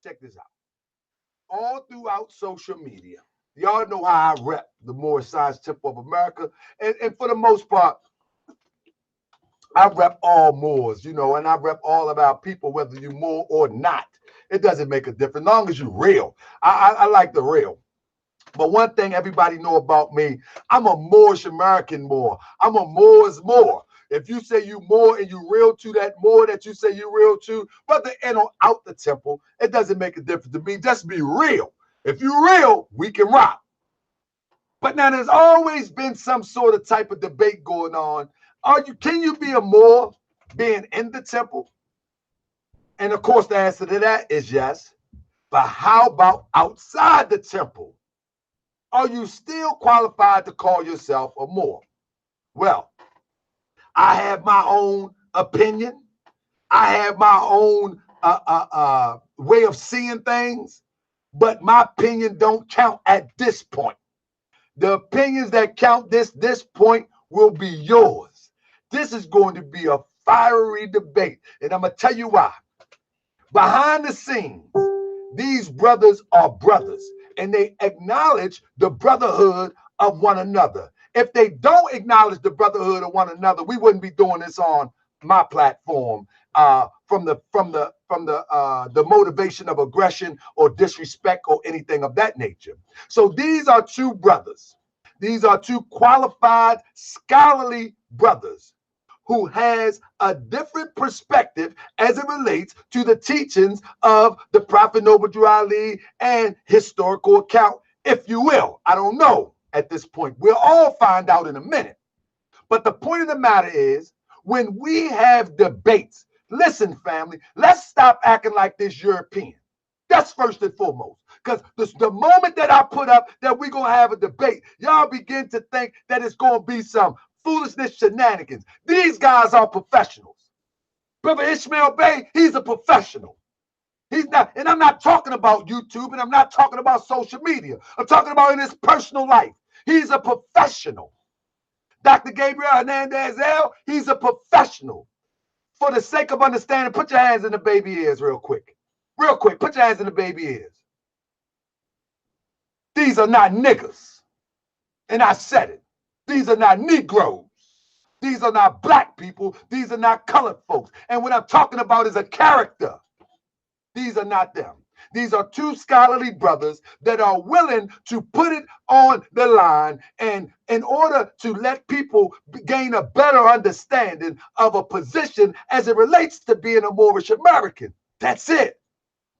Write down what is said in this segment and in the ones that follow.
Check this out. All throughout social media, y'all know how I rep the Moorish Science Temple of America. And for the most part, I rep all Moors, and I rep all of our people, whether you Moor or not. It doesn't make a difference, as long as you're real. I like the real. But one thing everybody know about me, I'm a Moorish American Moor. I'm a Moor's Moor. If you say you Moor and you real to that Moor that you say you real to, whether in or out the temple, it doesn't make a difference to me. Just be real. If you real, we can rock. But now there's always been some sort of type of debate going on. Can you be a Moor being in the temple? And of course, the answer to that is yes. But how about outside the temple? Are you still qualified to call yourself a Moor? Well, I have my own opinion. I have my own way of seeing things, but my opinion don't count at this point. The opinions that count this point will be yours. This is going to be a fiery debate, and I'm going to tell you why. Behind the scenes, these brothers are brothers, and they acknowledge the brotherhood of one another. If they don't acknowledge the brotherhood of one another, we wouldn't be doing this on my platform from the motivation of aggression or disrespect or anything of that nature. So these are two brothers. These are two qualified, scholarly brothers who has a different perspective as it relates to the teachings of the Prophet Noble Drew Ali and historical account, if you will. I don't know at this point. We'll all find out in a minute. But the point of the matter is, when we have debates, listen, family, let's stop acting like this European. That's first and foremost. Because the moment that I put up that we're going to have a debate, y'all begin to think that it's going to be some foolishness shenanigans. These guys are professionals. Brother Ishmael Bey, he's a professional. He's not, and I'm not talking about YouTube, and I'm not talking about social media. I'm talking about in his personal life. He's a professional. Dr. Gabriel Hernandez-El, he's a professional. For the sake of understanding, put your hands in the baby ears real quick. Real quick, put your hands in the baby ears. These are not niggas. And I said it. These are not Negroes. These are not black people. These are not colored folks. And what I'm talking about is a character. These are not them. These are two scholarly brothers that are willing to put it on the line, and in order to let people gain a better understanding of a position as it relates to being a Moorish American. That's it.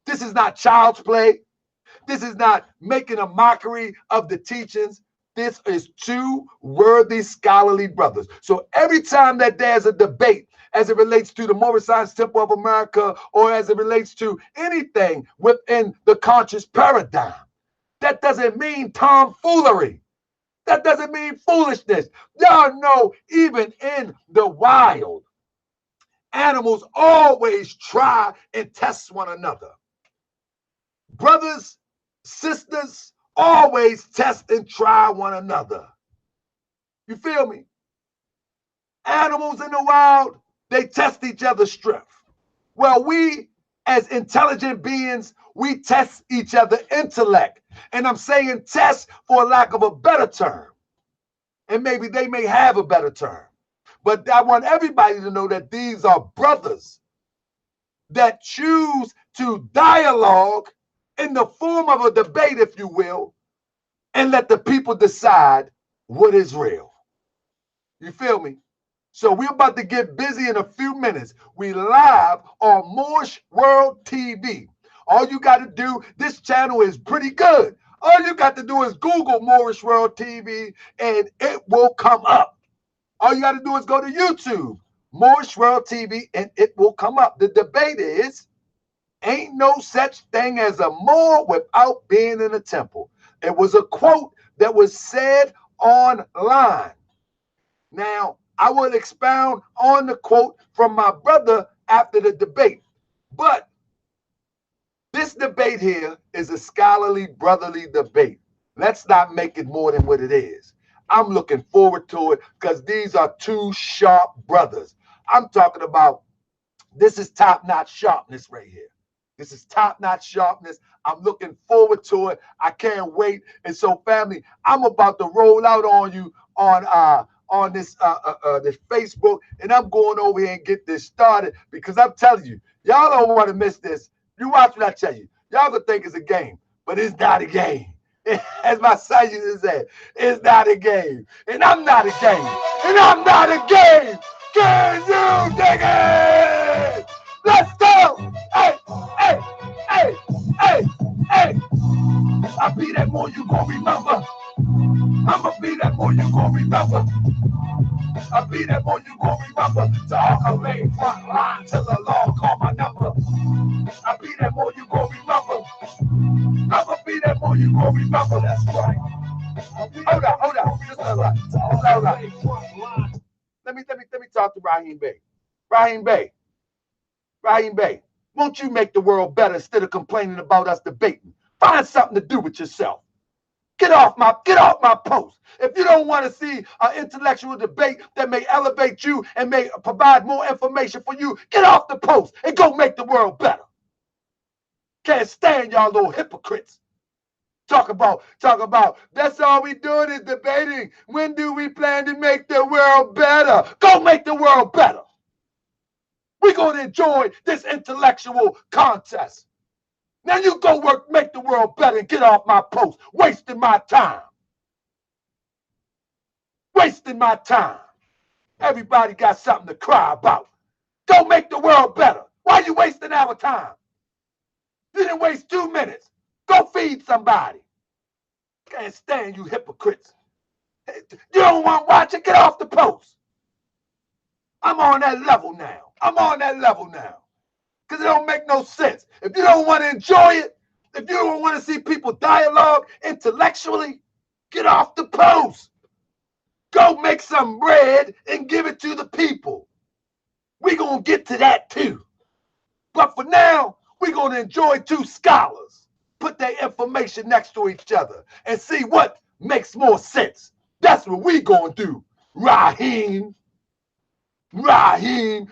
This is not child's play. This is not making a mockery of the teachings. This is two worthy scholarly brothers. So every time that there's a debate as it relates to the Moorish Science Temple of America, or as it relates to anything within the conscious paradigm, that doesn't mean tomfoolery. That doesn't mean foolishness. Y'all know, even in the wild, animals always try and test one another. Brothers, sisters, always test and try one another. You feel me? Animals in the wild, they test each other's strength. Well, we as intelligent beings, we test each other's intellect. And I'm saying test for lack of a better term. And maybe they may have a better term. But I want everybody to know that these are brothers that choose to dialogue in the form of a debate, if you will, and let the people decide what is real. You feel me? So we're about to get busy in a few minutes. We live on Moorish World TV. All you got to do, this channel is pretty good. All you got to do is Google Moorish World TV and it will come up. All you got to do is go to YouTube, Moorish World TV, and it will come up. The debate is, ain't no such thing as a Moor without being in a temple. It was a quote that was said online. Now, I will expound on the quote from my brother after the debate. But this debate here is a scholarly, brotherly debate. Let's not make it more than what it is. I'm looking forward to it because these are two sharp brothers. I'm talking about, this is top-notch sharpness right here. This is top-notch sharpness. I'm looking forward to it. I can't wait. And so, family, I'm about to roll out on you on this this Facebook, and I'm going over here and get this started because I'm telling you, y'all don't want to miss this. You watch what I tell you. Y'all gonna think it's a game, but it's not a game. As my son used to say, it's not a game, and I'm not a game, and I'm not a game. Can you dig it? Let's go! Hey, hey, hey, hey, hey! I'll be that more you gon' remember. I'ma be that more you gon' remember. I'll be that more you gon' remember. To all the main front line till the law call my number. I'll be that more you gon' remember. I'ma be that more you gon' remember. That's right. Hold on. Just hold on. Let me talk to Raheem Bey. Raheem Bey, won't you make the world better instead of complaining about us debating? Find something to do with yourself. Get off my post. If you don't want to see an intellectual debate that may elevate you and may provide more information for you, get off the post and go make the world better. Can't stand y'all little hypocrites. Talk about, that's all we doing is debating. When do we plan to make the world better? Go make the world better. We're going to enjoy this intellectual contest. Now you go work, make the world better, and get off my post. Wasting my time. Everybody got something to cry about. Go make the world better. Why are you wasting our time? You didn't waste 2 minutes. Go feed somebody. Can't stand you hypocrites. You don't want to watch it? Get off the post. I'm on that level now. Because it don't make no sense. If you don't want to enjoy it, if you don't want to see people dialogue intellectually, get off the post. Go make some bread and give it to the people. We're going to get to that too. But for now, we're going to enjoy two scholars. Put their information next to each other and see what makes more sense. That's what we're going to do. Raheem,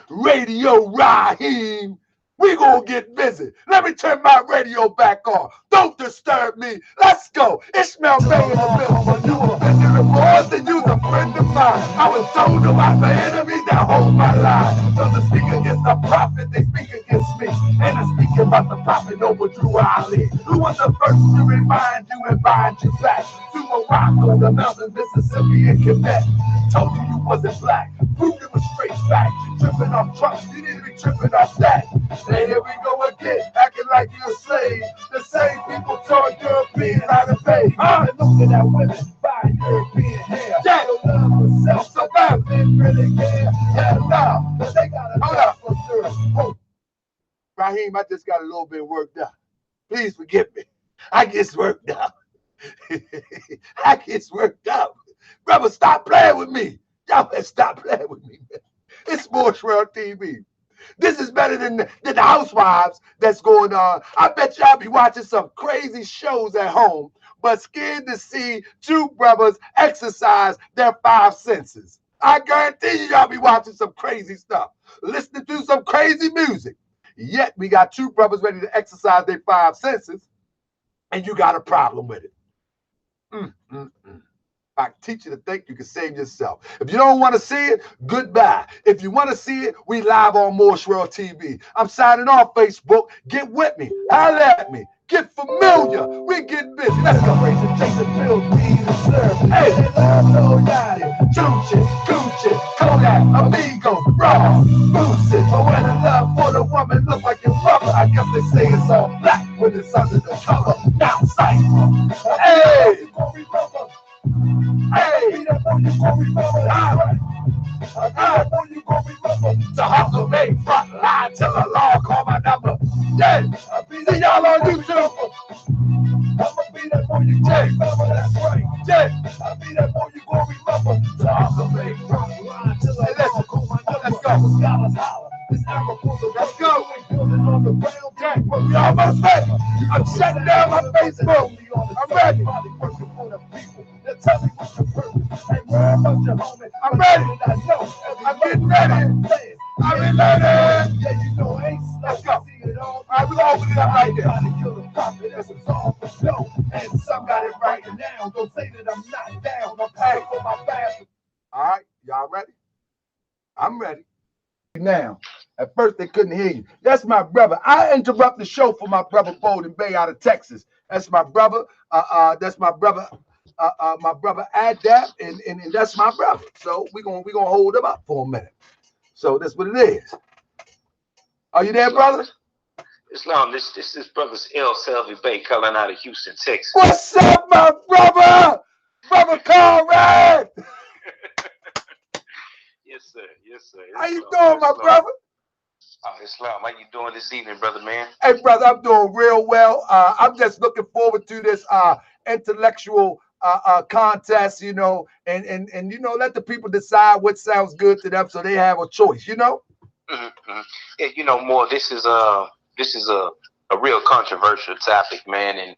Radio Raheem. We're going to get busy. Let me turn my radio back on. Don't disturb me. Let's go. Ishmael Bay in the middle. But you offended the boys and you's a friend of mine. I was told about the enemy that hold my line. So they speak against the prophet, they speak against me. And I speak about the prophet over Drew Ali. Who was the first to remind you and bind you back to a rock on the mountain, Mississippi and Quebec. Told you wasn't black. Proved it was straight back. Tripping off trucks, you need to be tripping off that. And here we go again, acting like you're a slave. The same people taught Europeans how to pay. And looking at women buying European hair. Yeah, don't love herself so bad, they really care. Hell no, but they got a lot for sure. Raheem, I just got a little bit worked up. Please forgive me. I get worked up. Brother, stop playing with me. Y'all better stop playing with me, man. It's Moorish TV. This is better than the Housewives that's going on. I bet y'all be watching some crazy shows at home, but scared to see two brothers exercise their 5 senses. I guarantee you y'all be watching some crazy stuff, listening to some crazy music. Yet we got two brothers ready to exercise their 5 senses, and you got a problem with it. I teach you to think you can save yourself. If you don't want to see it, goodbye. If you want to see it, we live on Moorish TV. I'm signing off, Facebook. Get with me. Holler at me. Get familiar. We get busy. Let's go. Jason Bills, we serve. Hey, no Yachty, Juicy, Gucci, Kodak, Amigo, Raw, Boosie. But when the love for the woman look like your brother, I guess they say it's all black when it's under the cover. Down sight. Hey. Hey, you gonna remember. All right. You gonna remember. The hustle made front line till the law call my number. Yeah, see y'all on YouTube. I'ma be that boy you gonna remember. That's right. Yeah, I'll be that boy you gonna remember. The hustle made front line till the law call my number. Let's go. Scholars holler. This era for the let's go. Building on the ground. Yeah, we almost ready. I'm shutting down my Facebook. I'm ready. They're telling me what's your purpose. Ain't worried about your homie. I'm ready. I know. I'm getting ready. I'm ready. Yeah, you know, ain't slow. Let's go. See it all. open it up like this. And some got it right now. Don't say that I'm not down. I'm paying for my bathroom. All right, y'all ready? I'm ready. Now, at first they couldn't hear you. That's my brother. I interrupt the show for my brother Bolden Bay out of Texas. That's my brother. That's my brother. My brother Adapt, and that's my brother. So we're gonna hold him up for a minute. So that's what it is. Are you there, brother? Islam, this is brother's L. Selvey Bay calling out of Houston, Texas. What's up, my brother? Brother Conrad. Yes, sir. Yes, sir. How you doing, my brother? Islam, how you doing this evening, brother man? Hey, brother, I'm doing real well. I'm just looking forward to this intellectual contest, you know, and you know, let the people decide what sounds good to them so they have a choice, you know? Mm-hmm. Yeah, you know, Moor, this is a real controversial topic, man, and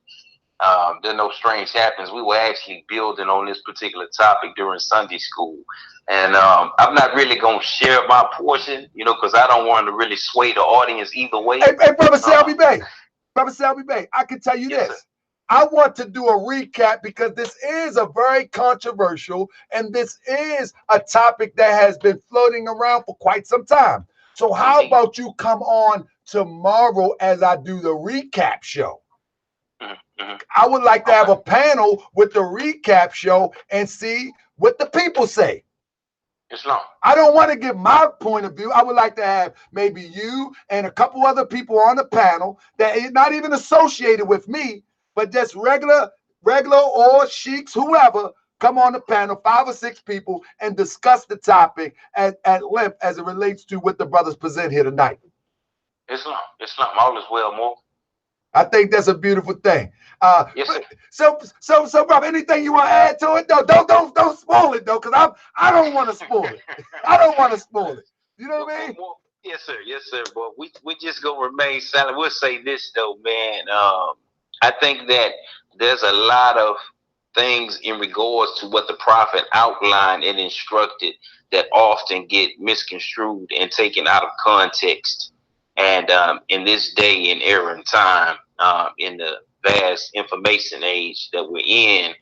there's no strange happens. We were actually building on this particular topic during Sunday school. And I'm not really going to share my portion, you know, because I don't want to really sway the audience either way. Hey, Brother Selby Bay. Brother Selby Bay, I can tell you this. Sir. I want to do a recap because this is a very controversial and this is a topic that has been floating around for quite some time. So how about you come on tomorrow as I do the recap show? Mm-hmm. I would like to have a panel with the recap show and see what the people say. Islam. I don't want to give my point of view. I would like to have maybe you and a couple other people on the panel that is not even associated with me, but just regular or sheiks, whoever, come on the panel, 5 or 6 people, and discuss the topic at length as it relates to what the brothers present here tonight. Islam, all is well, Moor. I think that's a beautiful thing. Yes, sir. So, brother, anything you want to add to it? No, don't spoil it though, because I don't want to spoil it. I don't want to spoil it. You know what I mean? Yes, sir. But we just gonna remain silent. We'll say this though, man. I think that there's a lot of things in regards to what the prophet outlined and instructed that often get misconstrued and taken out of context. And in this day and era and time, in the vast information age that we're in,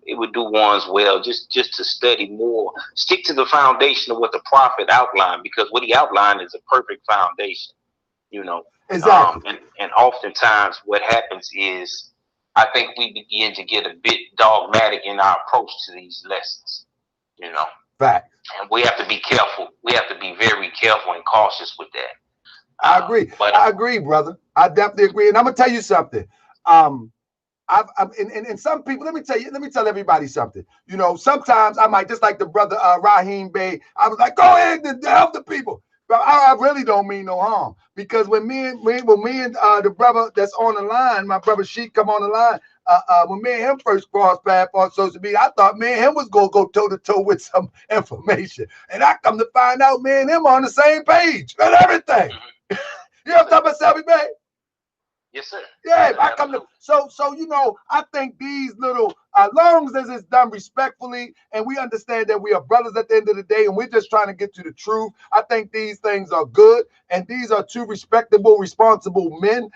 it would do one's well just to study more, stick to the foundation of what the prophet outlined, because what he outlined is a perfect foundation, you know. Exactly. And oftentimes what happens is I think we begin to get a bit dogmatic in our approach to these lessons, you know. Fact. And we have to be careful. We have to be very careful and cautious with that. I agree. I agree, brother. I definitely agree. And I'm gonna tell you something. And some people, let me tell everybody something. You know, sometimes I might, just like the brother Raheem Bey, I was like, go ahead and help the people. But I really don't mean no harm, because when me and the brother that's on the line, my brother Sheik, come on the line, when me and him first crossed paths on social media, I thought me and him was gonna go toe to toe with some information, and I come to find out me and him on the same page and everything. You know what I'm talking about, Selby Bay? Yes, sir. Yeah, I come to so you know, I think these little, as long as it's done respectfully and we understand that we are brothers at the end of the day and we're just trying to get to the truth, I think these things are good, and these are 2 respectable, responsible men.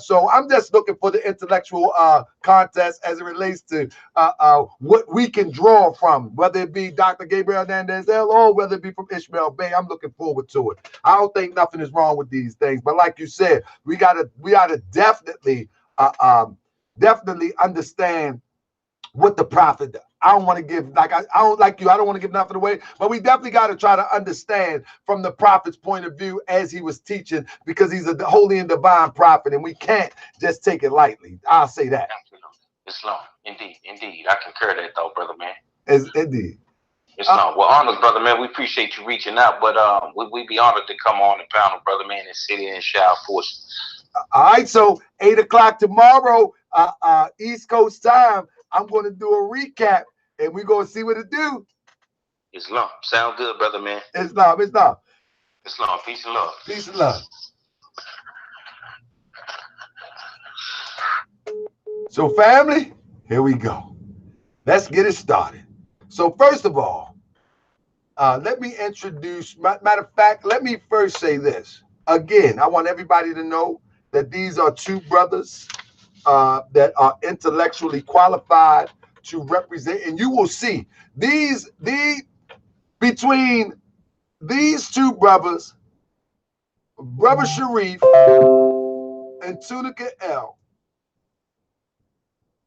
So I'm just looking for the intellectual contest as it relates to what we can draw from, whether it be Dr. Gabriel Hernandez or whether it be from Ishmael Bay. I'm looking forward to it. I don't think nothing is wrong with these things, but like you said, we gotta definitely understand what the prophet does. I don't want to give, like I don't like you, I don't want to give nothing away, but we definitely got to try to understand from the prophet's point of view as he was teaching, because he's a holy and divine prophet, and we can't just take it lightly. I'll say that. Islam, indeed. I concur that though, brother man. Indeed. Islam. Well, honored, brother man. We appreciate you reaching out, but we'd be honored to come on the panel, brother man, and sit in and share our portion. All right, so 8 o'clock tomorrow, East Coast time, I'm going to do a recap, and we're going to see what it do. Islam. Sound good, brother man. Islam. Peace and love. Peace and love. So, family, here we go. Let's get it started. So, first of all, let me introduce, matter of fact, let me first say this. Again, I want everybody to know that these are two brothers that are intellectually qualified to represent, and you will see between these two brothers, Brother Sharif and Tunica L,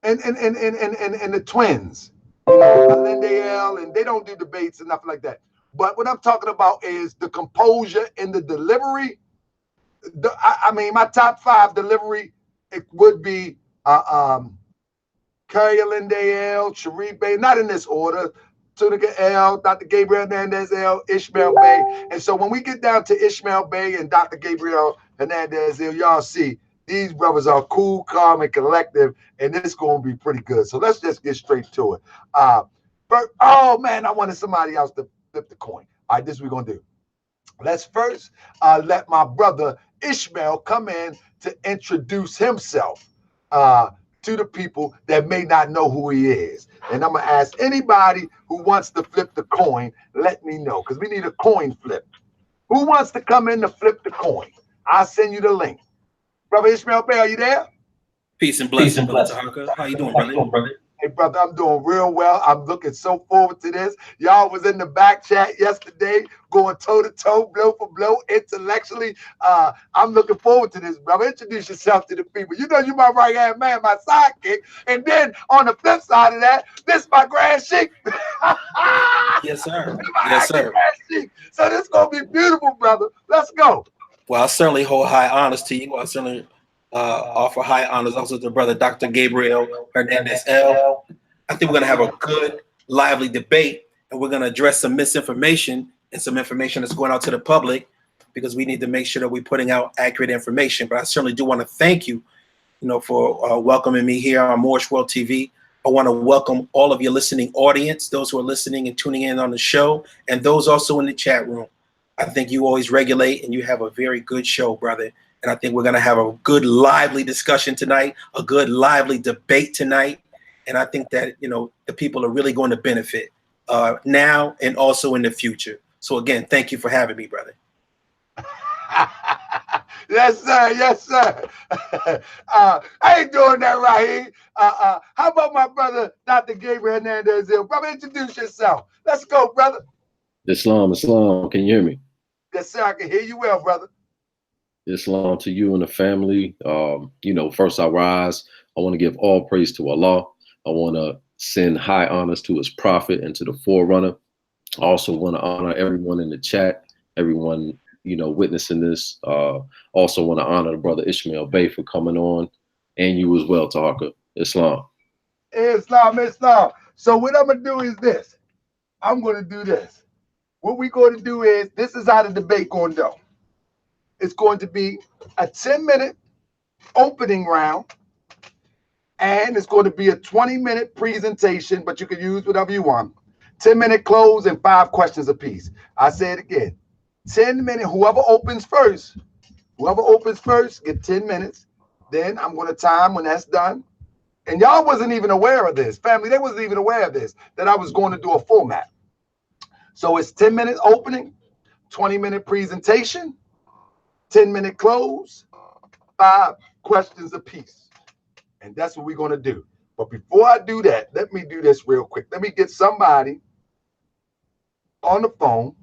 and the twins, Alende L, and they don't do debates and nothing like that. But what I'm talking about is the composure and the delivery. I mean, my top 5 delivery, it would be Curry Alende L, Sharif Bey, not in this order. Tunica L, Dr. Gabriel Hernandez L, Ishmael Bey. And so when we get down to Ishmael Bey and Dr. Gabriel Hernandez L, y'all see these brothers are cool, calm, and collective, and it's going to be pretty good. So let's just get straight to it. But, oh, man, I wanted somebody else to flip the coin. All right, this is what we're going to do. Let's first let my brother Ishmael come in to introduce himself to the people that may not know who he is. And I'm going to ask anybody who wants to flip the coin, let me know, because we need a coin flip. Who wants to come in to flip the coin? I'll send you the link. Brother Ishmael Bey, are you there? Peace and blessings, Brother Tahaka. How you doing, brother? Hey, brother, I'm doing real well. I'm looking so forward to this. Y'all was in the back chat yesterday, going toe-to-toe, blow for blow, intellectually. I'm looking forward to this, brother. Introduce yourself to the people. You know you my right-hand man, my sidekick. And then on the flip side of that, this my Grand Sheik. Yes, sir. Yes, sir. So this is going to be beautiful, brother. Let's go. Well, I certainly hold high honors to you. I certainly offer high honors also to brother Dr. Gabriel Hernandez L. I think we're going to have a good, lively debate, and we're going to address some misinformation and some information that's going out to the public, because we need to make sure that we're putting out accurate information. But I certainly do want to thank you, for welcoming me here on Moorish World TV. I want to welcome all of your listening audience, those who are listening and tuning in on the show, and those also in the chat room. I think you always regulate, and you have a very good show, brother. And I think we're going to have a good, lively discussion tonight, a good, lively debate tonight. And I think that, the people are really going to benefit now and also in the future. So, again, thank you for having me, brother. Yes, sir. Yes, sir. I ain't doing that right here. How about my brother, Dr. Gabriel Hernandez? Brother, introduce yourself. Let's go, brother. Islam. Can you hear me? Yes, sir. I can hear you well, brother. Islam to you and the family. First I rise. I want to give all praise to Allah. I want to send high honors to his prophet and to the forerunner. I also want to honor everyone in the chat, everyone, witnessing this. Also want to honor the brother Ishmael Bey for coming on, and you as well, Tahaka. Islam. Islam. So what I'm going to do is this. I'm going to do this. What we're going to do is, this is how the debate going to go. It's going to be a 10-minute opening round, and it's going to be a 20-minute presentation, but you can use whatever you want. 10-minute close and 5 questions apiece. I say it again. 10-minute, whoever opens first, get 10 minutes. Then I'm going to time when that's done. And y'all wasn't even aware of this. Family, they wasn't even aware of this, that I was going to do a format. So it's 10 minutes opening, 20-minute presentation, 10-minute close, 5 questions apiece. And that's what we're going to do. But before I do that, let me do this real quick. Let me get somebody on the phone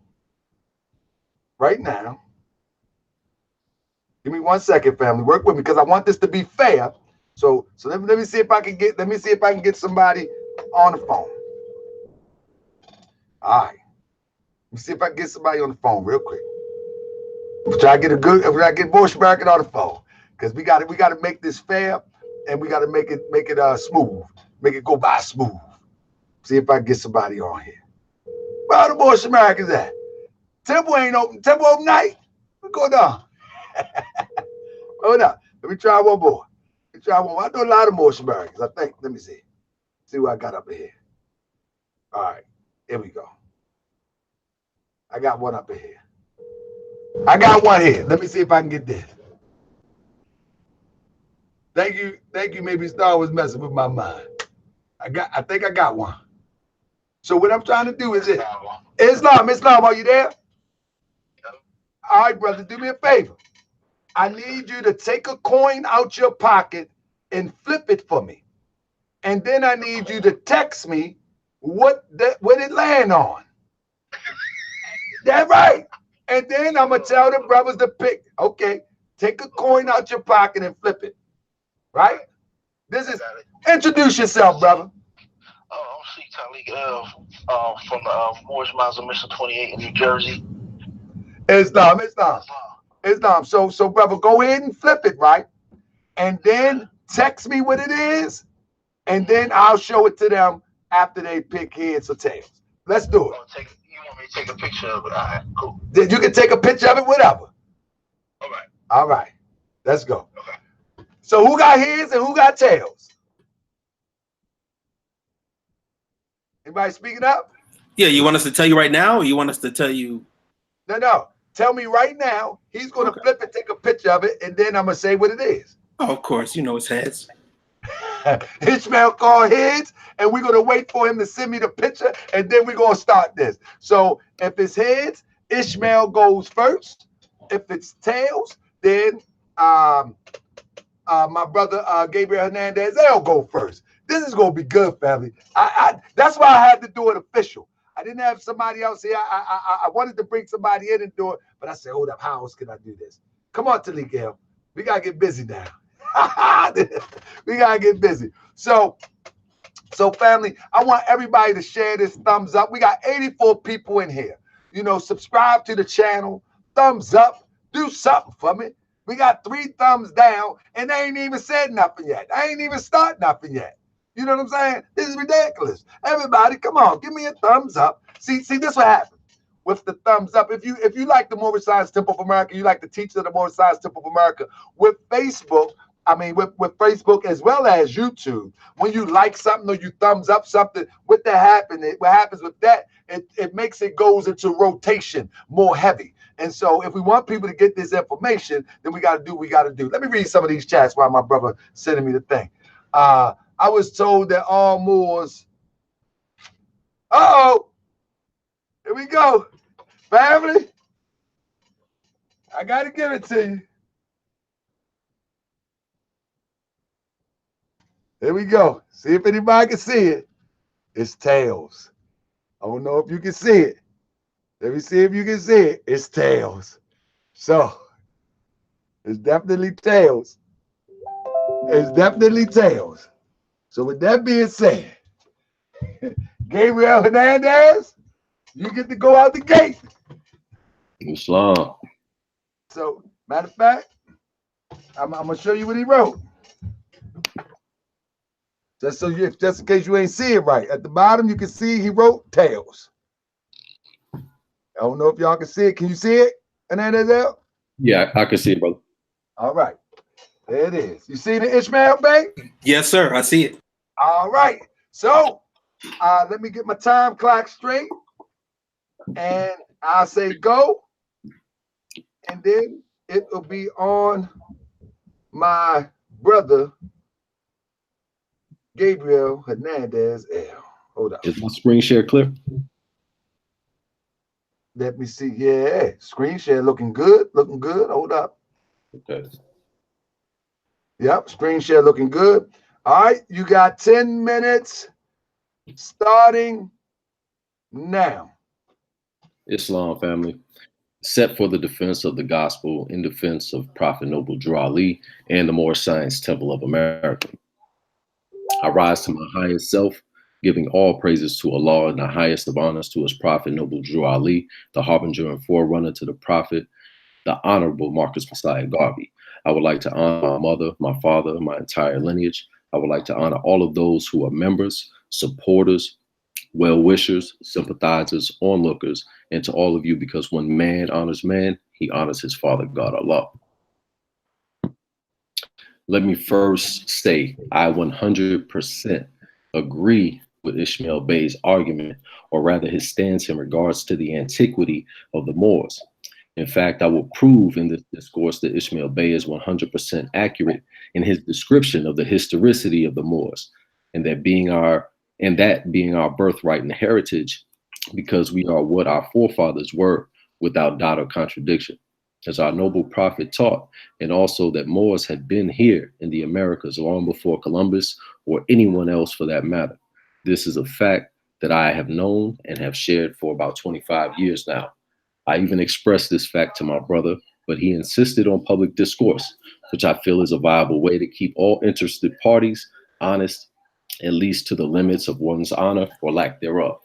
right now. Give me 1 second, family. Work with me, because I want this to be fair. So let me see if I can get somebody on the phone. All right. Let me see if I can get somebody on the phone real quick. Try to get Moorish American on the phone, because we got to make this fair, and we got to make it smooth, make it go by smooth. See if I can get somebody on here. Where are the Moorish Americans at? Temple ain't open. Temple open night. What's going on? Hold up. Let me try one more. I know a lot of Moorish Americans, I think. Let me see. See what I got up here. All right. Here we go. I got one up here. I got one here. Let me see if I can get this. Thank you. Maybe Star was messing with my mind. I think I got one. So what I'm trying to do is it. Islam, are you there? All right, brother, do me a favor. I need you to take a coin out your pocket and flip it for me. And then I need you to text me what it land on. That's right. And then I'm going to tell the brothers to pick. Okay, take a coin out your pocket and flip it. Right? This is, introduce yourself, brother. I'm C. Talik from the Moorish Miles of Mission 28 in New Jersey. Islam. So, brother, go ahead and flip it, right? And then text me what it is, and then I'll show it to them after they pick heads or tails. Let's do it. You want me to take a picture of it? All right, cool. You can take a picture of it, whatever. All right. All right. Let's go. Okay. So who got heads and who got tails? Anybody speaking up? Yeah, you want us to tell you right now, or you want us to tell you? No. Tell me right now. He's going to flip it, take a picture of it, and then I'm going to say what it is. Oh, of course. You know it's heads. Ishmael called heads, and we're going to wait for him to send me the picture, and then we're going to start this. So if it's heads, Ishmael goes first. If it's tails, then my brother Gabriel Hernandez, they'll go first. This is going to be good, family. That's why I had to do it official. I didn't have somebody else here. I wanted to bring somebody in and do it, but I said, hold up, how else can I do this? Come on, Talik, we got to get busy now. We got to get busy. So family, I want everybody to share this thumbs up. We got 84 people in here. Subscribe to the channel, thumbs up, do something for me. We got 3 thumbs down, and they ain't even said nothing yet. I ain't even start nothing yet. You know what I'm saying? This is ridiculous. Everybody, come on, give me a thumbs up. See, this what happened with the thumbs up. If you like the Moorish Science Temple of America, you like the teacher of the Moorish Science Temple of America, with Facebook as well as YouTube, when you like something or you thumbs up something, what happens with that, it makes it goes into rotation more heavy. And so if we want people to get this information, then we got to do what we got to do. Let me read some of these chats while my brother sending me the thing. I was told that all Moors. Here we go. Family, I got to give it to you. Here we go. See if anybody can see it. It's tails. I don't know if you can see it. Let me see if you can see it. It's tails. So, it's definitely tails. It's definitely tails. So with that being said, Gabriel Hernandez, you get to go out the gate. Islam. So, matter of fact, I'm going to show you what he wrote. Just in case you ain't see it right. At the bottom, you can see he wrote tails. I don't know if y'all can see it. Can you see it, Hernandez? Yeah, I can see it, brother. All right. There it is. You see the Ishmael Bank? Yes, sir. I see it. All right. So let me get my time clock straight. And I'll say go. And then it will be on my brother, Gabriel Hernandez L. Hold on. Is my screen share clear? Let me see. Yeah. Screen share looking good. Looking good. Hold up. Okay. Yep, screen share looking good. All right, you got 10 minutes starting now. Islam, family. Set for the defense of the gospel, in defense of Prophet Noble Drew Ali and the Moorish Science Temple of America. I rise to my highest self, giving all praises to Allah and the highest of honors to his Prophet Noble Drew Ali, the harbinger and forerunner to the Prophet, the Honorable Marcus Messiah Garvey. I would like to honor my mother, my father, my entire lineage. I would like to honor all of those who are members, supporters, well-wishers, sympathizers, onlookers, and to all of you, because when man honors man, he honors his Father God Allah. Let me first say I 100% agree with Ishmael Bey's argument, or rather his stance in regards to the antiquity of the Moors. In fact, I will prove in this discourse that Ishmael Bey is 100% accurate in his description of the historicity of the Moors, and that being our birthright and heritage, because we are what our forefathers were, without doubt or contradiction. as our noble prophet taught, and also that Moors had been here in the Americas long before Columbus or anyone else for that matter. This is a fact that I have known and have shared for about 25 years now. I even expressed this fact to my brother, but he insisted on public discourse, which I feel is a viable way to keep all interested parties honest, at least to the limits of one's honor or lack thereof.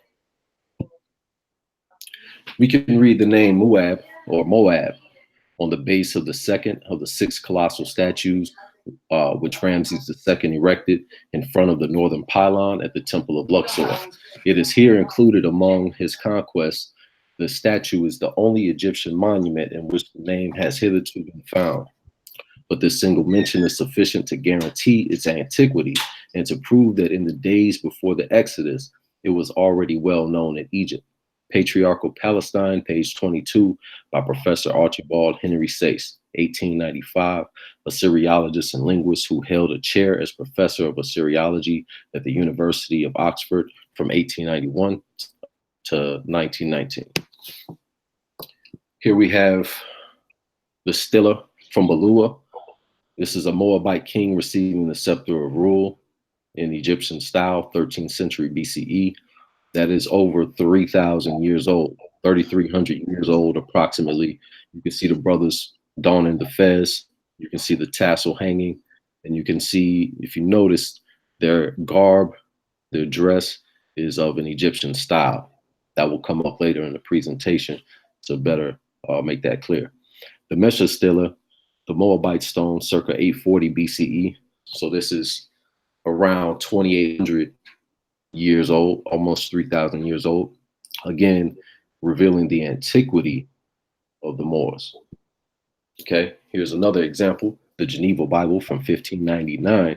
We can read the name Moab or Moab on the base of the second of the 6 colossal statues, which Ramses II erected in front of the northern pylon at the Temple of Luxor. It is here included among his conquests. The statue is the only Egyptian monument in which the name has hitherto been found. But this single mention is sufficient to guarantee its antiquity and to prove that in the days before the Exodus, it was already well known in Egypt. Patriarchal Palestine, page 22, by Professor Archibald Henry Sayce, 1895, Assyriologist and linguist who held a chair as professor of Assyriology at the University of Oxford from 1891 to 1919. Here we have the stela from Balua. This is a Moabite king receiving the scepter of rule in Egyptian style, 13th century BCE. That is over 3,000 years old, 3,300 years old approximately. You can see the brothers donning the fez. You can see the tassel hanging. And you can see, if you notice, their garb, their dress is of an Egyptian style. That will come up later in the presentation to better make that clear. The Mesha stela, the Moabite stone, circa 840 BCE. So this is around 2,800 years old, almost 3,000 years old. Again, revealing the antiquity of the Moors. Okay, here's another example, the Geneva Bible from 1599.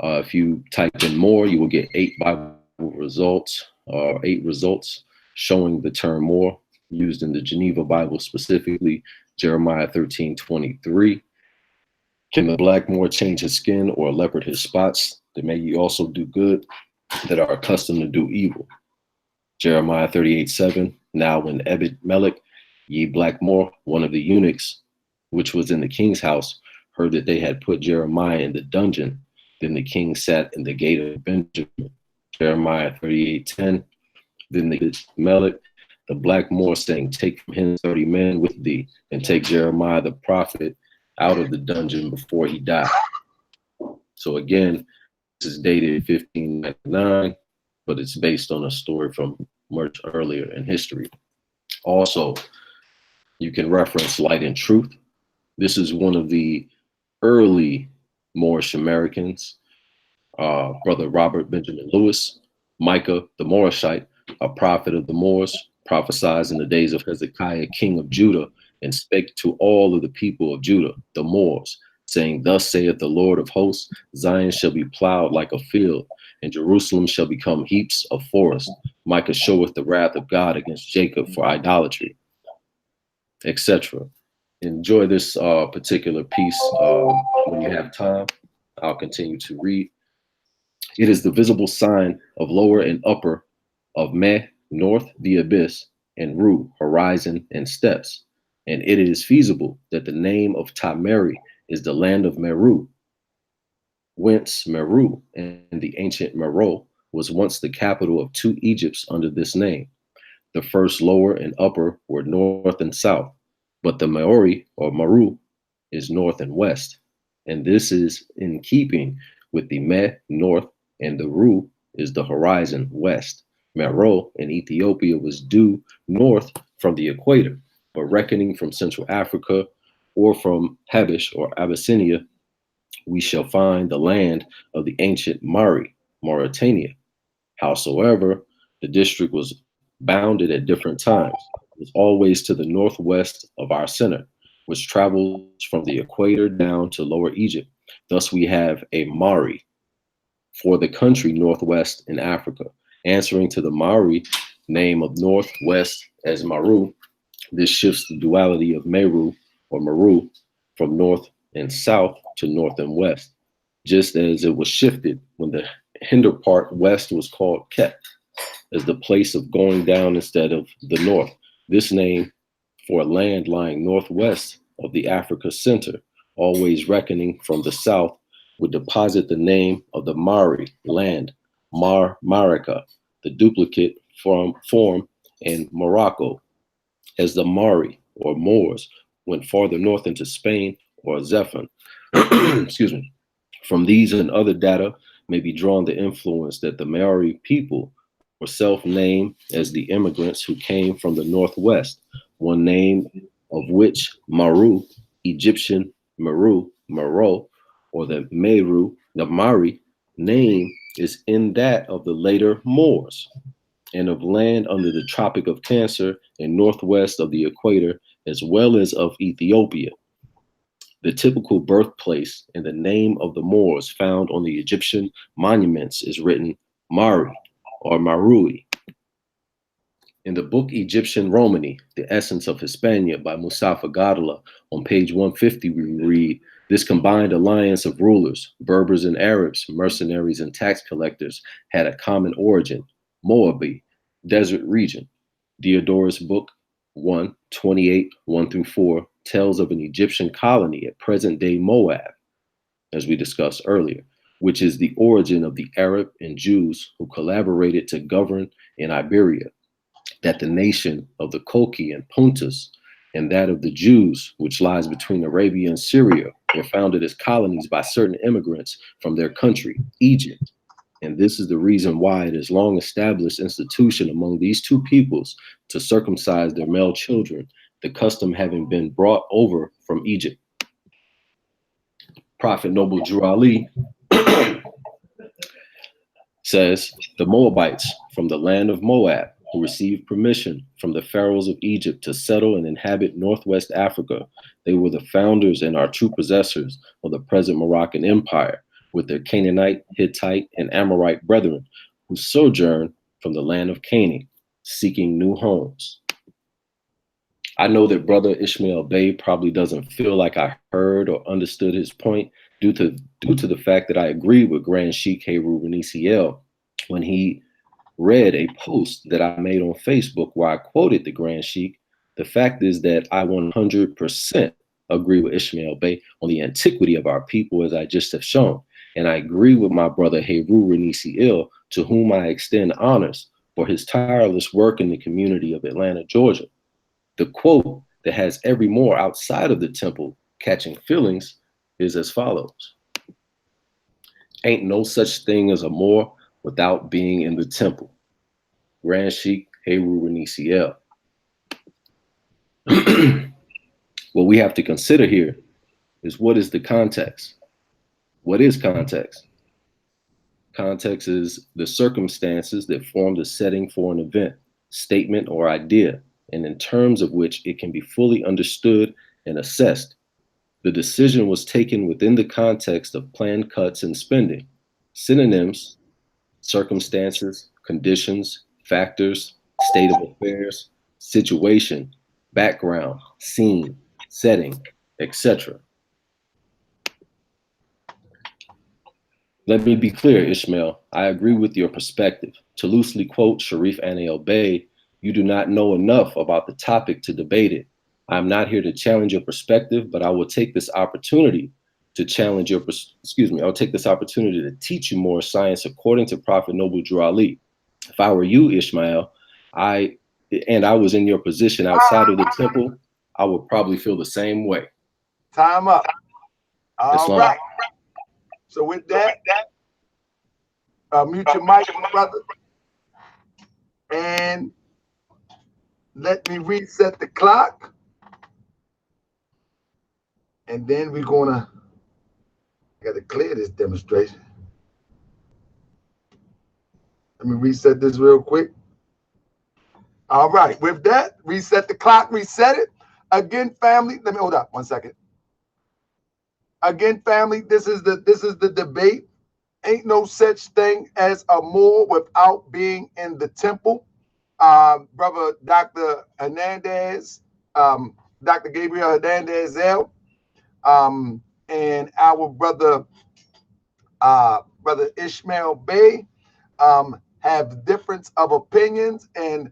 If you type in Moor, you will get 8 Bible results, 8 results showing the term Moor used in the Geneva Bible, specifically Jeremiah 13:23. Can the black Moor change his skin or a leopard his spots? That may ye also do good that are accustomed to do evil. Jeremiah 38:7. Now when Ebed-Melech, ye black Moor, one of the eunuchs, which was in the king's house, heard that they had put Jeremiah in the dungeon, then the king sat in the gate of Benjamin. Jeremiah 38:10. Then the Ebed-Melech, the black Moor, saying, take from him 30 men with thee, and take Jeremiah the prophet out of the dungeon before he died. So again, this is dated 1599, but it's based on a story from much earlier in history. Also, you can reference Light and Truth. This is one of the early Moorish Americans, Brother Robert Benjamin Lewis. Micah the Moorishite, a prophet of the Moors, prophesied in the days of Hezekiah, king of Judah, and spake to all of the people of Judah, the Moors, saying, thus saith the Lord of hosts, Zion shall be plowed like a field, and Jerusalem shall become heaps of forest. Micah showeth the wrath of God against Jacob for idolatry, etc. Enjoy this particular piece when you have time. I'll continue to read. It is the visible sign of lower and upper, of Meh, north, the abyss, and Ru, horizon and steps. And it is feasible that the name of Tameri is the land of Meru, whence Meru and the ancient Meroe was once the capital of 2 Egypts under this name. The first lower and upper were north and south, but the Maori or Maru is north and west. And this is in keeping with the Meh, north, and the Ru is the horizon, west. Meroe in Ethiopia was due north from the equator, but reckoning from Central Africa or from Habesh or Abyssinia, we shall find the land of the ancient Mari, Mauritania. Howsoever, the district was bounded at different times. It was always to the northwest of our center, which travels from the equator down to Lower Egypt. Thus we have a Mari for the country northwest in Africa, answering to the Maori name of northwest as Maru. This shifts the duality of Meru or Maru from north and south to north and west, just as it was shifted when the hinder part west was called Ket, as the place of going down instead of the north. This name for a land lying northwest of the Africa Center, always reckoning from the south, would deposit the name of the Mari land, Marica, the duplicate form in Morocco, as the Mari or Moors went farther north into Spain or Zephon. Excuse me. From these and other data may be drawn the influence that the Maori people were self-named as the immigrants who came from the northwest, one name of which Maru, Egyptian Meru, Maro, or the Meru, the Mari name is in that of the later Moors, and of land under the Tropic of Cancer and northwest of the equator, as well as of Ethiopia. The typical birthplace and the name of the Moors found on the Egyptian monuments is written Mari or Marui. In the book Egyptian Romany, The Essence of Hispania by Mustafa Gadala, on page 150 we read, this combined alliance of rulers, Berbers and Arabs, mercenaries and tax collectors, had a common origin, Moabi, desert region. Diodorus book 1:28, 1-4, tells of an Egyptian colony at present-day Moab, as we discussed earlier, which is the origin of the Arab and Jews who collaborated to govern in Iberia, that the nation of the Koki and Pontus and that of the Jews, which lies between Arabia and Syria, were founded as colonies by certain immigrants from their country, Egypt. And this is the reason why it is long established institution among these two peoples to circumcise their male children, the custom having been brought over from Egypt. Prophet Noble Drew Ali says, the Moabites from the land of Moab, who received permission from the pharaohs of Egypt to settle and inhabit Northwest Africa, they were the founders and are true possessors of the present Moroccan Empire, with their Canaanite, Hittite, and Amorite brethren, who sojourned from the land of Canaan, seeking new homes. I know that Brother Ishmael Bey probably doesn't feel like I heard or understood his point due to the fact that I agreed with Grand Sheikh Heru Renisi when he read a post that I made on Facebook where I quoted the Grand Sheikh. The fact is that I 100% agree with Ishmael Bey on the antiquity of our people, as I just have shown. And I agree with my brother Heru Renisi, to whom I extend honors for his tireless work in the community of Atlanta, Georgia. The quote that has every Moor outside of the temple catching feelings is as follows. Ain't no such thing as a Moor without being in the temple. Grand Sheikh Heru Renisi. What we have to consider here is, what is the context? What is context? Context is the circumstances that form the setting for an event, statement, or idea, and in terms of which it can be fully understood and assessed. The decision was taken within the context of planned cuts and spending. Synonyms: circumstances, conditions, factors, state of affairs, situation, background, scene, setting, etc. Let me be clear, Ishmael. I agree with your perspective. To loosely quote Sharif Anil Bey, you do not know enough about the topic to debate it. I'm not here to challenge your perspective, but I will take this opportunity to challenge your, I'll take this opportunity to teach you more science according to Prophet Noble Drew Ali. If I were you, Ishmael, and I was in your position outside of the temple, I would probably feel the same way. Time up. All Islam. right. So with that, mute your mic, my brother, and let me reset the clock, and then we're gonna. I got to clear this demonstration. Let me reset this real quick. All right. With that, reset the clock. Reset it again, family. Let me hold up 1 second. Again, family, this is the debate. Ain't no such thing as a Moor without being in the temple. Brother Dr. Hernandez, Dr. Gabriel Hernandez and our brother Brother Ishmael Bey have difference of opinions, and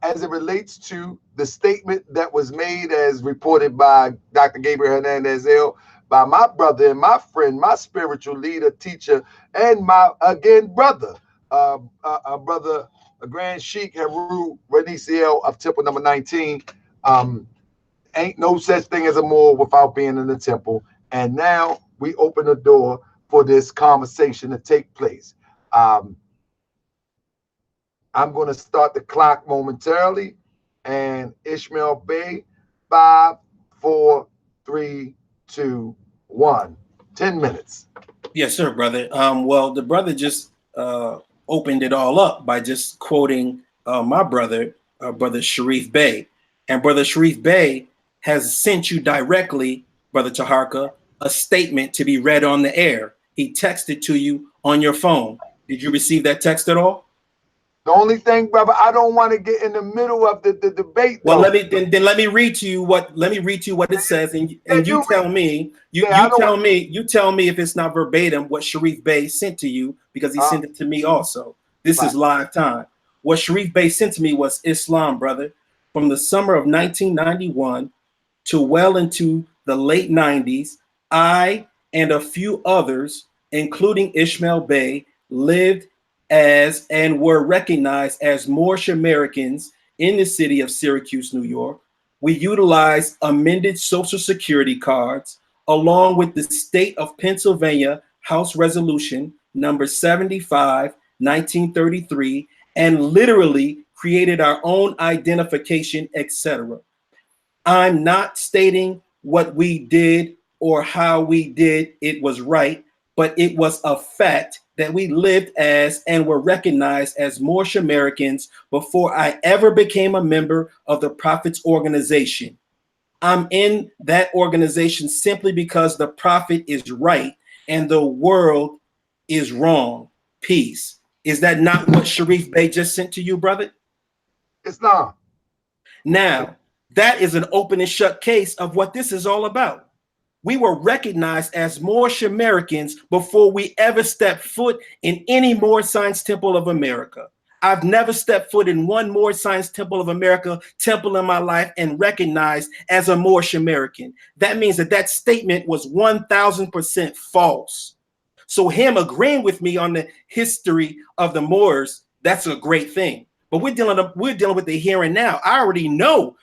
as it relates to the statement that was made as reported by Dr. Gabriel Hernandez El, by my brother and my friend, my spiritual leader, teacher, and my, again, brother, brother, Grand Sheikh Haru Ranisiel of Temple number 19. Ain't no such thing as a Moor without being in the temple. And now we open the door for this conversation to take place. I'm going to start the clock momentarily. And Ishmael Bey, 5, 4, 3, 2, 1. 10 minutes. Yes, sir, brother. Well, the brother just opened it all up by just quoting my brother, Brother Sharif Bey. And Brother Sharif Bey has sent you directly, Brother Taharka, a statement to be read on the air. He texted to you on your phone. Did you receive that text at all? The only thing, brother, I don't want to get in the middle of the debate. Well, let me read to you what it says, and you tell me if it's not verbatim what Sharif Bey sent to you, because he sent it to me also. This is live time. What Sharif Bey sent to me was Islam, brother, from the summer of 1991 to well into the late 90s. I and a few others, including Ishmael Bey, lived as and were recognized as Moorish Americans in the city of Syracuse, New York. We utilized amended Social Security cards along with the state of Pennsylvania House Resolution number 75, 1933, and literally created our own identification, etc. I'm not stating what we did or how we did it was right, but it was a fact that we lived as and were recognized as Moorish Americans before I ever became a member of the Prophet's organization. I'm in that organization simply because the Prophet is right and the world is wrong. Peace. Is that not what Sharif Bey just sent to you, brother? It's not. Now, that is an open and shut case of what this is all about. We were recognized as Moorish Americans before we ever stepped foot in any Moorish Science Temple of America. I've never stepped foot in one Moorish Science Temple of America temple in my life and recognized as a Moorish American. That means that statement was 1000% false. So him agreeing with me on the history of the Moors, that's a great thing. But we're dealing with the here and now. I already know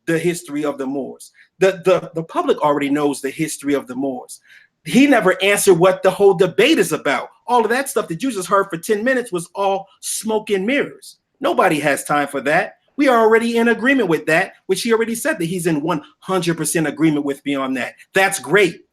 the history of the Moors. The public already knows the history of the Moors. He never answered what the whole debate is about. All of that stuff that you just heard for 10 minutes was all smoke and mirrors. Nobody has time for that. We are already in agreement with that, which he already said that he's in 100% agreement with me on that. That's great.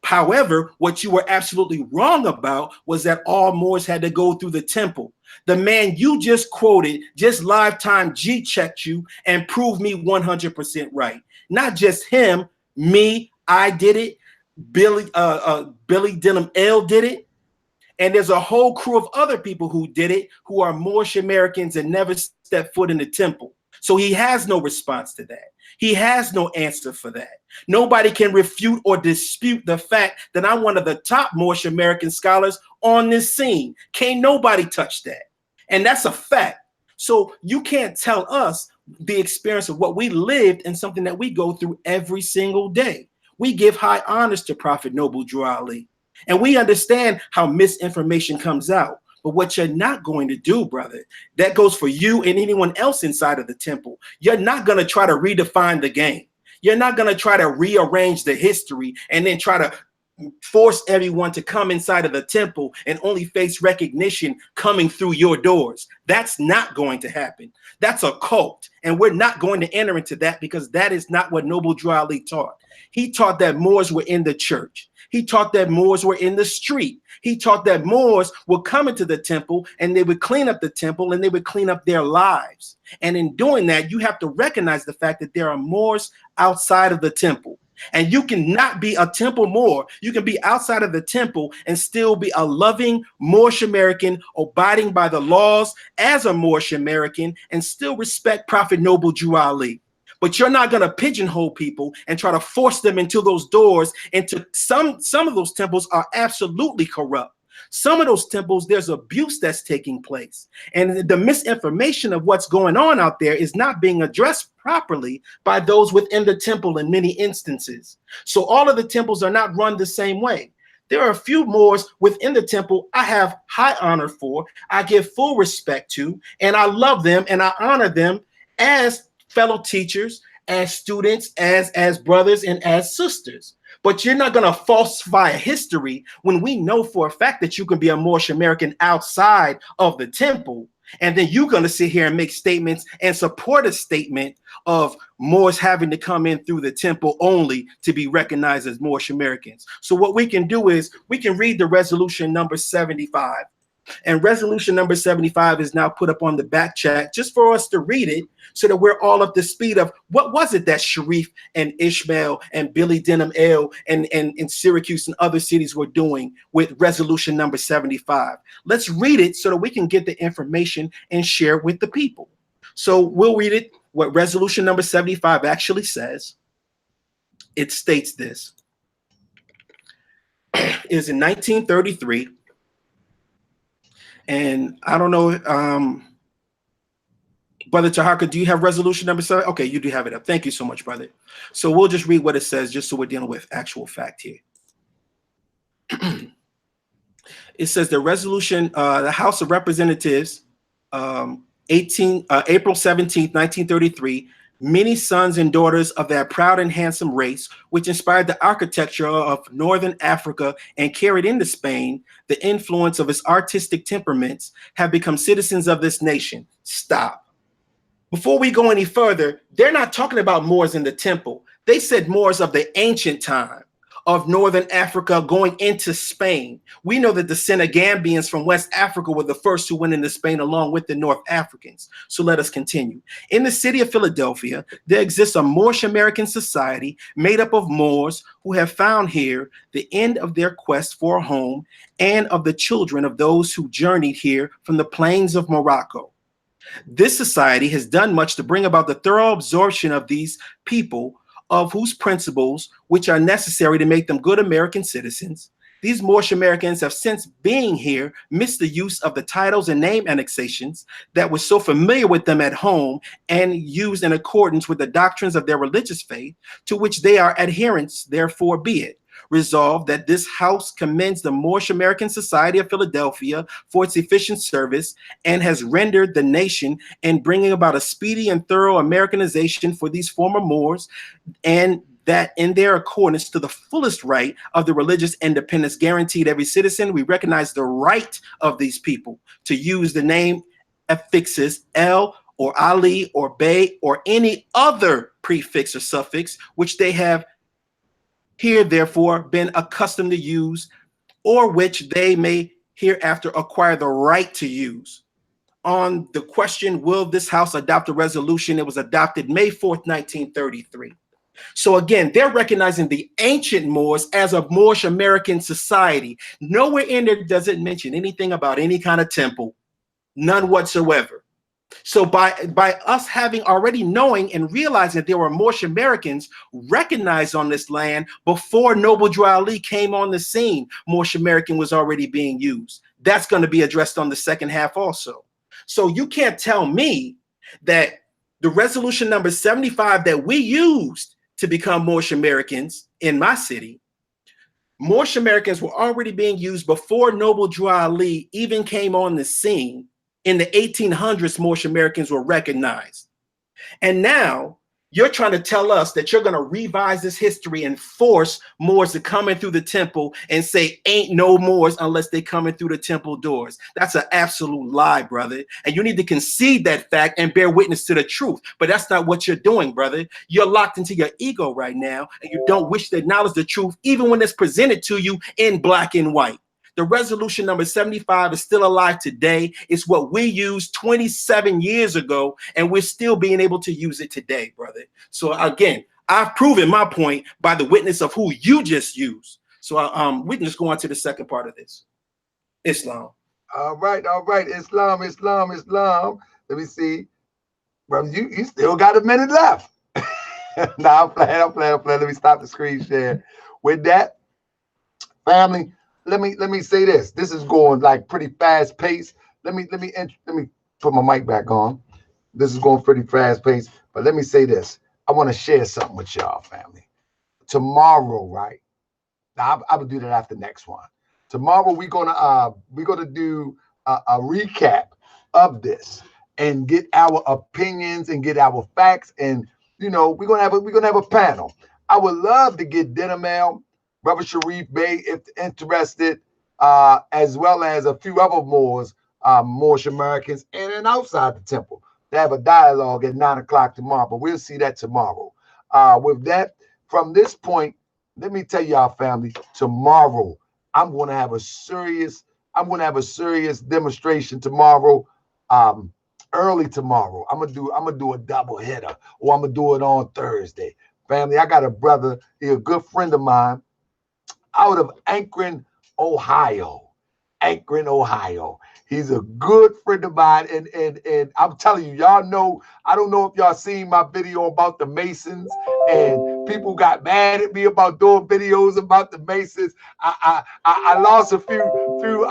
However, what you were absolutely wrong about was that all Moors had to go through the temple. The man you just quoted just lifetime G-checked you and proved me 100% right. Not just him, me, I did it. Billy Denham L did it. And there's a whole crew of other people who did it, who are Moorish Americans and never stepped foot in the temple. So he has no response to that. He has no answer for that. Nobody can refute or dispute the fact that I'm one of the top Moorish American scholars on this scene. Can't nobody touch that. And that's a fact. So you can't tell us the experience of what we lived and something that we go through every single day. We give high honors to Prophet Noble Drew Ali. And we understand how misinformation comes out. But what you're not going to do, brother, that goes for you and anyone else inside of the temple. You're not going to try to redefine the game. You're not going to try to rearrange the history and then try to force everyone to come inside of the temple and only face recognition coming through your doors. That's not going to happen. That's a cult. And we're not going to enter into that because that is not what Noble Drew Ali taught. He taught that Moors were in the church. He taught that Moors were in the street. He taught that Moors would come into the temple and they would clean up the temple and they would clean up their lives. And in doing that, you have to recognize the fact that there are Moors outside of the temple. And you cannot be a temple Moor. You can be outside of the temple and still be a loving Moorish American, abiding by the laws as a Moorish American, and still respect Prophet Noble Drew Ali. But you're not going to pigeonhole people and try to force them into those doors. Into some of those temples are absolutely corrupt. Some of those temples, there's abuse that's taking place. And the misinformation of what's going on out there is not being addressed properly by those within the temple in many instances. So all of the temples are not run the same way. There are a few Moors within the temple I have high honor for, I give full respect to, and I love them and I honor them as fellow teachers, as students, as brothers, and as sisters. But you're not going to falsify history when we know for a fact that you can be a Moorish American outside of the temple. And then you're going to sit here and make statements and support a statement of Moors having to come in through the temple only to be recognized as Moorish Americans. So what we can do is we can read the resolution number 75. And resolution number 75 is now put up on the back chat just for us to read it so that we're all up to speed of what was it that Sharif and Ishmael and Billy Denham L and Syracuse and other cities were doing with resolution number 75. Let's read it so that we can get the information and share it with the people. So we'll read it, what resolution number 75 actually says. It states this. It is in 1933. And I don't know, Brother Tahaka, do you have resolution number 7? Okay, you do have it up. Thank you so much, brother. So we'll just read what it says, just so we're dealing with actual fact here. It says the resolution, the House of Representatives, April 17th, 1933, many sons and daughters of that proud and handsome race, which inspired the architecture of Northern Africa and carried into Spain the influence of its artistic temperaments, have become citizens of this nation. Stop. Before we go any further, they're not talking about Moors in the temple. They said Moors of the ancient time of Northern Africa going into Spain. We know that the Senegambians from West Africa were the first who went into Spain along with the North Africans. So let us continue. In the city of Philadelphia, there exists a Moorish American society made up of Moors who have found here the end of their quest for a home and of the children of those who journeyed here from the plains of Morocco. This society has done much to bring about the thorough absorption of these people, of whose principles, which are necessary to make them good American citizens. These Moorish Americans have since being here missed the use of the titles and name annexations that were so familiar with them at home and used in accordance with the doctrines of their religious faith, to which they are adherents, therefore be it. Resolved that this House commends the Moorish American Society of Philadelphia for its efficient service and has rendered the nation in bringing about a speedy and thorough Americanization for these former Moors, and that in their accordance to the fullest right of the religious independence guaranteed every citizen, we recognize the right of these people to use the name affixes El or Ali or Bey or any other prefix or suffix which they have here therefore been accustomed to use, or which they may hereafter acquire the right to use. On the question, will this House adopt a resolution? It was adopted May 4th, 1933. So again, they're recognizing the ancient Moors as a Moorish American society. Nowhere in there does it mention anything about any kind of temple, none whatsoever. So by us having already knowing and realizing that there were Moorish Americans recognized on this land before Noble Drew Ali came on the scene, Moorish American was already being used. That's going to be addressed on the second half also. So you can't tell me that the resolution number 75 that we used to become Moorish Americans in my city, Moorish Americans were already being used before Noble Drew Ali even came on the scene. In the 1800s, Moorish Americans were recognized. And now you're trying to tell us that you're going to revise this history and force Moors to come in through the temple and say ain't no Moors unless they come in through the temple doors. That's an absolute lie, brother. And you need to concede that fact and bear witness to the truth. But that's not what you're doing, brother. You're locked into your ego right now, and you don't wish to acknowledge the truth even when it's presented to you in black and white. The resolution number 75 is still alive today. It's what we used 27 years ago, and we're still being able to use it today, brother. So again, I've proven my point by the witness of who you just used. So we can just go on to the second part of this. Islam. All right. Islam. Let me see. Brother, you still got a minute left. Nah, I'm playing. Let me stop the screen share. With that, family, let me say this. This is going like pretty fast paced. Let me put my mic back on. This is going pretty fast paced, but let me say this. I want to share something with y'all, family. Tomorrow, right? Now, I will do that after next one. Tomorrow we're gonna do a recap of this and get our opinions and get our facts, and we're gonna have a panel. I would love to get Dinner Mail, Brother Sharif Bey, if interested, as well as a few other Moors, Moorish Americans, and then outside the temple to have a dialogue at 9 o'clock tomorrow. But we'll see that tomorrow. With that, from this point, let me tell y'all, family, tomorrow I'm gonna have a serious, demonstration tomorrow. Um, Early tomorrow. I'm gonna do a double hitter, or I'm gonna do it on Thursday. Family, I got a brother, he a good friend of mine out of Akron, Ohio. Akron, Ohio. He's a good friend of mine, and I'm telling you, y'all know. I don't know if y'all seen my video about the Masons, and people got mad at me about doing videos about the Masons. I lost a few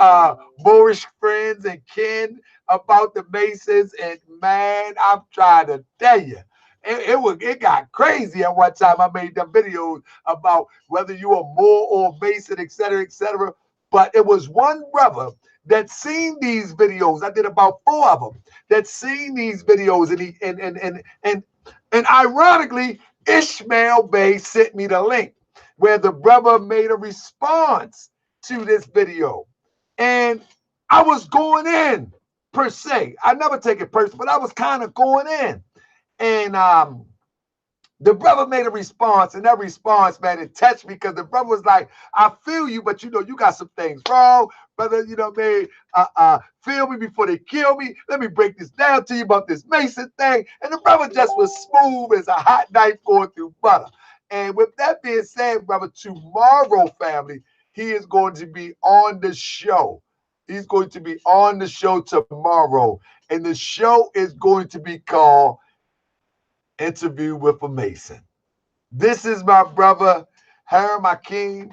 Moorish friends and kin about the Masons, and man, I'm trying to tell you. It got crazy at one time. I made them videos about whether you are Moor or Mason, et cetera, et cetera. But it was one brother that seen these videos. I did about 4 of them that seen these videos, and he and ironically, Ishmael Bey sent me the link where the brother made a response to this video, and I was going in per se. I never take it personal, but I was kind of going in, and the brother made a response, and that response, man, it touched me because the brother was like, I feel you, but you got some things wrong, brother. Man, feel me before they kill me. Let me break this down to you about this Mason thing. And the brother just was smooth as a hot knife going through butter. And with that being said, brother, tomorrow, family, he is going to be on the show. He's going to be on the show tomorrow. And the show is going to be called Interview with a Mason. This is my brother, Harry Akeem.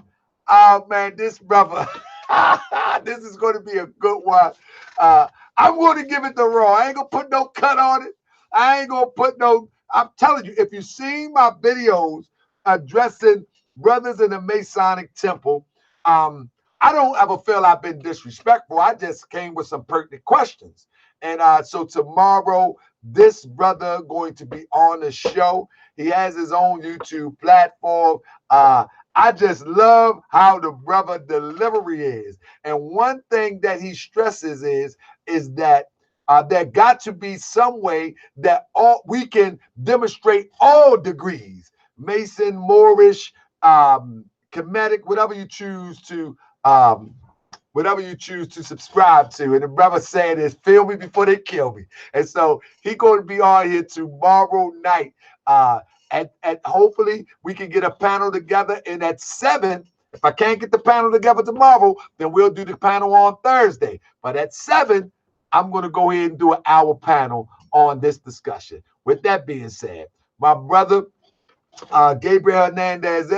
Oh man, this brother, this is going to be a good one. I'm going to give it the raw. I ain't gonna put no cut on it. I ain't gonna put no. I'm telling you, if you've seen my videos addressing brothers in the Masonic temple, I don't ever feel I've been disrespectful. I just came with some pertinent questions. And so tomorrow, this brother going to be on the show. He has his own YouTube platform. I just love how the brother delivery is. And one thing that he stresses is that there got to be some way that we can demonstrate all degrees, Mason, Moorish, Kemetic, whatever you choose to subscribe to. And the brother saying is, feel me before they kill me. And so he going to be on here tomorrow night. And hopefully we can get a panel together. And at 7, if I can't get the panel together tomorrow, then we'll do the panel on Thursday. But at 7, I'm going to go ahead and do an hour panel on this discussion. With that being said, my brother, Gabriel Hernandez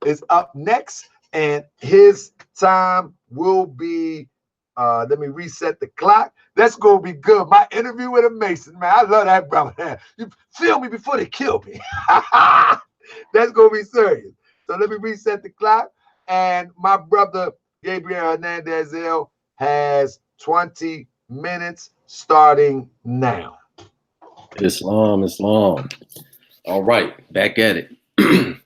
is up next, and his time will be, let me reset the clock. That's going to be good. My interview with a Mason, man. I love that brother. You feel me before they kill me. That's going to be serious. So let me reset the clock. And my brother, Gabriel Hernandez has 20 minutes starting now. Islam. All right, back at it.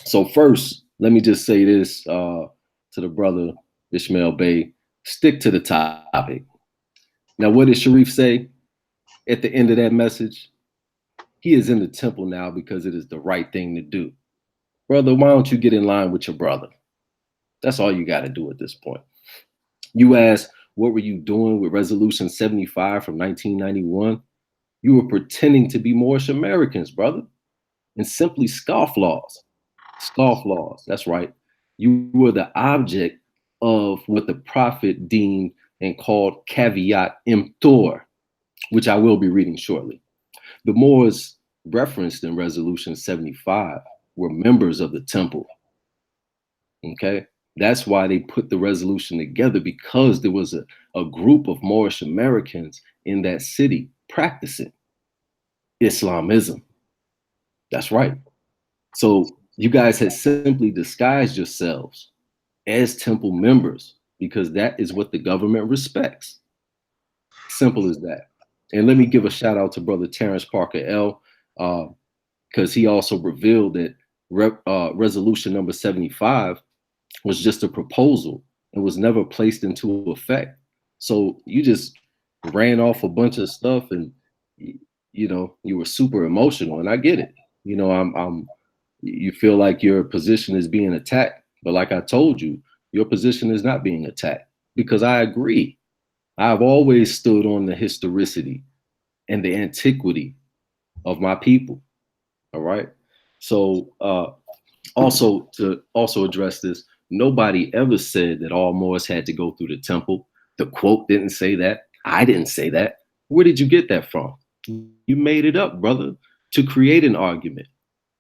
So first, let me just say this to the brother Ishmael Bey: stick to the topic. Now, what did Sharif say at the end of that message? He is in the temple now because it is the right thing to do. Brother, why don't you get in line with your brother? That's all you got to do at this point. You asked, what were you doing with Resolution 75 from 1991? You were pretending to be Moorish Americans, brother, and simply scofflaws. Scofflaws, that's right. You were the object of what the prophet deemed and called caveat emptor, which I will be reading shortly. The Moors referenced in Resolution 75 were members of the temple. Okay? That's why they put the resolution together, because there was a group of Moorish Americans in that city practicing Islamism. That's right. So you guys had simply disguised yourselves as temple members because that is what the government respects. Simple as that. And let me give a shout out to Brother Terrence Parker L, because he also revealed that resolution number 75 was just a proposal and was never placed into effect. So you just ran off a bunch of stuff, and you were super emotional, and I get it. You feel like your position is being attacked, but like I told you, your position is not being attacked, because I agree. I've always stood on the historicity and the antiquity of my people. All right. So also to address this, nobody ever said that all Moors had to go through the temple. The quote didn't say that. I didn't say that. Where did you get that from? You made it up, brother, to create an argument.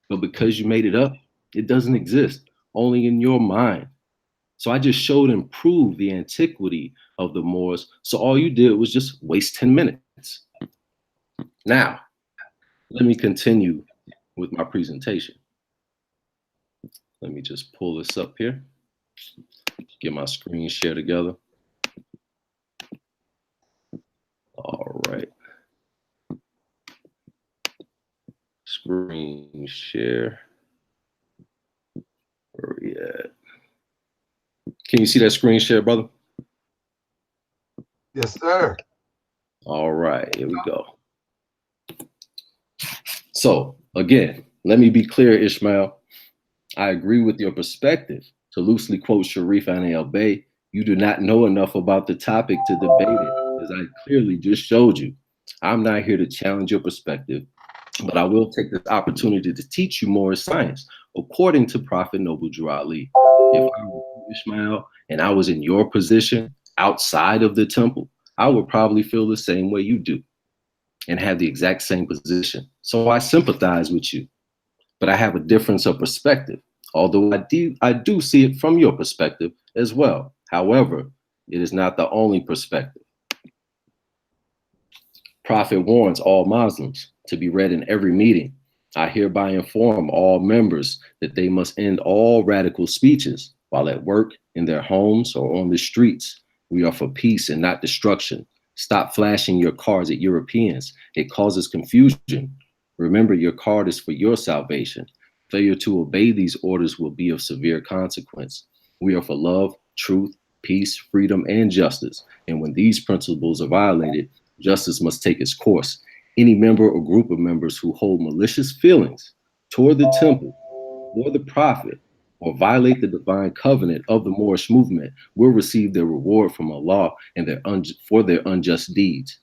But because you made it up, it doesn't exist, only in your mind. So I just showed and proved the antiquity of the Moors. So all you did was just waste 10 minutes. Now, let me continue with my presentation. Let me just pull this up here, get my screen share together. All right. Screen share. Where are we at? Can you see that screen share, brother? Yes, sir. All right, here we go. So again, let me be clear, Ishmael. I agree with your perspective. To loosely quote Sharif Anil Bey, you do not know enough about the topic to debate it, as I clearly just showed you. I'm not here to challenge your perspective, but I will take this opportunity to teach you more science, according to Prophet Noble Drew Ali. If I were Ishmael and I was in your position outside of the temple, I would probably feel the same way you do and have the exact same position. So I sympathize with you, but I have a difference of perspective, although I do see it from your perspective as well. However, it is not the only perspective. Prophet warns all Muslims to be read in every meeting. I hereby inform all members that they must end all radical speeches while at work, in their homes, or on the streets. We are for peace and not destruction. Stop flashing your cards at Europeans. It causes confusion. Remember, your card is for your salvation. Failure to obey these orders will be of severe consequence. We are for love, truth, peace, freedom, and justice. And when these principles are violated, justice must take its course. Any member or group of members who hold malicious feelings toward the temple or the prophet or violate the divine covenant of the Moorish movement will receive their reward from Allah and for their unjust deeds.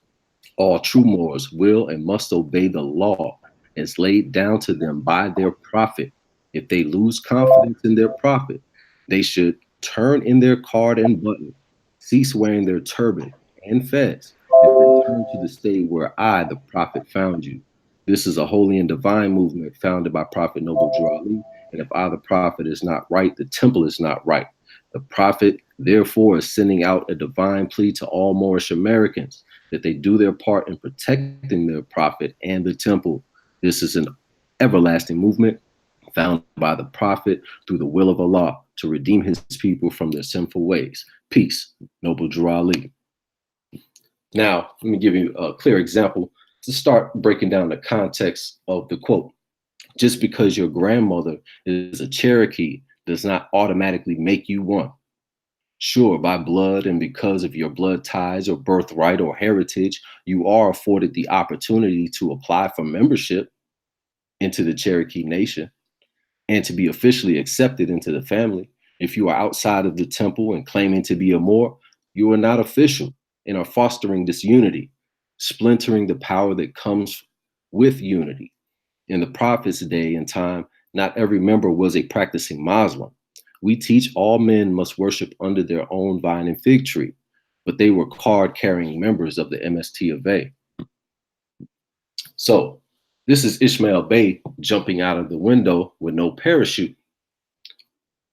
All true Moors will and must obey the law as laid down to them by their prophet. If they lose confidence in their prophet, they should turn in their card and button, cease wearing their turban and fez, and return to the state where I, the prophet, found you. This is a holy and divine movement founded by Prophet Noble Drew Ali, and if I, the prophet, is not right, the temple is not right. The prophet, therefore, is sending out a divine plea to all Moorish Americans that they do their part in protecting their prophet and the temple. This is an everlasting movement founded by the prophet through the will of Allah to redeem his people from their sinful ways. Peace, Noble Drew Ali. Now, let me give you a clear example to start breaking down the context of the quote. Just because your grandmother is a Cherokee does not automatically make you one. Sure, by blood and because of your blood ties or birthright or heritage, you are afforded the opportunity to apply for membership into the Cherokee Nation and to be officially accepted into the family. If you are outside of the temple and claiming to be a Moor, you are not official and are fostering disunity, splintering the power that comes with unity. In the Prophet's day and time, not every member was a practicing Muslim. We teach all men must worship under their own vine and fig tree, but they were card-carrying members of the MST of A. So this is Ishmael Bey jumping out of the window with no parachute.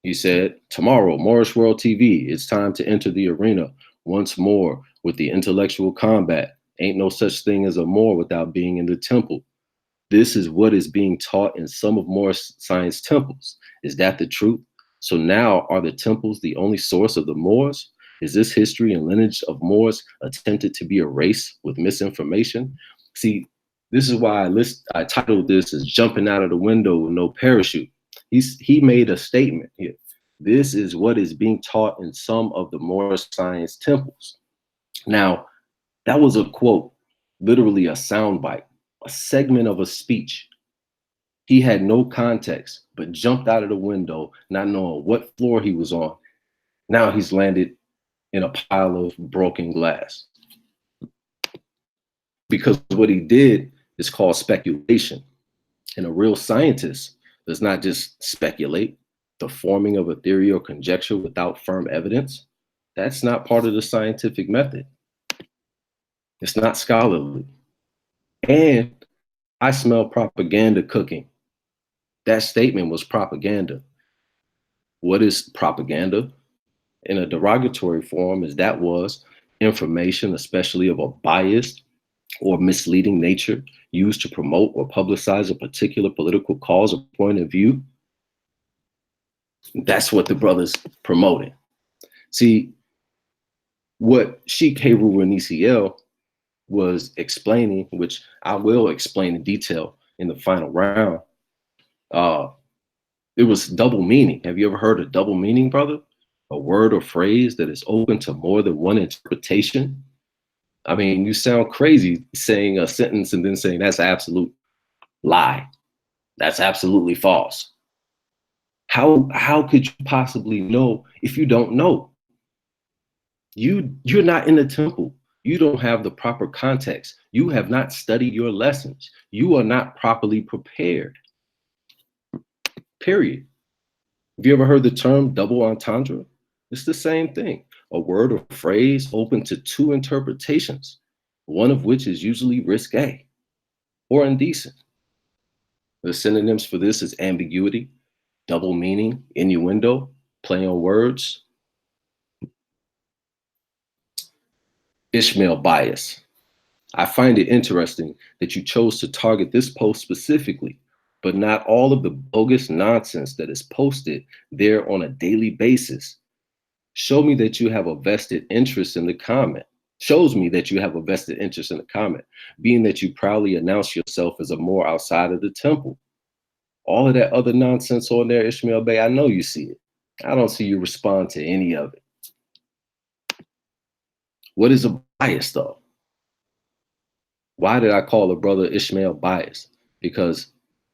He said, tomorrow, Moorish World TV, it's time to enter the arena once more with the intellectual combat. Ain't no such thing as a Moor without being in the temple. This is what is being taught in some of Moorish science temples. Is that the truth? So now are the temples the only source of the Moors? Is this history and lineage of Moors attempted to be erased with misinformation? See, this is why I titled this as Jumping Out of the Window with No Parachute. He made a statement here. This is what is being taught in some of the Moorish science temples. Now, that was a quote, literally a soundbite, a segment of a speech. He had no context, but jumped out of the window, not knowing what floor he was on. Now he's landed in a pile of broken glass. Because what he did is called speculation. And a real scientist does not just speculate. The forming of a theory or conjecture without firm evidence, that's not part of the scientific method. It's not scholarly. And I smell propaganda cooking. That statement was propaganda. What is propaganda? In a derogatory form, as that was information, especially of a biased or misleading nature, used to promote or publicize a particular political cause or point of view. That's what the brothers promoted. See, what Sheikh Heru and ECL was explaining, which I will explain in detail in the final round, it was double meaning. Have you ever heard of double meaning, brother? A word or phrase that is open to more than one interpretation? I mean, you sound crazy saying a sentence and then saying that's an absolute lie. That's absolutely false. How could you possibly know if you don't know? You're not in the temple. You don't have the proper context. You have not studied your lessons. You are not properly prepared. Period. Have you ever heard the term double entendre? It's the same thing. A word or phrase open to two interpretations, one of which is usually risque or indecent. The synonyms for this is ambiguity, double meaning, innuendo, play on words. Ishmael bias. I find it interesting that you chose to target this post specifically, but not all of the bogus nonsense that is posted there on a daily basis. Show me that you have a vested interest in the comment. Shows me that you have a vested interest in the comment, being that you proudly announce yourself as a Moor outside of the temple. All of that other nonsense on there, Ishmael Bey, I know you see it. I don't see you respond to any of it. What is a bias, though? Why did I call a brother Ishmael biased? Because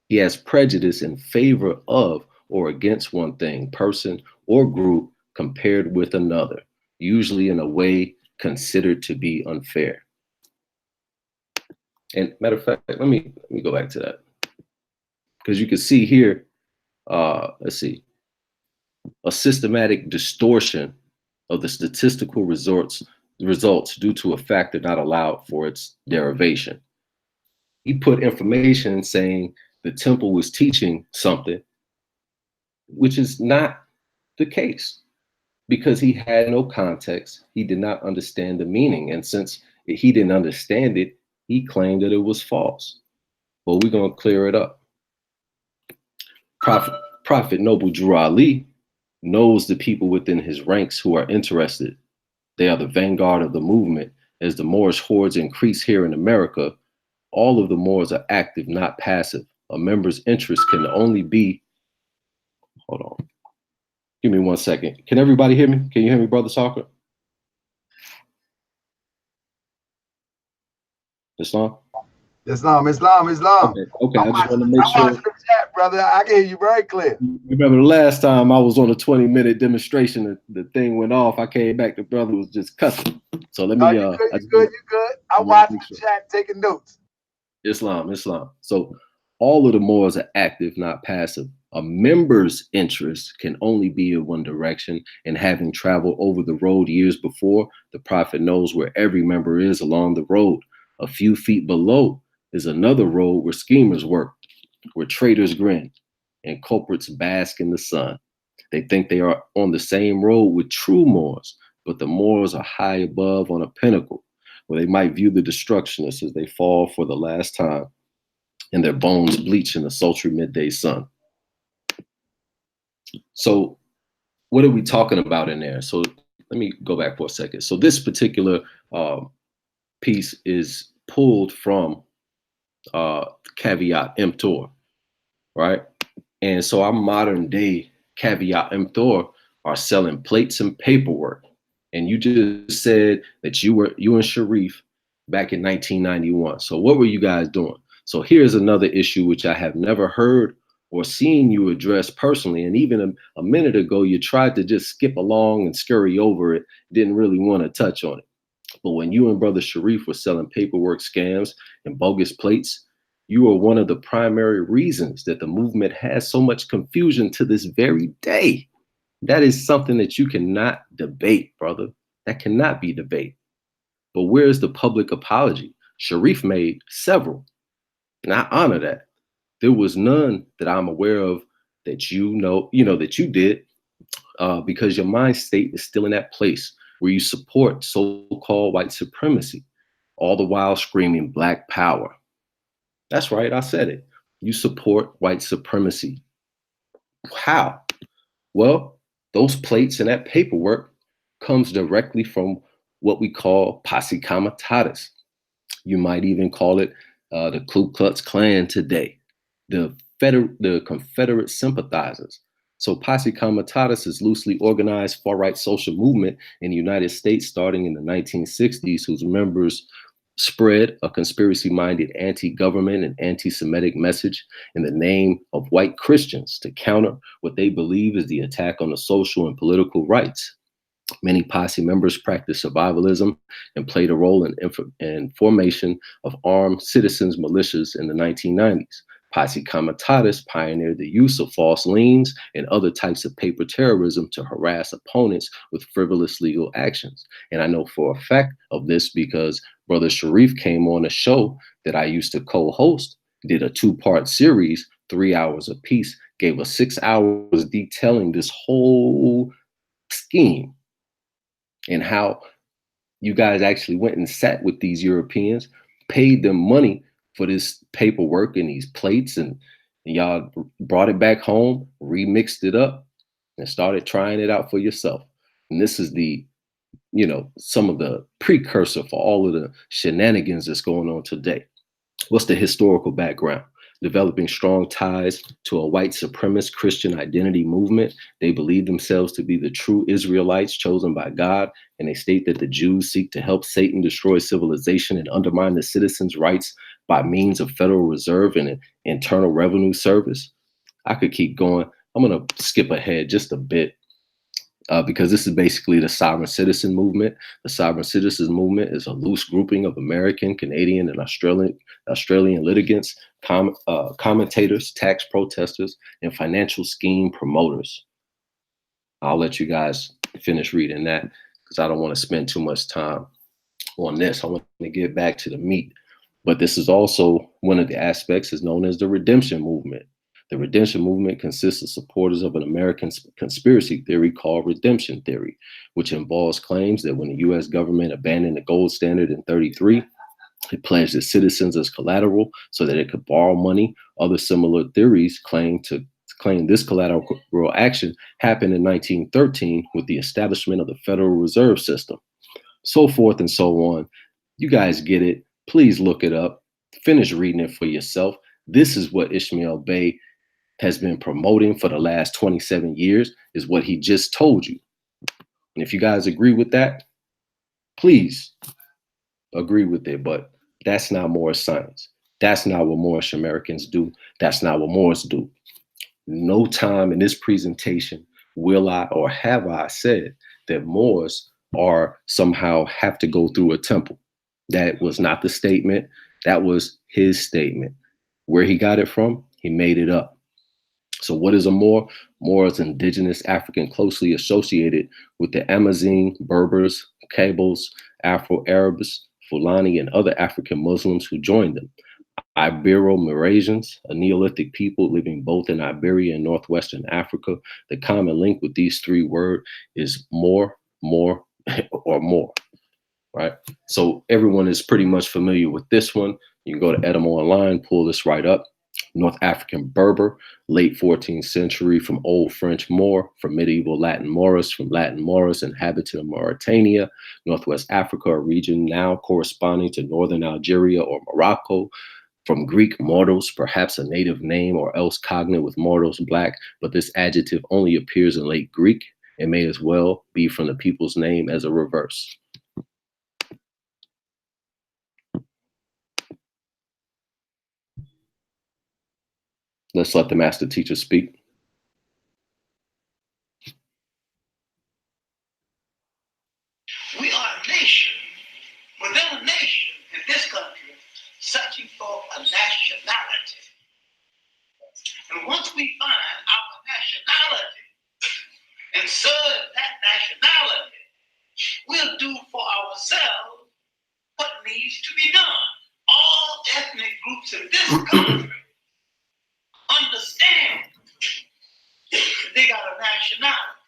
he has prejudice in favor of or against one thing, person, or group compared with another, usually in a way considered to be unfair. And matter of fact, let me go back to that. Because you can see here, let's see, a systematic distortion of the statistical results due to a factor not allowed for its derivation. He put information saying the temple was teaching something, which is not the case, because he had no context. He did not understand the meaning. And since he didn't understand it, he claimed that it was false. Well, we're going to clear it up. Prophet Noble Drew Ali knows the people within his ranks who are interested. They are the vanguard of the movement. As the Moorish hordes increase here in America, all of the Moors are active, not passive. A member's interest can only be, hold on, give me 1 second. Can everybody hear me? Can you hear me, Brother Soccer? Islam? Islam. Okay, I just want to make sure. The chat, brother. I can hear you very clear. Remember the last time I was on a 20-minute demonstration, the thing went off. I came back, the brother was just cussing. So let me. You good. I watched the chat, taking notes. Islam. So all of the Moors are active, not passive. A member's interest can only be in one direction, and having traveled over the road years before, the Prophet knows where every member is along the road. A few feet below is another road where schemers work, where traitors grin, and culprits bask in the sun. They think they are on the same road with true Moors, but the Moors are high above on a pinnacle where they might view the destructionists as they fall for the last time and their bones bleach in the sultry midday sun. So what are we talking about in there? So let me go back for a second. So this particular piece is pulled from Caveat Emptor, right? And so our modern day Caveat Emptor are selling plates and paperwork. And you just said that you and Sharif back in 1991. So what were you guys doing? So here's another issue which I have never heard or seen you address personally. And even a minute ago, you tried to just skip along and scurry over it, didn't really want to touch on it. But when you and Brother Sharif were selling paperwork scams and bogus plates, you are one of the primary reasons that the movement has so much confusion to this very day. That is something that you cannot debate, brother. That cannot be debated. But where's the public apology? Sharif made several, and I honor that. There was none that I'm aware of that that you did, because your mind state is still in that place where you support so-called white supremacy, all the while screaming Black power. That's right, I said it. You support white supremacy. How? Well, those plates and that paperwork comes directly from what we call posse comitatus. You might even call it the Ku Klux Klan today, the Confederate sympathizers. So posse comitatus is loosely organized far-right social movement in the United States starting in the 1960s, whose members spread a conspiracy-minded anti-government and anti-Semitic message in the name of white Christians to counter what they believe is the attack on the social and political rights. Many posse members practiced survivalism and played a role in formation of armed citizens militias in the 1990s. Posse comitatus pioneered the use of false liens and other types of paper terrorism to harass opponents with frivolous legal actions. And I know for a fact of this because Brother Sharif came on a show that I used to co-host, did a 2-part series, 3 hours apiece, gave us 6 hours detailing this whole scheme and how you guys actually went and sat with these Europeans, paid them money for this paperwork and these plates, and y'all brought it back home, remixed it up, and started trying it out for yourself. And this is some of the precursor for all of the shenanigans that's going on today. What's the historical background? Developing strong ties to a white supremacist Christian identity movement. They believe themselves to be the true Israelites chosen by God, and they state that the Jews seek to help Satan destroy civilization and undermine the citizens' rights by means of Federal Reserve and Internal Revenue Service. I could keep going. I'm going to skip ahead just a bit because this is basically the sovereign citizen movement. The sovereign citizens movement is a loose grouping of American, Canadian, and Australian litigants, commentators, tax protesters, and financial scheme promoters. I'll let you guys finish reading that because I don't want to spend too much time on this. I want to get back to the meat. But this is also one of the aspects is known as the redemption movement. The redemption movement consists of supporters of an American conspiracy theory called redemption theory, which involves claims that when the U.S. government abandoned the gold standard in 1933, it pledged its citizens as collateral so that it could borrow money. Other similar theories claim this collateral action happened in 1913 with the establishment of the Federal Reserve System, so forth and so on. You guys get it. Please look it up. Finish reading it for yourself. This is what Ishmael Bey has been promoting for the last 27 years, is what he just told you. And if you guys agree with that, please agree with it. But that's not Moorish science. That's not what Moorish Americans do. That's not what Moors do. No time in this presentation will I or have I said that Moors are somehow have to go through a temple. That was not the statement. That was his statement. Where he got it from, he made it up. So what is a Moor? Moor is indigenous African closely associated with the Amazigh, Berbers, Kabils, Afro-Arabs, Fulani, and other African Muslims who joined them. Ibero-Eurasians, a Neolithic people living both in Iberia and northwestern Africa. The common link with these three words is more, or more, right? So everyone is pretty much familiar with this one. You can go to Edom Online, pull this right up. North African Berber, late 14th century, from Old French Moor, from medieval Latin Moorish, from Latin Moorish, inhabited of Mauritania, Northwest Africa, a region now corresponding to northern Algeria or Morocco. From Greek mortals, perhaps a native name or else cognate with mortals black, but this adjective only appears in late Greek. It may as well be from the people's name as a reverse. Let's let the master teacher speak. We are a nation within a nation in this country searching for a nationality. And once we find our nationality and serve that nationality, we'll do for ourselves what needs to be done. All ethnic groups in this country understand they got a nationality.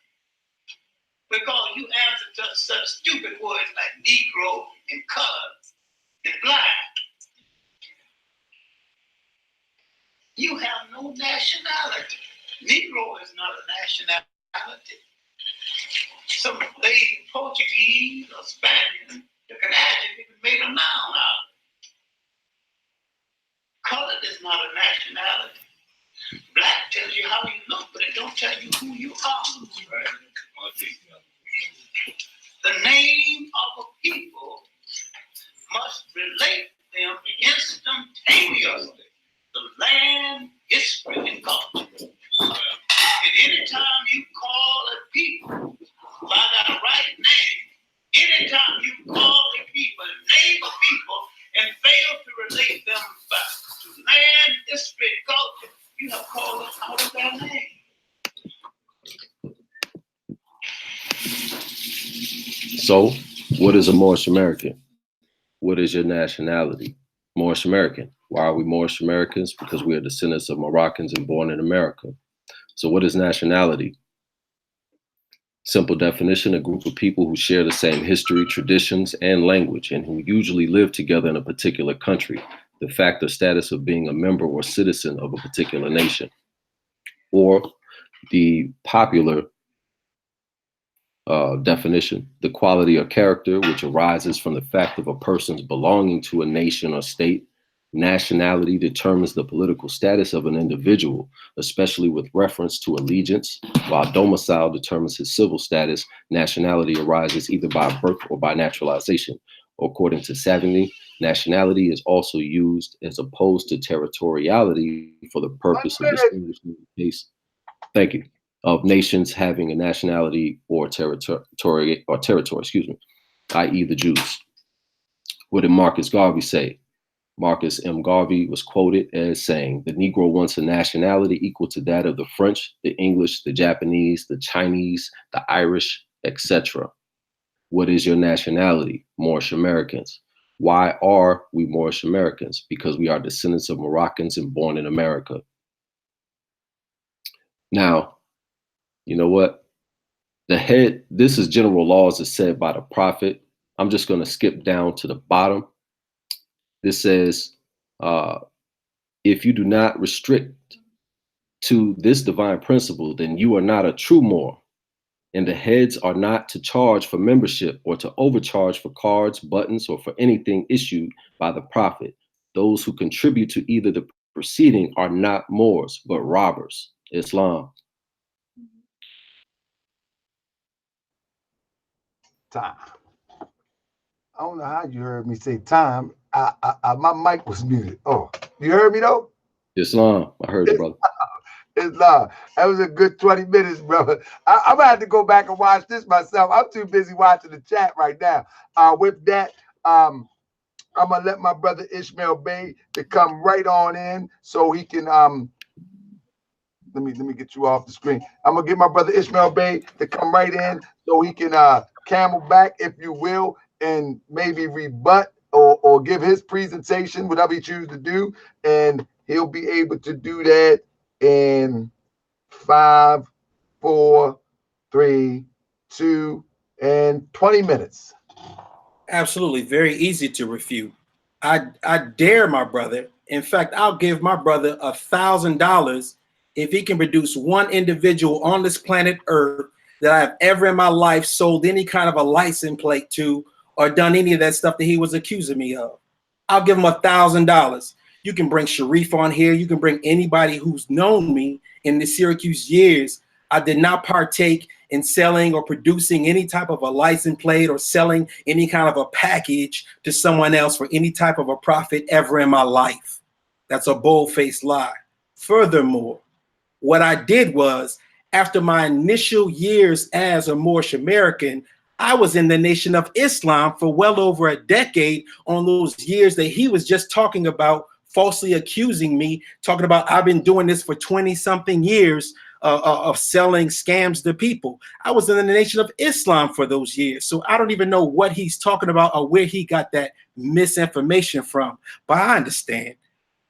Because you answer to such stupid words like Negro and colored and black. You have no nationality. Negro is not a nationality. Some lady Portuguese or Spaniard took an adjective and made a noun out of it. Colored is not a nationality. Black tells you how you look, but it don't tell you who you are. The name of a people must relate them instantaneously to land, history, and culture. And anytime you call a people by that right name, anytime you call a people, name a people, and fail to relate them back to land, history, and culture, you have called us out of their name. So, what is a Moorish American? What is your nationality? Moorish American. Why are we Moorish Americans? Because we are descendants of Moroccans and born in America. So, what is nationality? Simple definition: a group of people who share the same history, traditions, and language, and who usually live together in a particular country. The fact or status of being a member or citizen of a particular nation. Or the popular definition, the quality or character which arises from the fact of a person's belonging to a nation or state. Nationality determines the political status of an individual, especially with reference to allegiance, while domicile determines his civil status. Nationality arises either by birth or by naturalization. According to Savigny, nationality is also used as opposed to territoriality for the purpose of distinguishing the case. Thank you. Of nations having a nationality or territory, i.e. the Jews. What did Marcus Garvey say? Marcus M. Garvey was quoted as saying, "The Negro wants a nationality equal to that of the French, the English, the Japanese, the Chinese, the Irish, etc." What is your nationality? Moorish Americans. Why are we Moorish Americans? Because we are descendants of Moroccans and born in America. Now, you know what? This is general laws as said by the prophet. I'm just going to skip down to the bottom. This says, if you do not restrict to this divine principle, then you are not a true Moor. And the heads are not to charge for membership or to overcharge for cards, buttons, or for anything issued by the prophet. Those who contribute to either the proceeding are not Moors, but robbers. Islam. Time. I don't know how you heard me say time. My mic was muted. Oh, you heard me though? Islam. I heard you, brother. Islam. That was a good 20 minutes, brother. I'm gonna have to go back and watch this myself. I'm too busy watching the chat right now. With that, I'm gonna let my brother Ishmael Bey to come right on in so he can let me get you off the screen. I'm gonna get my brother Ishmael Bey to come right in so he can camel back, if you will, and maybe rebut or or give his presentation, whatever he chooses to do, and he'll be able to do that in 5, 4, 3, 2, and 20 minutes. Absolutely, very easy to refute. I dare my brother. In fact, I'll give my brother $1,000 if he can produce one individual on this planet Earth that I have ever in my life sold any kind of a license plate to or done any of that stuff that he was accusing me of. I'll give him $1,000. You can bring Sharif on here. You can bring anybody who's known me in the Syracuse years. I did not partake in selling or producing any type of a license plate or selling any kind of a package to someone else for any type of a profit ever in my life. That's a bold-faced lie. Furthermore, what I did was, after my initial years as a Moorish American, I was in the Nation of Islam for well over a decade on those years that he was just talking about, falsely accusing me, talking about I've been doing this for 20-something years of selling scams to people. I was in the Nation of Islam for those years, so I don't even know what he's talking about or where he got that misinformation from. But I understand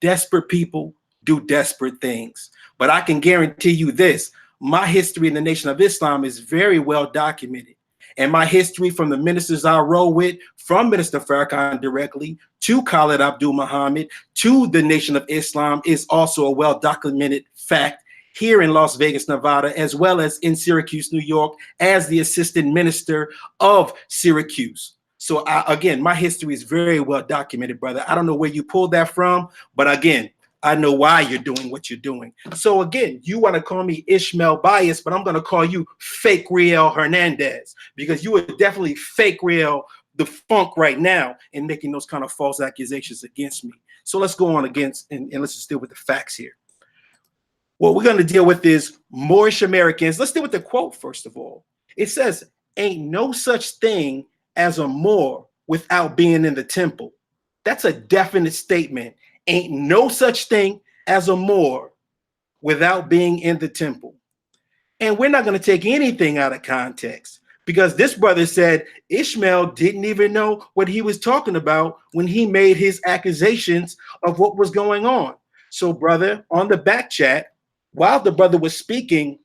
desperate people do desperate things. But I can guarantee you this, my history in the Nation of Islam is very well documented. And my history from the ministers I roll with, from Minister Farrakhan directly to Khalid Abdul Muhammad to the Nation of Islam, is also a well-documented fact here in Las Vegas, Nevada, as well as in Syracuse, New York, as the assistant minister of Syracuse. So again, my history is very well documented, brother. I don't know where you pulled that from, but again, I know why you're doing what you're doing. So again, you want to call me Ishmael Bias, but I'm going to call you Fake Riel Hernandez, because you are definitely Fake Riel the Funk right now in making those kind of false accusations against me. So let's go on against, and let's just deal with the facts here. What we're going to deal with is Moorish Americans. Let's deal with the quote, first of all. It says, ain't no such thing as a Moor without being in the temple. That's a definite statement. Ain't no such thing as a Moor without being in the temple. And we're not going to take anything out of context, because this brother said Ishmael didn't even know what he was talking about when he made his accusations of what was going on. So, brother, on the back chat, while the brother was speaking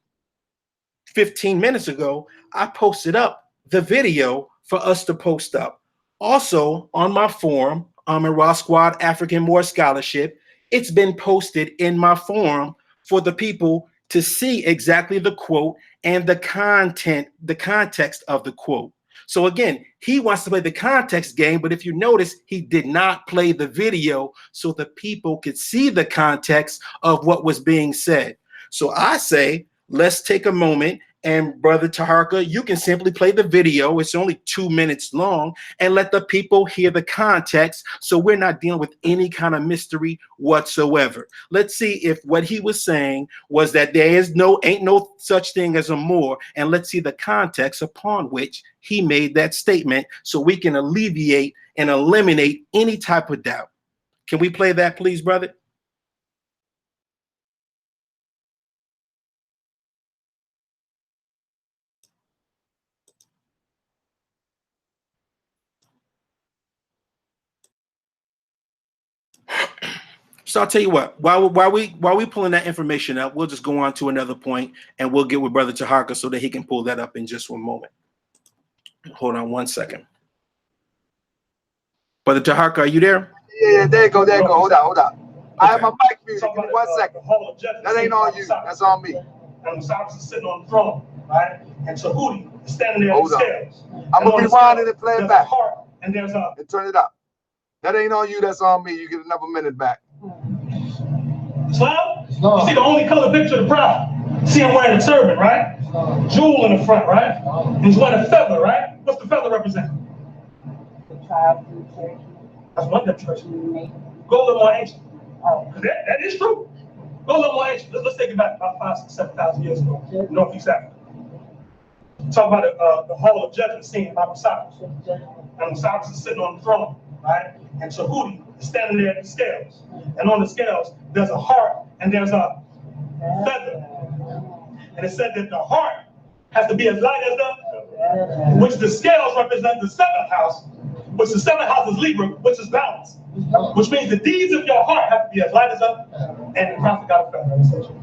15 minutes ago, I posted up the video for us to post up. Also, on my forum, in Raw Squad African Moor Scholarship, it's been posted in my forum for the people to see exactly the quote and the content, the context of the quote. So again, he wants to play the context game, but if you notice, he did not play the video so the people could see the context of what was being said. So I say, let's take a moment, and Brother Taharka, you can simply play the video. It's only 2 minutes long, and let the people hear the context, so we're not dealing with any kind of mystery whatsoever. Let's see if what he was saying was that there ain't no such thing as a Moor, and let's see the context upon which he made that statement, so we can alleviate and eliminate any type of doubt. Can we play that, please, brother? So I'll tell you what, while we pulling that information up, we'll just go on to another point, and we'll get with Brother Taharka so that he can pull that up in just one moment. Hold on 1 second. Brother Taharka, are you there? Yeah, there you go. Hold on. I have my mic muted. Give me 1 second. That ain't on you. That's on me. And Osiris is sitting on the throne, right? And Tahuti is standing there on the scales. I'm going to rewind it and play it back. And there's a... And turn it up. That ain't on you. That's on me. You get another minute back. Islam? You see the only color picture of the prophet. See him wearing a turban, right? Jewel in the front, right? He's wearing a feather, right? What's the feather represent? That's one demonstration. Go a little more ancient. That is true. Go a little more ancient. Let's take it back about 5,000, 6,000, 7,000 years ago, Northeast Africa. Talk about the hall of judgment scene by Osiris. And Osiris is sitting on the throne, right? And Tahuti is standing there at the scales. And on the scales, there's a heart and there's a feather. And it said that the heart has to be as light as the, which the scales represent the seventh house, which the seventh house is Libra, which is balance. Which means the deeds of your heart have to be as light as up, and the prophet got a feather, essentially.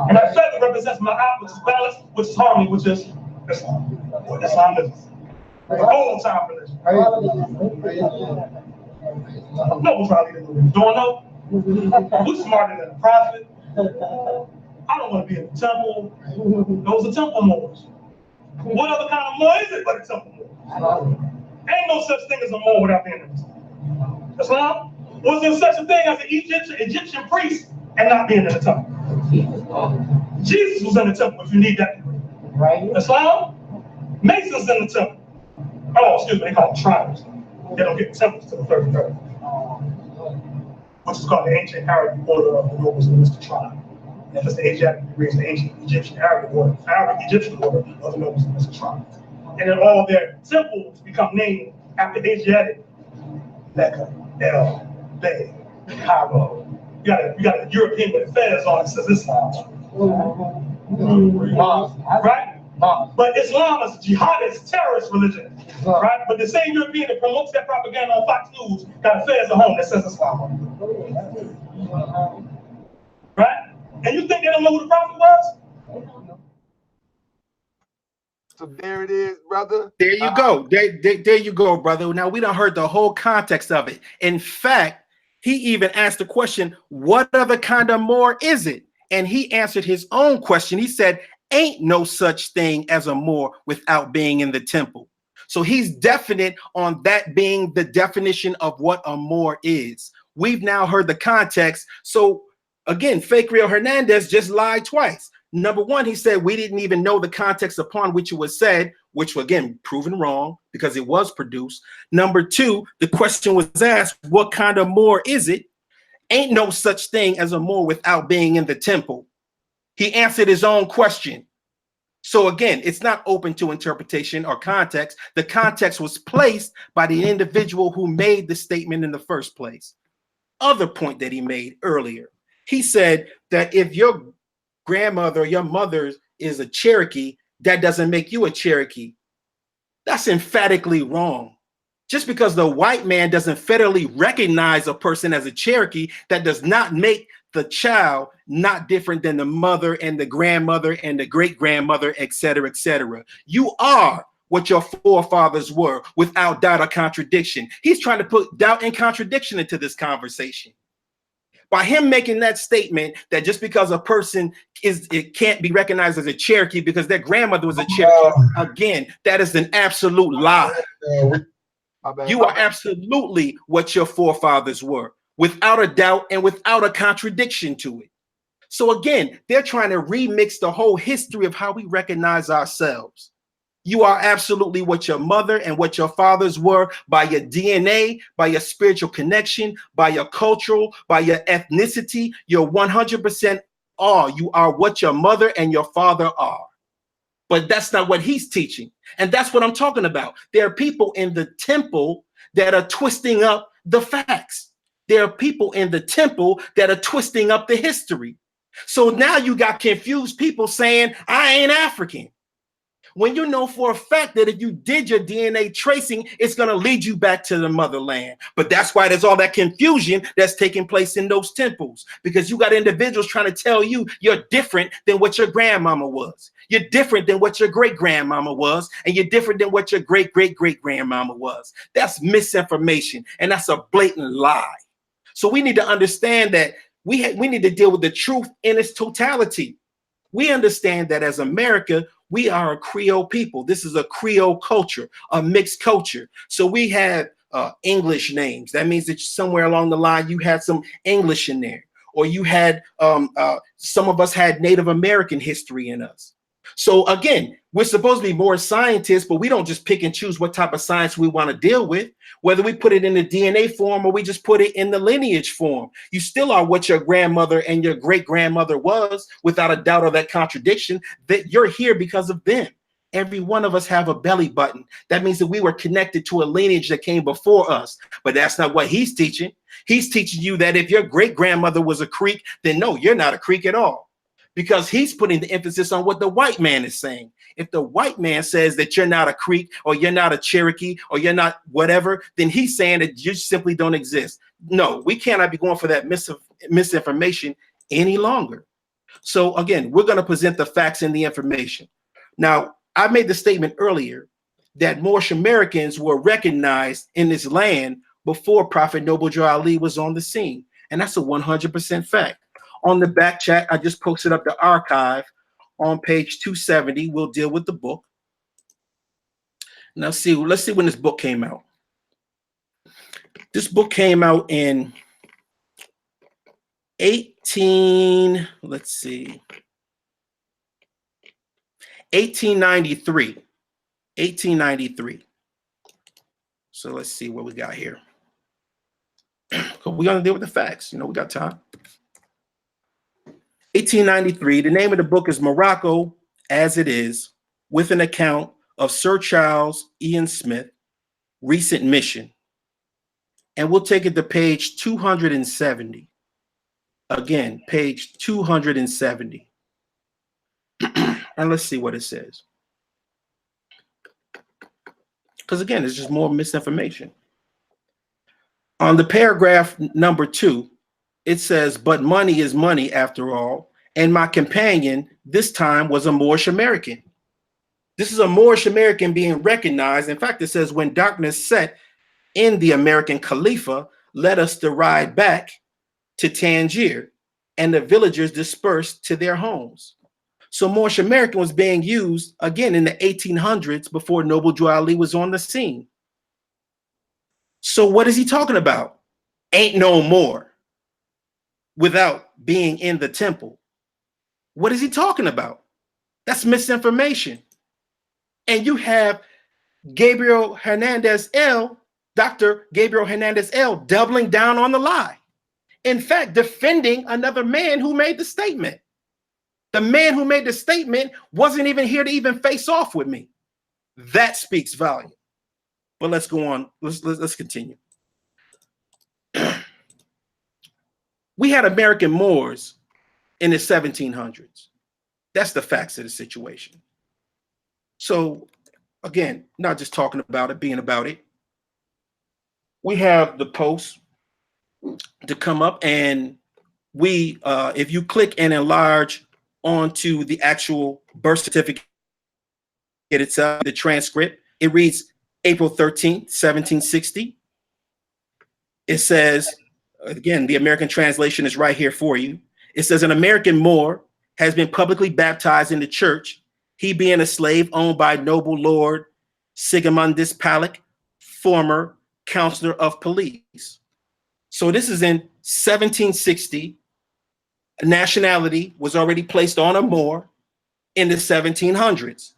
And that feather represents Ma'at, which is balance, which is harmony, which is Islam. Or Islamism. The whole time religion. No one's probably doing no. Who's smarter than the prophet? I don't want to be in the temple. Those are temple Moors. What other kind of Moor is it but a temple Moor? Ain't no such thing as a Moor without being in the temple. Islam? Was there such a thing as an Egyptian priest and not being in the temple? Jesus was in the temple if you need that. Right. Islam? Masons in the temple. Oh, excuse me, they call them tribes. They don't get temples to the 33rd. Which is called the ancient Arabic order of the nobles of the Mystical tribe. And that's the Asiatic degrees, the ancient Egyptian Arabic Egyptian order of the nobles of the Mystical tribe. And then all their temples become named after Asiatic. Mecca, El, Bay, Cairo. You got a European with affairs on it, says Islam. Right? But Islam is a jihadist terrorist religion. Right? But the same European that promotes that propaganda on Fox News got affairs at home that says Islam. Right? And you think they don't know who the prophet was? So there it is, brother. There you go. There you go, brother. Now we done heard the whole context of it. In fact, he even asked the question, what other kind of Moor is it? And he answered his own question. He said, ain't no such thing as a Moor without being in the temple. So he's definite on that being the definition of what a Moor is. We've now heard the context. So again, Fake Real Hernandez just lied twice. Number one, he said we didn't even know the context upon which it was said, which again, proven wrong because it was produced. Number two, the question was asked, what kind of Moor is it? Ain't no such thing as a Moor without being in the temple. He answered his own question. So again, it's not open to interpretation or context. The context was placed by the individual who made the statement in the first place. Other point that he made earlier, he said that if your grandmother or your mother is a Cherokee, that doesn't make you a Cherokee. That's emphatically wrong. Just because the white man doesn't federally recognize a person as a Cherokee, that does not make the child not different than the mother and the grandmother and the great-grandmother, et cetera, et cetera. You are what your forefathers were without doubt or contradiction. He's trying to put doubt and contradiction into this conversation. By him making that statement that just because a person it can't be recognized as a Cherokee because their grandmother was a Cherokee, again, that is an absolute lie. You are absolutely what your forefathers were, without a doubt and without a contradiction to it. So again, they're trying to remix the whole history of how we recognize ourselves. You are absolutely what your mother and what your fathers were by your DNA, by your spiritual connection, by your cultural, by your ethnicity. You're 100% are. You are what your mother and your father are. But that's not what he's teaching. And that's what I'm talking about. There are people in the temple that are twisting up the facts. There are people in the temple that are twisting up the history. So now you got confused people saying, I ain't African. When you know for a fact that if you did your DNA tracing, it's going to lead you back to the motherland. But that's why there's all that confusion that's taking place in those temples, because you got individuals trying to tell you you're different than what your grandmama was. You're different than what your great-grandmama was, and you're different than what your great-great-great-grandmama was. That's misinformation, and that's a blatant lie. So we need to understand that we need to deal with the truth in its totality. We understand that as America, we are a Creole people. This is a Creole culture, a mixed culture. So we have English names. That means that somewhere along the line, you had some English in there, or you had some of us had Native American history in us. So again, we're supposed to be more scientists, but we don't just pick and choose what type of science we want to deal with, whether we put it in the DNA form or we just put it in the lineage form. You still are what your grandmother and your great-grandmother was, without a doubt or that contradiction, that you're here because of them. Every one of us have a belly button. That means that we were connected to a lineage that came before us, but that's not what he's teaching. He's teaching you that if your great-grandmother was a Creek, then no, you're not a Creek at all. because he's putting the emphasis on what the white man is saying. If the white man says that you're not a Creek or you're not a Cherokee or you're not whatever, then he's saying that you simply don't exist. No, we cannot be going for that misinformation any longer. So again, we're going to present the facts and the information. Now, I made the statement earlier that Moorish Americans were recognized in this land before Prophet Noble Drew Ali was on the scene. And that's a 100% fact. On the back chat, I just posted up the archive on page 270. We'll deal with the book. Now, let's see when this book came out. This book came out in 1893. 1893. So let's see what we got here. We're going to deal with the facts. You know, we got time. 1893. The name of the book is Morocco as It Is, with an account of Sir Charles Ian Smith, recent mission. And we'll take it to page 270. Again, page 270. And let's see what it says. Because again, it's just more misinformation. On the paragraph number 2, it says, but money is money after all. And my companion this time was a Moorish American. This is a Moorish American being recognized. In fact, it says, when darkness set in the American Khalifa, led us to ride back to Tangier, and the villagers dispersed to their homes. So Moorish American was being used again in the 1800s before Noble Drew Ali was on the scene. So what is he talking about? Ain't no more without being in the temple. What is he talking about? That's misinformation. And you have Gabriel Hernandez L, Dr. Gabriel Hernandez L, doubling down on the lie. In fact, defending another man who made the statement. The man who made the statement wasn't even here to even face off with me. That speaks volume. But let's go on. Let's continue. We had American Moors in the 1700s. That's the facts of the situation. So again, not just talking about it, being about it. We have the post to come up, and we, if you click and enlarge onto the actual birth certificate itself, the transcript, it reads April 13th, 1760. It says, again, the American translation is right here for you. It says, an American Moor has been publicly baptized in the church, he being a slave owned by noble Lord Sigismundus Palek, former counselor of police. So this is in 1760. Nationality was already placed on a Moor in the 1700s.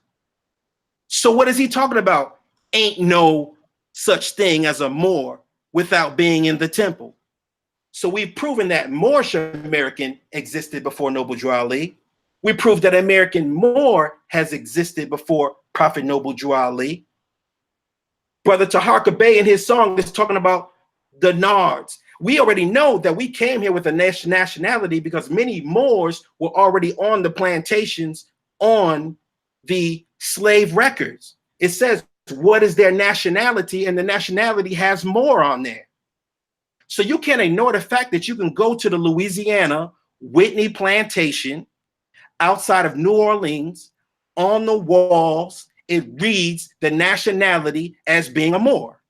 So what is he talking about? Ain't no such thing as a Moor without being in the temple. So we've proven that Moorish American existed before Noble Drew Ali. We proved that American Moor has existed before Prophet Noble Drew Ali. Brother Taharka Bey in his song is talking about the Nards. We already know that we came here with a nationality because many Moors were already on the plantations on the slave records. It says, what is their nationality? And the nationality has Moor on there. So you can't ignore the fact that you can go to the Louisiana Whitney plantation outside of New Orleans. On the walls, it reads the nationality as being a Moor.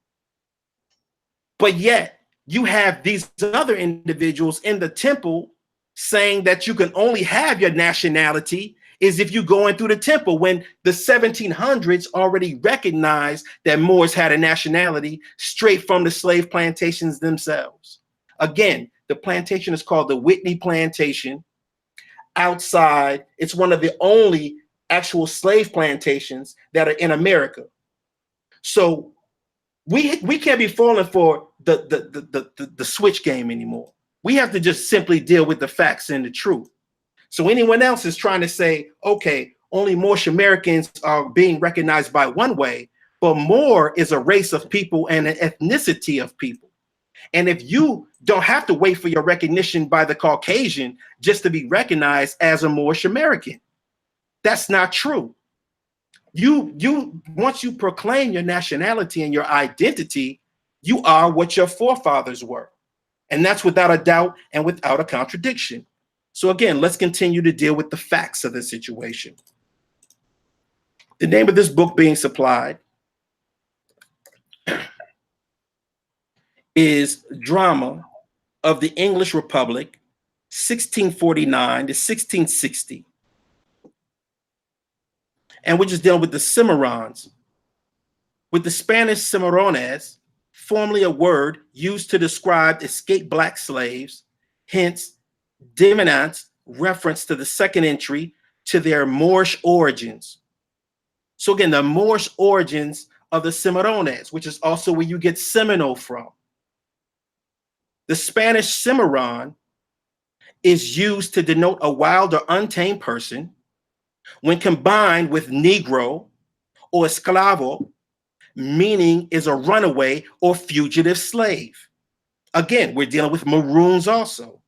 But yet, you have these other individuals in the temple saying that you can only have your nationality is if you go in through the temple, when the 1700s already recognized that Moors had a nationality straight from the slave plantations themselves. Again, the plantation is called the Whitney Plantation. Outside, it's one of the only actual slave plantations that are in America. So we can't be falling for the switch game anymore. We have to just simply deal with the facts and the truth. So anyone else is trying to say, okay, only Moorish Americans are being recognized by one way, but Moor is a race of people and an ethnicity of people. And if you don't have to wait for your recognition by the Caucasian just to be recognized as a Moorish American, that's not true. You once you proclaim your nationality and your identity, you are what your forefathers were. And that's without a doubt and without a contradiction. So again, let's continue to deal with the facts of the situation. The name of this book being supplied is Drama of the English Republic, 1649 to 1660. And we're just dealing with the Cimarrons, with the Spanish Cimarrones, formerly a word used to describe escaped black slaves, hence dominant reference to the second entry to their Moorish origins. So again, the Moorish origins of the Cimarrones, which is also where you get Seminole from. The Spanish Cimarron is used to denote a wild or untamed person. When combined with Negro or Esclavo, meaning is a runaway or fugitive slave. Again, we're dealing with Maroons also.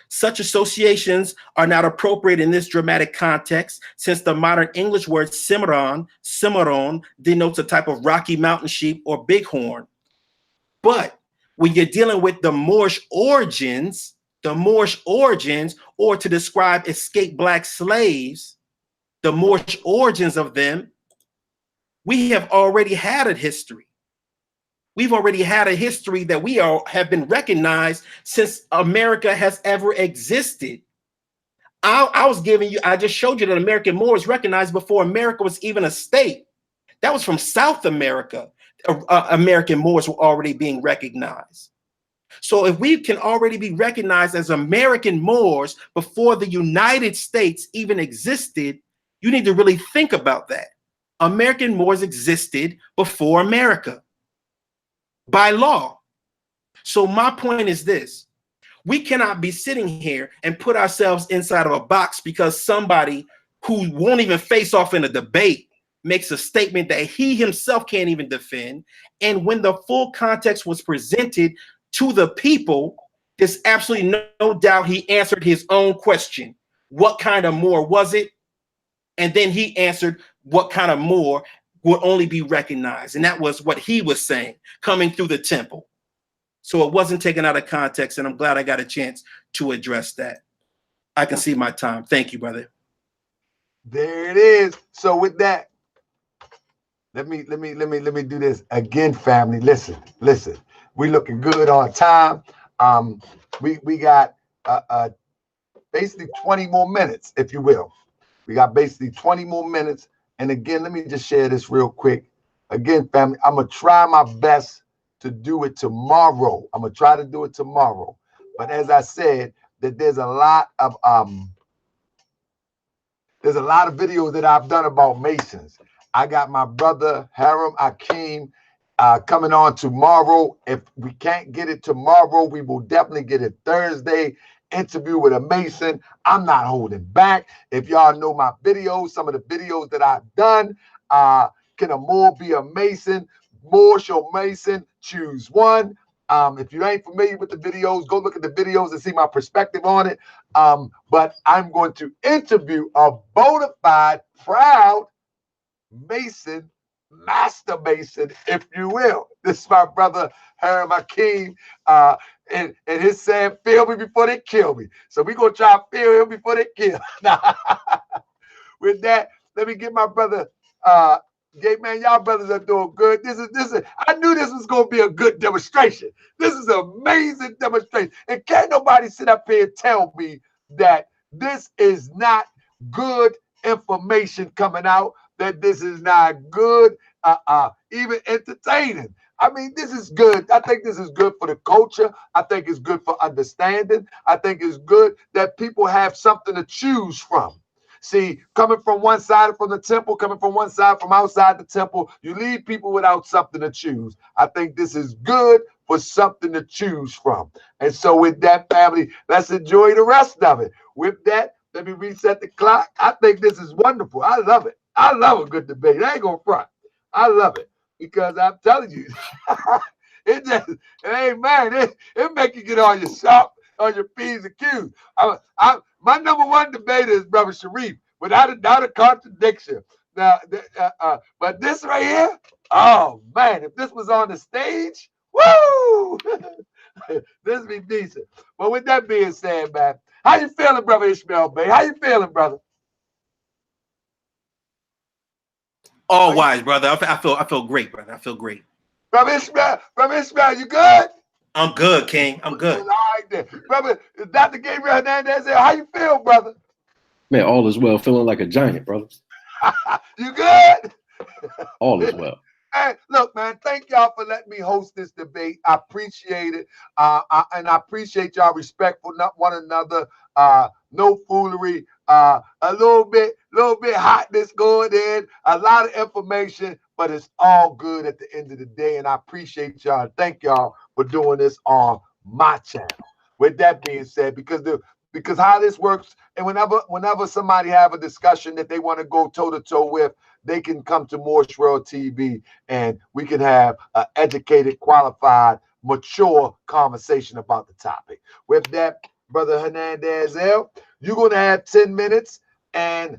Such associations are not appropriate in this dramatic context, since the modern English word Cimarron, Cimarron, denotes a type of Rocky Mountain sheep or bighorn. But when you're dealing with the Moorish origins, or to describe escaped black slaves, the Moorish origins of them, we have already had a history. We've already had a history that we have been recognized since America has ever existed. I just showed you that American Moor is recognized before America was even a state. That was from South America. American Moors were already being recognized. So if we can already be recognized as American Moors before the United States even existed, you need to really think about that. American Moors existed before America by law. So my point is this: we cannot be sitting here and put ourselves inside of a box because somebody who won't even face off in a debate makes a statement that he himself can't even defend. And when the full context was presented to the people, there's absolutely no doubt he answered his own question. What kind of Moor was it? And then he answered what kind of Moor would only be recognized. And that was what he was saying, coming through the temple. So it wasn't taken out of context, and I'm glad I got a chance to address that. I can see my time. Thank you, brother. There it is. So with that, let me do this again, family. Listen. We looking good on time. We got basically 20 more minutes, if you will. We got basically 20 more minutes. And again, let me just share this real quick. Again, family, I'm going to try my best to do it tomorrow. I'm going to try to do it tomorrow. But as I said, that there's a lot of videos that I've done about Masons. I got my brother Haram Akeem coming on tomorrow. If we can't get it tomorrow, we will definitely get it Thursday. Interview with a Mason. I'm not holding back. If y'all know my videos, some of the videos that I've done, can a Moor be a Mason? Moorish or Mason, choose one. If you ain't familiar with the videos, go look at the videos and see my perspective on it. But I'm going to interview a bona fide, proud Mason, master Mason, if you will. This is my brother Haram Akeem, and his saying, "Feel me before they kill me." So we're gonna try to feel him before they kill. With that, let me get my brother Gay man. Y'all brothers are doing good. This is I knew this was gonna be a good demonstration. This is an amazing demonstration. And can't nobody sit up here and tell me that this is not good information coming out, that this is not good, even entertaining. I mean, this is good. I think this is good for the culture. I think it's good for understanding. I think it's good that people have something to choose from. See, coming from one side from the temple, coming from one side from outside the temple, you leave people without something to choose. I think this is good for something to choose from. And so with that, family, let's enjoy the rest of it. With that, let me reset the clock. I think this is wonderful. I love it. I love a good debate. I ain't gonna front. I love it because I'm telling you, It just, hey man, it make you get on your sharp, on your P's and Q's. My number one debater is Brother Sharif, without a doubt, a contradiction. Now, but this right here, oh man, if this was on the stage, woo, this be decent. But with that being said, man, how you feeling, Brother Ishmael Bey? How you feeling, brother? All wise, brother. I feel great, brother. I feel great. Brother Ishmael, you good? I'm good, King. I'm good. All right then. Brother Dr. Gabriel Hernandez, how you feel, brother? Man, all is well. Feeling like a giant, brother. You good? All is well. Hey, look, man, thank y'all for letting me host this debate. I appreciate it. And I appreciate y'all respectful one another. No foolery. A little bit hotness going in, a lot of information, but it's all good at the end of the day. And I appreciate y'all. Thank y'all for doing this on my channel. With that being said, because how this works, and whenever somebody have a discussion that they want to go toe-to-toe with, they can come to Moorish World TV and we can have an educated, qualified, mature conversation about the topic. With that, Brother Hernandez, you're going to have 10 minutes. And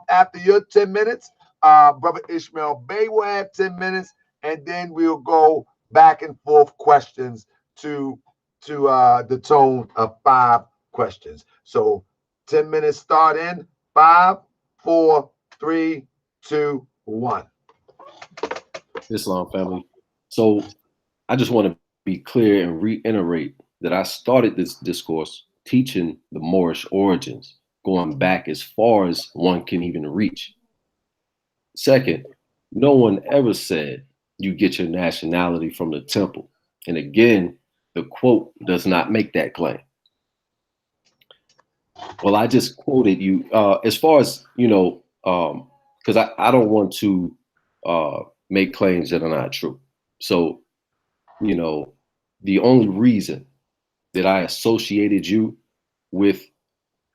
after your 10 minutes, Brother Ishmael Bey will have 10 minutes. And then we'll go back and forth questions to the tone of 5 questions. So 10 minutes start in 5, 4, 3, 2, 1. Islam family. So I just want to be clear and reiterate that I started this discourse teaching the Moorish origins, going back as far as one can even reach. Second, no one ever said you get your nationality from the temple. And again, the quote does not make that claim. Well, I just quoted you as far as, because I don't want to make claims that are not true. So, the only reason that I associated you with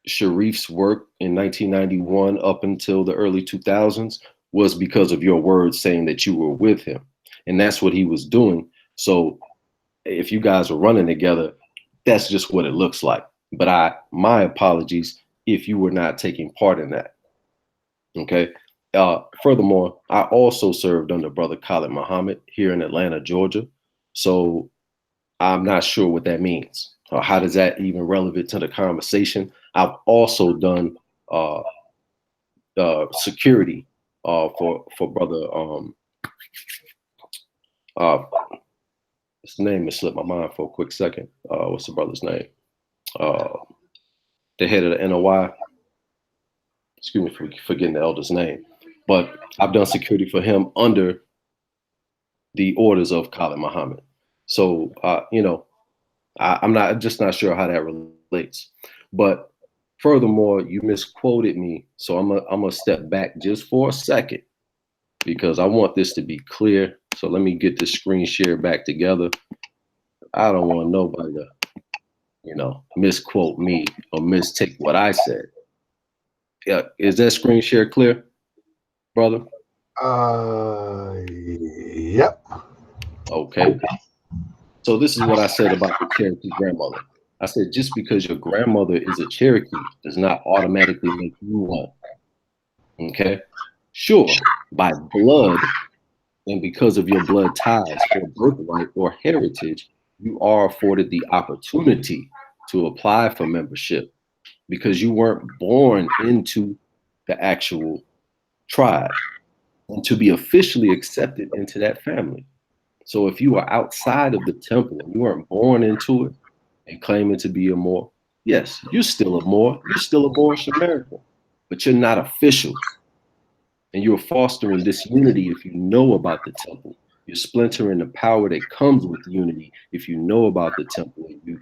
Sharif's work in 1991 up until the early 2000s was because of your words saying that you were with him. And that's what he was doing. So if you guys are running together, that's just what it looks like. But my apologies if you were not taking part in that. Okay. Furthermore, I also served under Brother Khalid Muhammad here in Atlanta, Georgia. So I'm not sure what that means. Or how does that even relevant to the conversation? I've also done security for Brother his name has slipped my mind for a quick second. What's the brother's name? The head of the NOI. Excuse me for forgetting the elder's name. But I've done security for him under the orders of Khalid Muhammad. So, I'm just not sure how that relates. But furthermore, you misquoted me. So I'm gonna step back just for a second because I want this to be clear. So let me get this screen share back together. I don't want nobody to, misquote me or mistake what I said. Yeah, is that screen share clear, brother? Yep. Okay. So this is what I said about the Cherokee grandmother. I said, just because your grandmother is a Cherokee does not automatically make you one. Okay. Sure, by blood and because of your blood ties or birthright or heritage, you are afforded the opportunity to apply for membership because you weren't born into the actual tribe and to be officially accepted into that family. So if you are outside of the temple and you weren't born into it and claiming to be a Moor, yes, you're still a Moor, you're still a Moorish American, but you're not official. And you're fostering this unity if you know about the temple. You're splintering the power that comes with unity if you know about the temple and you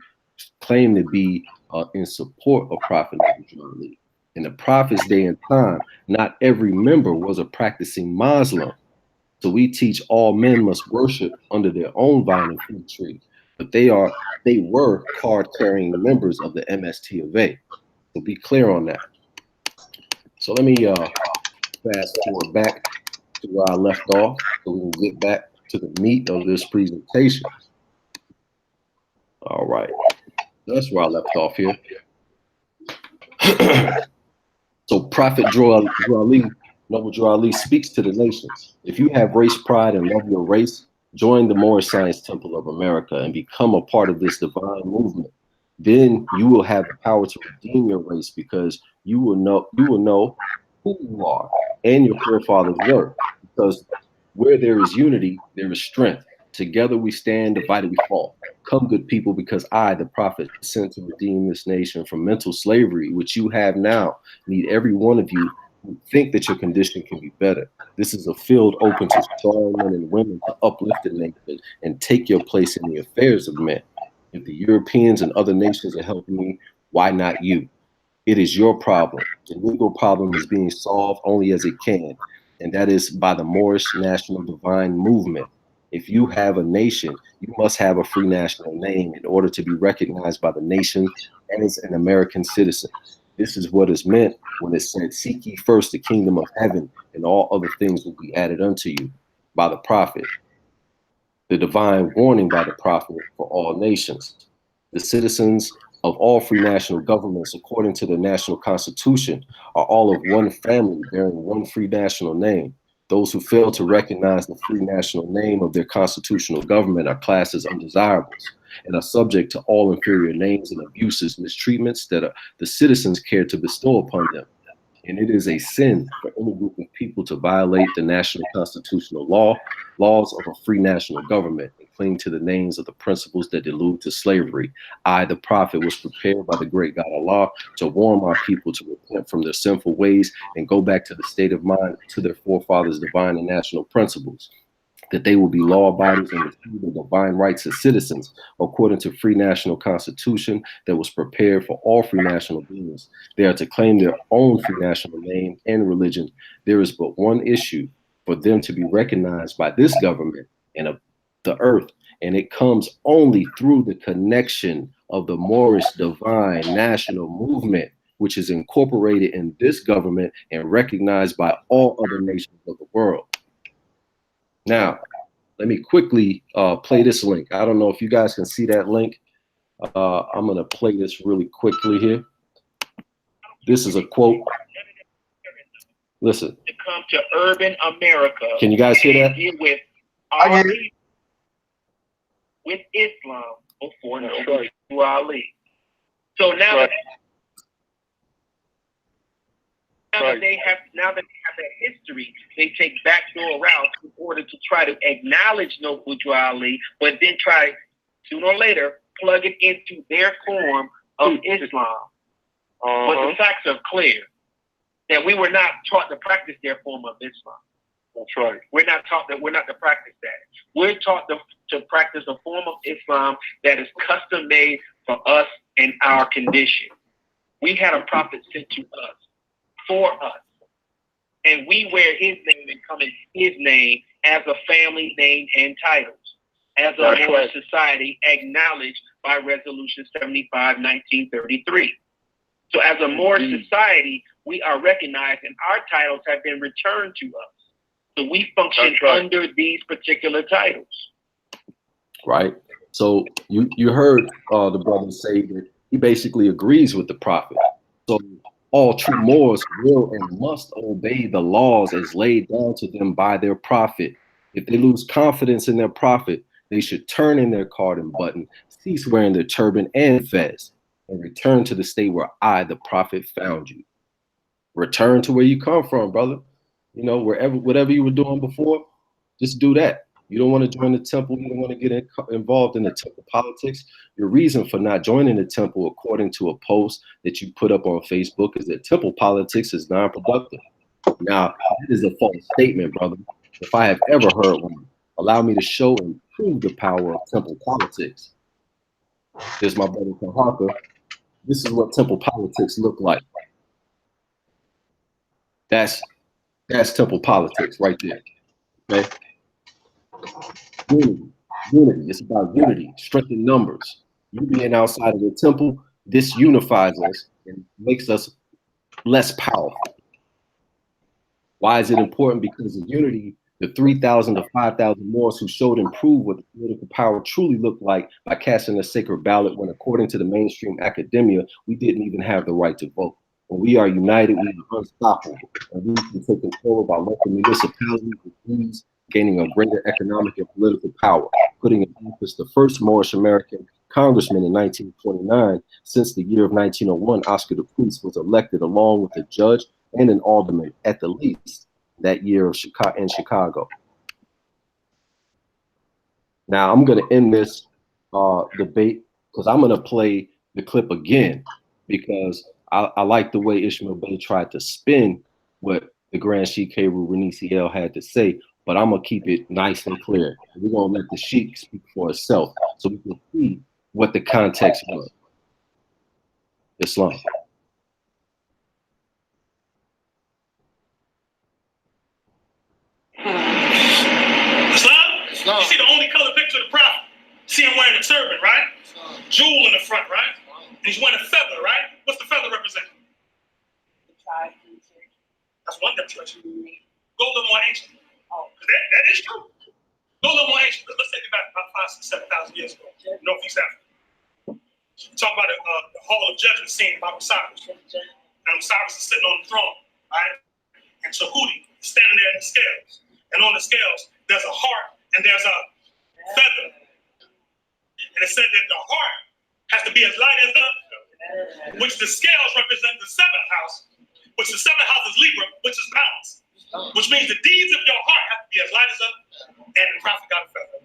claim to be in support of Prophet Muhammad. In the Prophet's day and time, not every member was a practicing Muslim. So we teach all men must worship under their own vine and fruit tree, but they were card-carrying members of the MST of A. So be clear on that. So let me fast forward back to where I left off so we can get back to the meat of this presentation. All right, that's where I left off here. So Prophet Noble Drew Ali speaks to the nations. If you have race pride and love your race, join the Moorish Science Temple of America and become a part of this divine movement. Then you will have the power to redeem your race, because you will know who you are and your forefathers were. Because where there is unity, there is strength. Together we stand, divided we fall. Come, good people, because I, the prophet sent to redeem this nation from mental slavery, which you have now, need every one of you who think that your condition can be better. This is a field open to strong men and women to uplift the nation and take your place in the affairs of men. If the Europeans and other nations are helping me, why not you? It is your problem. The Negro problem is being solved only as it can, and that is by the Moorish National Divine Movement. If you have a nation, you must have a free national name in order to be recognized by the nation as an American citizen. This is what is meant when it said, seek ye first the kingdom of heaven, and all other things will be added unto you, by the prophet. The divine warning by the prophet for all nations. The citizens of all free national governments, according to the national constitution, are all of one family bearing one free national name. Those who fail to recognize the free national name of their constitutional government are classed as undesirables and are subject to all inferior names and abuses, mistreatments that the citizens care to bestow upon them. And it is a sin for any group of people to violate the national constitutional laws of a free national government, and cling to the names of the principles that delude to slavery. I, the prophet, was prepared by the great God Allah to warn my people to repent from their sinful ways and go back to the state of mind to their forefathers' divine and national principles, that they will be law-abiders and receive the divine rights as citizens according to free national constitution that was prepared for all free national beings. They are to claim their own free national name and religion. There is but one issue: for them to be recognized by this government and of the earth, and it comes only through the connection of the Moorish divine national movement, which is incorporated in this government and recognized by all other nations of the world. Now, let me quickly play this link. I don't know if you guys can see that link. I'm going to play this really quickly here. This is a quote. Listen. To come to urban America. Can you guys hear that? Deal with with Islam before Noble Drew Ali. So now that they have that history, they take backdoor routes in order to try to acknowledge Noble Drew Ali, but then try sooner or later plug it into their form of Islam. But the facts are clear that we were not taught to practice their form of Islam. That's right. We're not taught that. We're not to practice that. We're taught to practice a form of Islam that is custom made for us and our condition. We had a prophet sent to us for us, and we wear his name and come in his name as a family name and titles, as a Moorish society acknowledged by Resolution 75, 1933. So as a Moorish society, we are recognized and our titles have been returned to us. So we function under these particular titles. Right. So you heard the brother say that he basically agrees with the prophet. So all true Moors will and must obey the laws as laid down to them by their prophet. If they lose confidence in their prophet, they should turn in their card and button, cease wearing their turban and fez, and return to the state where I, the prophet, found you. Return to where you come from, brother. You know, whatever you were doing before, just do that. You don't want to join the temple. You don't want to get involved in the temple politics. Your reason for not joining the temple, according to a post that you put up on Facebook, is that temple politics is non-productive. Now, that is a false statement, brother. If I have ever heard one, allow me to show and prove the power of temple politics. Here's my brother Kahaka. This is what temple politics look like. That's temple politics right there. Okay. Unity. It's about unity, strength in numbers. You being outside of the temple, this unifies us and makes us less powerful. Why is it important? Because the unity The 3,000 to 5,000 Moors who showed and proved what political power truly looked like by casting a sacred ballot when, according to the mainstream academia, we didn't even have the right to vote. When we are united, we are unstoppable, and we can take control of our local municipalities with ease, gaining a greater economic and political power, putting in office the first Moorish American congressman in 1929. Since the year of 1901, Oscar the Priest was elected along with a judge and an alderman at the least that year of Chicago. Now I'm going to end this debate because I'm going to play the clip again because I like the way Ishmael Bey tried to spin what the Grand Sheikh Heru Renisi El had to say, but I'm going to keep it nice and clear. We're going to let the Sheikh speak for itself so we can see what the context was. Islam. Islam? You see the only color picture of the prophet? See him wearing a turban, right? Jewel in the front, right? And he's wearing a feather, right? What's the feather represent? That's one demonstration. Go a little more ancient. That is true. Go a little more ancient. Let's take it back about 5,000 to 7,000 years ago, Northeast Africa. Talk about the Hall of Judgment scene about Osiris. And Osiris is sitting on the throne, right? And Tahuti is standing there in the scales. And on the scales, there's a heart and there's a feather. And it said that the heart has to be as light as the, which the scales represent the seventh house, which the seventh house is Libra, which is balance. Which means the deeds of your heart have to be as light as a, and the prophet got a feather.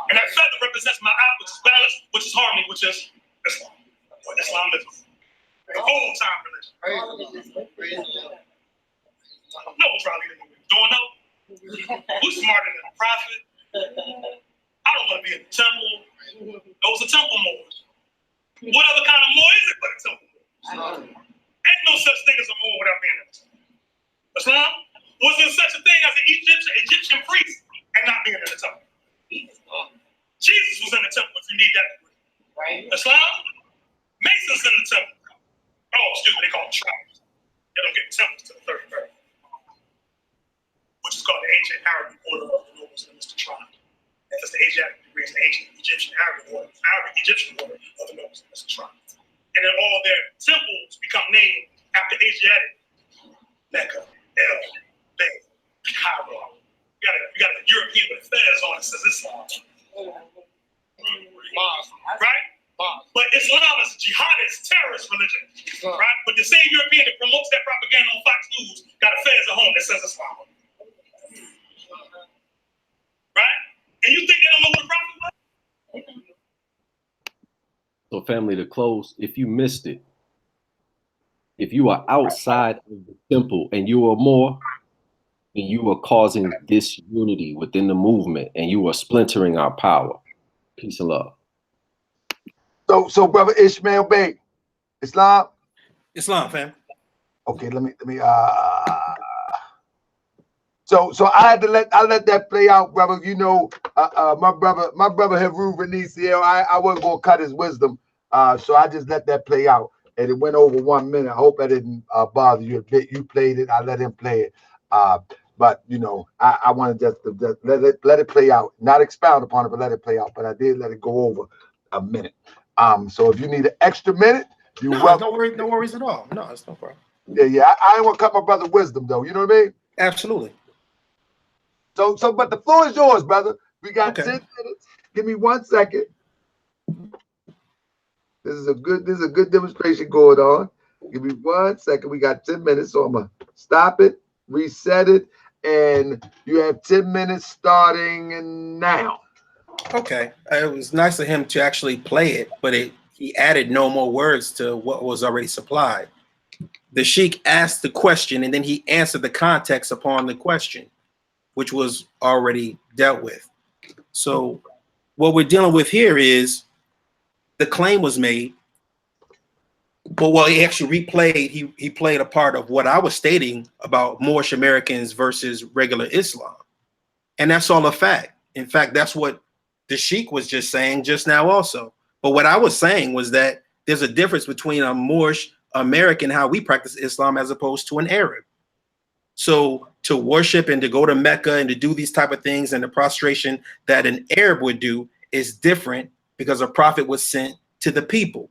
And that feather represents Ma'at, which is balance, which is harmony, which is Islam. Or Islamism. The whole time religion. No one's probably don't know. Who's smarter than the prophet? I don't want to be in the temple. Those are temple Moors. What other kind of Moor is it but a temple Moor? Ain't no such thing as a Moor without being in the temple. Islam? Was there such a thing as an Egyptian priest and not being in the temple? Jesus was in the temple if you need that degree. Right. Islam? Masons in the temple. Oh, excuse me, they call them tribes. They don't get temples to the third birth, which is called the ancient Arabic order of the nobles and Mr. Tribe. And that's the Asiatic degree, it's the ancient Egyptian Arabic order of the nobles and Mr. Tribe. And then all their temples become named after Asiatic. Mecca, El, Bay, Cairo. You got a European with fez on it says Islam. Right? But Islam is a jihadist terrorist religion. Right? But the same European that promotes that propaganda on Fox News got a fez at home that says Islam. Right? And you think they don't know what the prophet was? So family, to close, if you missed it, if you are outside of the temple and you are Moor, and you are causing disunity within the movement and you are splintering our power. Peace and love. So brother Ishmael Bey, Islam? Islam, fam. Okay, let me so I let that play out, brother. You know, my brother Heru Renisi, I wasn't gonna cut his wisdom, so I just let that play out, and it went over 1 minute. I hope I didn't bother you a bit. You played it, I let him play it, but you know, I wanted just to let it play out, not expound upon it, but let it play out. But I did let it go over a minute. So if you need an extra minute, you welcome. No worries at all. No, it's no problem. Yeah. I ain't want to cut my brother wisdom though. You know what I mean? Absolutely. So, but the floor is yours, brother. We got okay. 10 minutes. Give me 1 second. This is a good demonstration going on. Give me 1 second. We got 10 minutes, so I'm gonna stop it, reset it, and you have 10 minutes starting now. Okay. It was nice of him to actually play it, but he added no more words to what was already supplied. The Sheikh asked the question, and then he answered the context upon the question, which was already dealt with. So what we're dealing with here is the claim was made, but while he actually replayed, he played a part of what I was stating about Moorish Americans versus regular Islam. And that's all a fact. In fact, that's what the Sheikh was just saying just now also. But what I was saying was that there's a difference between a Moorish American, how we practice Islam, as opposed to an Arab. So to worship and to go to Mecca and to do these type of things and the prostration that an Arab would do is different because a prophet was sent to the people.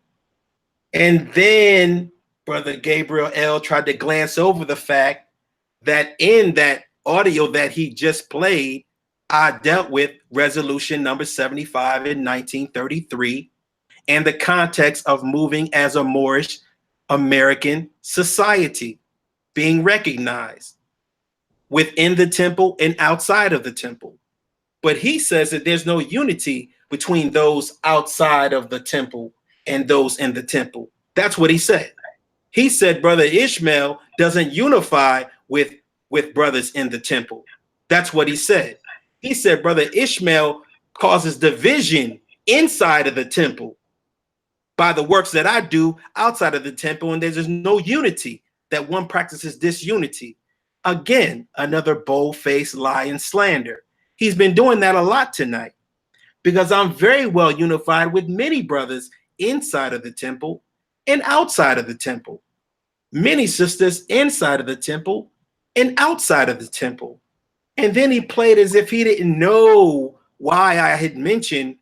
And then Brother Gabriel L. tried to glance over the fact that in that audio that he just played, I dealt with resolution number 75 in 1933 and the context of moving as a Moorish American society, being recognized within the temple and outside of the temple. But he says that there's no unity between those outside of the temple and those in the temple. That's what he said. He said Brother Ishmael doesn't unify with brothers in the temple. That's what he said. He said Brother Ishmael causes division inside of the temple by the works that I do outside of the temple, and there's no unity, that one practices disunity. Again, another bold-faced lie and slander. He's been doing that a lot tonight because I'm very well unified with many brothers inside of the temple and outside of the temple. Many sisters inside of the temple and outside of the temple. And then he played as if he didn't know why I had mentioned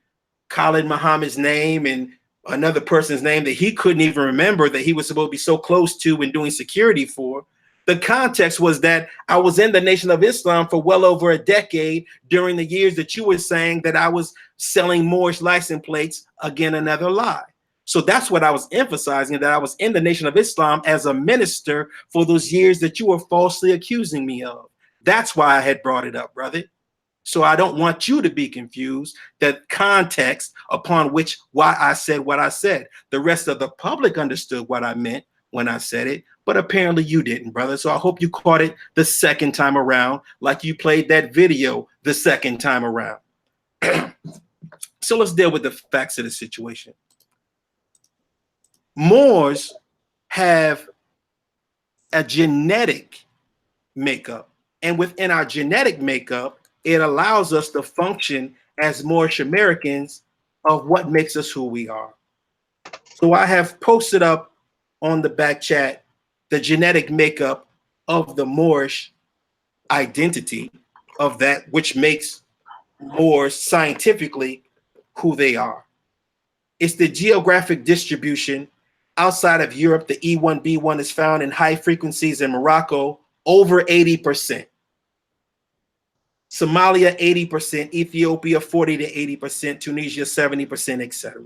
Khalid Muhammad's name and another person's name that he couldn't even remember that he was supposed to be so close to and doing security for. The context was that I was in the Nation of Islam for well over a decade during the years that you were saying that I was selling Moorish license plates. Again, another lie. So that's what I was emphasizing, that I was in the Nation of Islam as a minister for those years that you were falsely accusing me of. That's why I had brought it up, brother. So I don't want you to be confused, that context upon which why I said what I said. The rest of the public understood what I meant when I said it, but apparently you didn't, brother. So I hope you caught it the second time around, like you played that video the second time around. So let's deal with the facts of the situation. Moors have a genetic makeup, and within our genetic makeup, it allows us to function as Moorish Americans of what makes us who we are. So I have posted up on the back chat the genetic makeup of the Moorish identity, of that which makes Moors scientifically who they are. It's the geographic distribution. Outside of Europe, the E1B1 is found in high frequencies in Morocco, over 80%. Somalia, 80%, Ethiopia, 40 to 80%, Tunisia, 70%, etc.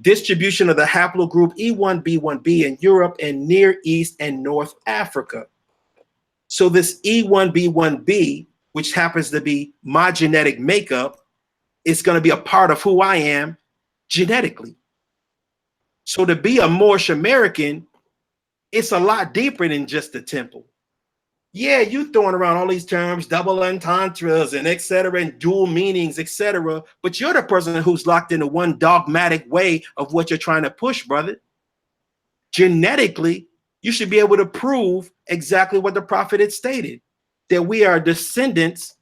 Distribution of the haplogroup E1B1B in Europe and Near East and North Africa. So this E1B1B, which happens to be my genetic makeup, is going to be a part of who I am genetically. So to be a Moorish American, it's a lot deeper than just the temple. Yeah, you throwing around all these terms, double entendres and et cetera, and dual meanings, etc. But you're the person who's locked into one dogmatic way of what you're trying to push, brother. Genetically, you should be able to prove exactly what the prophet had stated, that we are descendants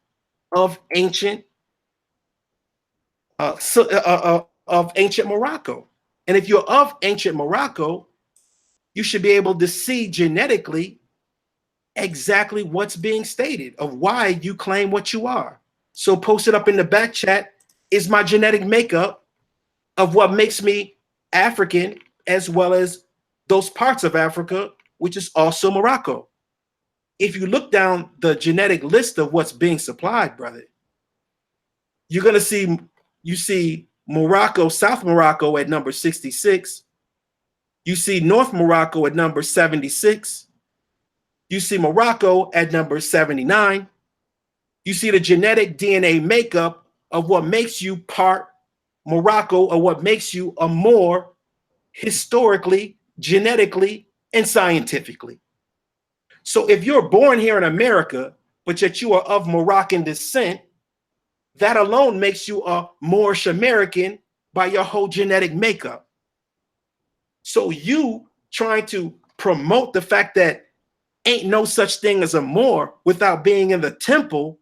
of ancient Morocco. And if you're of ancient Morocco, you should be able to see genetically exactly what's being stated of why you claim what you are. So posted up in the back chat is my genetic makeup of what makes me African, as well as those parts of Africa, which is also Morocco. If you look down the genetic list of what's being supplied, brother, you're going to see, you see Morocco, South Morocco at number 66. You see North Morocco at number 76. You see Morocco at number 79. You see the genetic DNA makeup of what makes you part Morocco, or what makes you a Moor historically, genetically, and scientifically. So if you're born here in America, but yet you are of Moroccan descent, that alone makes you a Moorish American by your whole genetic makeup. So you trying to promote the fact that ain't no such thing as a Moor without being in the temple,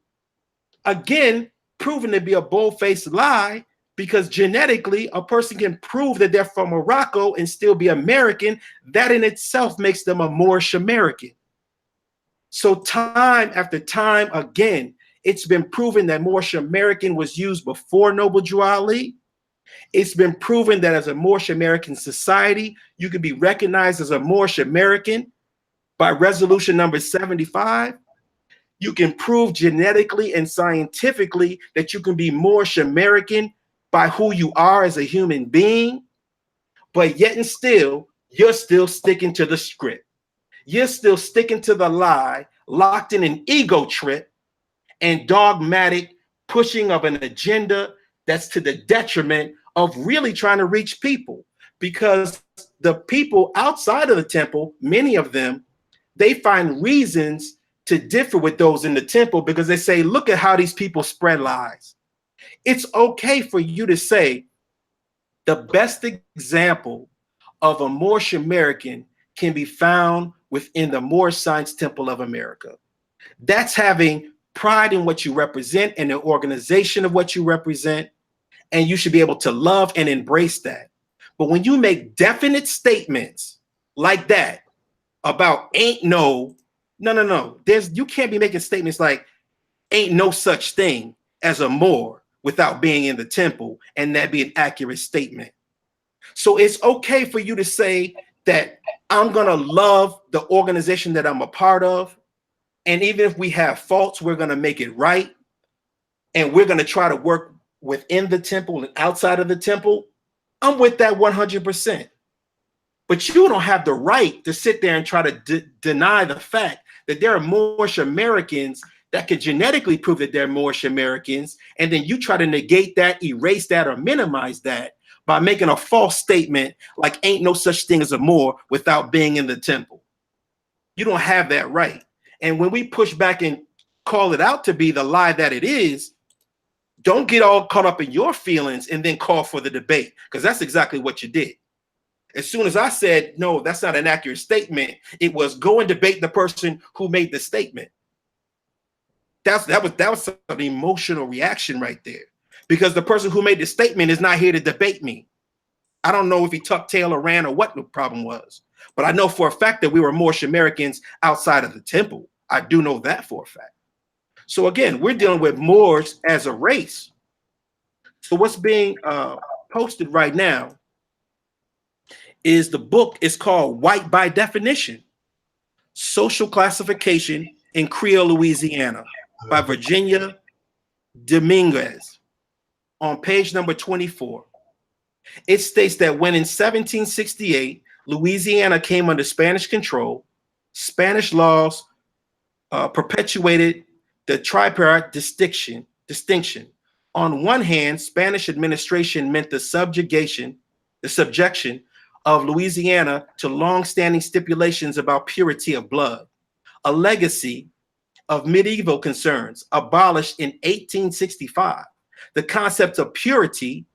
again, proven to be a bold-faced lie, because genetically a person can prove that they're from Morocco and still be American. That in itself makes them a Moorish American. So time after time again, it's been proven that Moorish American was used before Noble Drew Ali. It's been proven that as a Moorish American society, you can be recognized as a Moorish American by resolution number 75. You can prove genetically and scientifically that you can be Moorish American by who you are as a human being, but yet and still, you're still sticking to the script. You're still sticking to the lie, locked in an ego trip and dogmatic pushing of an agenda that's to the detriment of really trying to reach people. Because the people outside of the temple, many of them, they find reasons to differ with those in the temple because they say, look at how these people spread lies. It's okay for you to say the best example of a Moorish American can be found within the Moorish Science Temple of America. That's having pride in what you represent and the organization of what you represent, and you should be able to love and embrace that. But when you make definite statements like that about ain't no, you can't be making statements like ain't no such thing as a Moor without being in the temple and that be an accurate statement. So it's okay for you to say that I'm gonna love the organization that I'm a part of, and even if we have faults, we're gonna make it right, and we're gonna try to work within the temple and outside of the temple. I'm with that 100%. But you don't have the right to sit there and try to deny the fact that there are Moorish Americans that could genetically prove that they're Moorish Americans, and then you try to negate that, erase that, or minimize that by making a false statement like ain't no such thing as a Moor without being in the temple. You don't have that right. And when we push back and call it out to be the lie that it is, don't get all caught up in your feelings and then call for the debate, because that's exactly what you did. As soon as I said, no, that's not an accurate statement, it was go and debate the person who made the statement. That was an emotional reaction right there, because the person who made the statement is not here to debate me. I don't know if he tucked tail or ran or what the problem was, but I know for a fact that we were Moorish Americans outside of the temple. I do know that for a fact. So again, we're dealing with Moors as a race. So what's being posted right now is the book is called White by Definition, Social Classification in Creole, Louisiana, by Virginia Dominguez, on page number 24. It states that when in 1768, Louisiana came under Spanish control, Spanish laws perpetuated the tripartite distinction. On one hand, Spanish administration meant the subjection of Louisiana to long-standing stipulations about purity of blood, a legacy of medieval concerns abolished in 1865. The concept of purity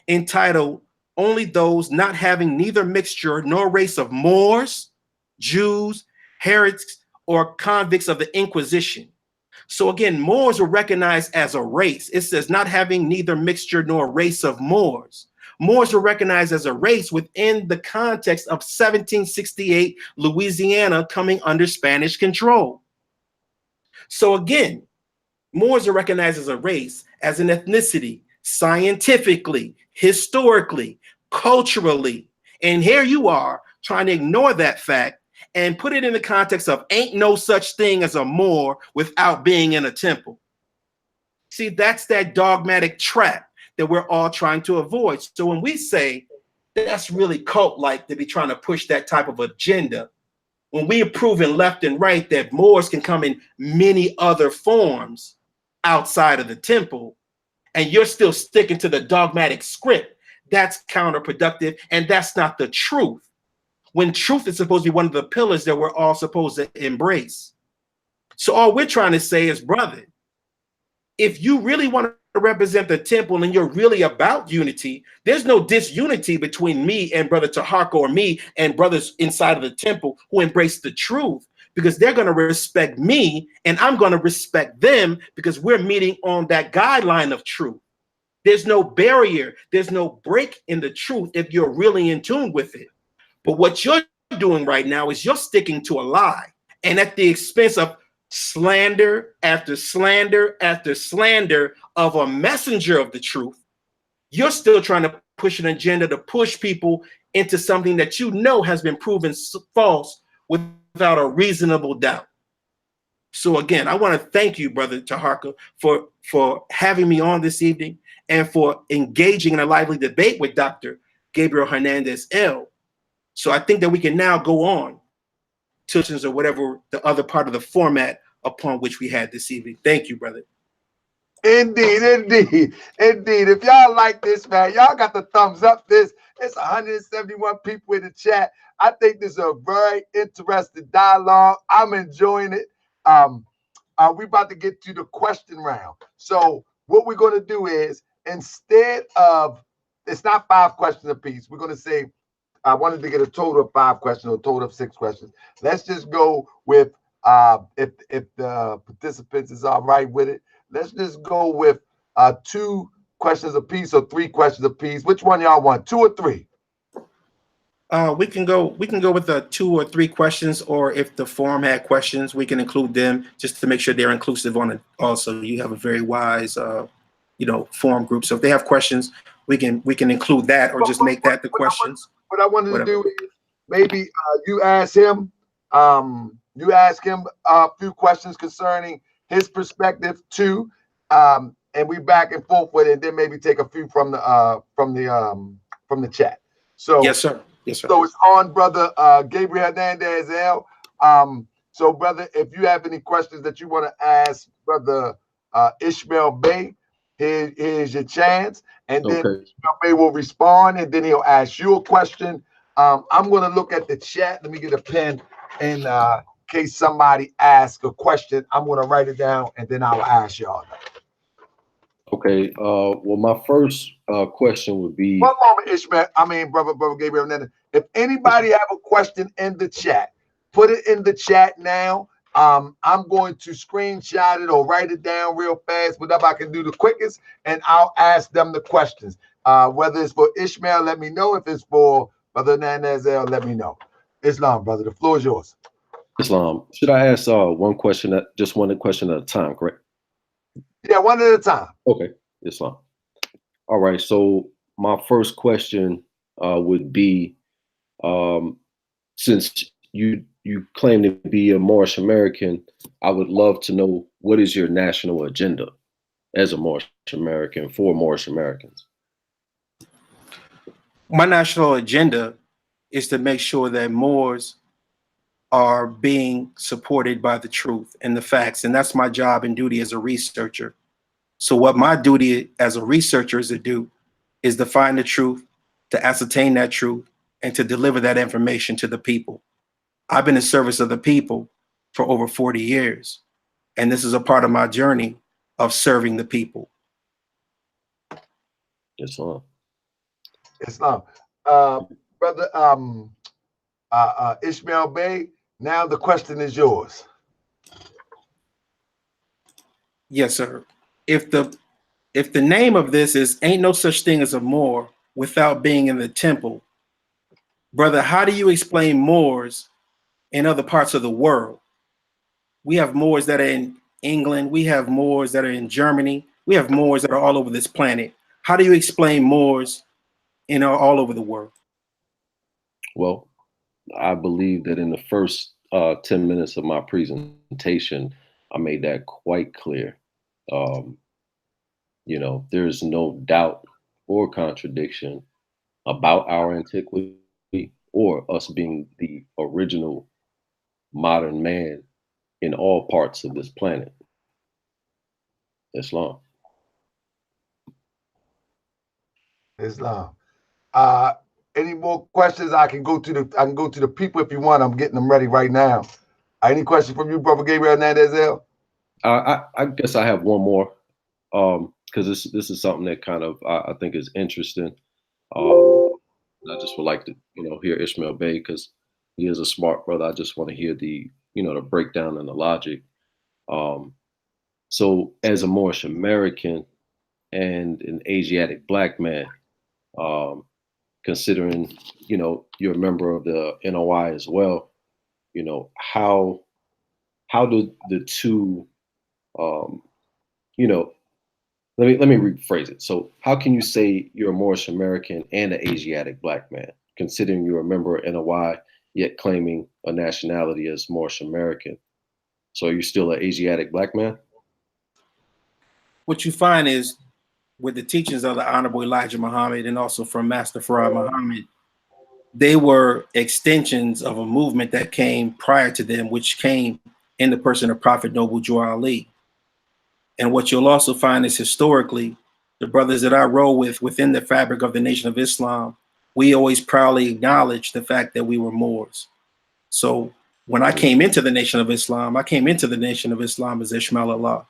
entitled only those not having neither mixture nor race of Moors, Jews, heretics, or convicts of the Inquisition. So again, Moors were recognized as a race. It says not having neither mixture nor race of Moors. Moors were recognized as a race within the context of 1768 Louisiana coming under Spanish control. So again, Moors are recognized as a race, as an ethnicity, scientifically, historically, culturally. And here you are trying to ignore that fact and put it in the context of ain't no such thing as a Moor without being in a temple. See, that's that dogmatic trap that we're all trying to avoid. So when we say that's really cult-like to be trying to push that type of agenda, when we are proving left and right that Moors can come in many other forms outside of the temple, and you're still sticking to the dogmatic script, that's counterproductive, and that's not the truth. When truth is supposed to be one of the pillars that we're all supposed to embrace. So all we're trying to say is, brother, if you really want to represent the temple and you're really about unity, there's no disunity between me and Brother Taharko or me and brothers inside of the temple who embrace the truth, because they're going to respect me and I'm going to respect them because we're meeting on that guideline of truth. There's no barrier. There's no break in the truth if you're really in tune with it. But what you're doing right now is you're sticking to a lie, and at the expense of slander after slander after slander of a messenger of the truth, you're still trying to push an agenda to push people into something that you know has been proven false without a reasonable doubt. So again, I want to thank you, Brother Taharka, for having me on this evening and for engaging in a lively debate with Dr. Gabriel Hernandez L. So I think that we can now go on to or whatever the other part of the format upon which we had this evening. Thank you, brother. Indeed, indeed, indeed. If y'all like this, man, y'all got the thumbs up. It's 171 people in the chat. I think this is a very interesting dialogue. I'm enjoying it. We about to get to the question round. So what we're going to do is, instead of, it's not 5 questions apiece, we're going to say, I wanted to get a total of 5 questions or a total of 6 questions. Let's just go with, if the participants is all right with it, let's just go with 2 questions apiece or 3 questions apiece. Which one y'all want, 2 or 3? We can go with the 2 or 3 questions, or if the forum had questions, we can include them just to make sure they're inclusive on it. Also, you have a very wise, forum group. So if they have questions, we can include that, or just make that the questions. What I wanted to do is maybe you ask him a few questions concerning his perspective too, and we back and forth with it, and then maybe take a few from the chat. So yes, sir. Yes, sir. So it's on Brother Gabriel Hernandez L. So, brother, if you have any questions that you want to ask Brother Ishmael Bey, here's your chance. And then Ishmael Bey will respond, and then he'll ask you a question. I'm going to look at the chat. Let me get a pen in case somebody asks a question. I'm going to write it down, and then I'll ask y'all. Okay. Well, my first question would be. One moment, Ishmael. Brother Gabriel. If anybody have a question in the chat, put it in the chat now. I'm going to screenshot it or write it down real fast, whatever I can do the quickest, and I'll ask them the questions. Whether it's for Ishmael, let me know. If it's for Brother Hernandez, let me know. Islam, brother, the floor is yours. Islam, should I ask one question at a time, correct? Yeah, one at a time. Okay, Islam. All right. So my first question would be, since you claim to be a Moorish American, I would love to know, what is your national agenda as a Moorish American for Moorish Americans? My national agenda is to make sure that Moors are being supported by the truth and the facts. And that's my job and duty as a researcher. So what my duty as a researcher is to do is to find the truth, to ascertain that truth, and to deliver that information to the people. I've been in service of the people for over 40 years, and this is a part of my journey of serving the people. Islam. Islam. Brother Ishmael Bey, now the question is yours. Yes, sir. If the name of this is Ain't No Such Thing as a Moor Without Being in the Temple, brother, how do you explain Moors in other parts of the world? We have Moors that are in England. We have Moors that are in Germany. We have Moors that are all over this planet. How do you explain Moors all over the world? Well, I believe that in the first 10 minutes of my presentation, I made that quite clear. There's no doubt or contradiction about our antiquity or us being the original modern man in all parts of this planet. Islam. Islam. Any more questions? I can go to the people if you want. I'm getting them ready right now. Any questions from you, Brother Gabriel Hernandez? I guess I have one more, because this is something that kind of I think is interesting. I just would like to hear Ishmael Bey, because he is a smart brother. I just want to hear the breakdown and the logic. So as a Moorish American and an Asiatic Black man, considering you're a member of the NOI as well, how how do the two, you know, let me rephrase it. So how can you say you're a Moorish American and an Asiatic black man, considering you're a member of NOI, yet claiming a nationality as Moorish American? So you're still an Asiatic black man? What you find is with the teachings of the Honorable Elijah Muhammad and also from Master Farad Muhammad, they were extensions of a movement that came prior to them, which came in the person of Prophet Noble Drew Ali. And what you'll also find is historically, the brothers that I roll with within the fabric of the Nation of Islam, we always proudly acknowledge the fact that we were Moors. So when I came into the Nation of Islam, I came into the Nation of Islam as Ishmael Allah.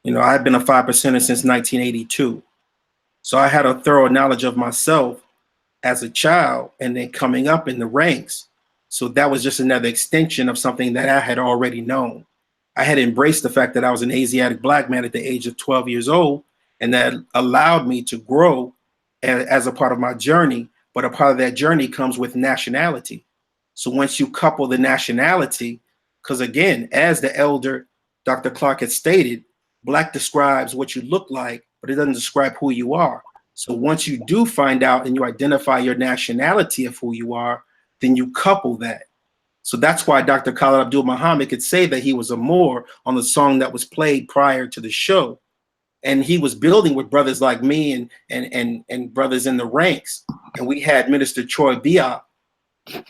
You know, I've been a 5%er since 1982. So I had a thorough knowledge of myself as a child and then coming up in the ranks. So that was just another extension of something that I had already known. I had embraced the fact that I was an Asiatic black man at the age of 12 years old, and that allowed me to grow as a part of my journey. But a part of that journey comes with nationality. So once you couple the nationality, because again, as the elder Dr. Clark had stated, black describes what you look like, but it doesn't describe who you are. So once you do find out and you identify your nationality of who you are, then you couple that. So that's why Dr. Khalid Abdul Muhammad could say that he was a Moor on the song that was played prior to the show. And he was building with brothers like me and brothers in the ranks. And we had Minister Troy Biot,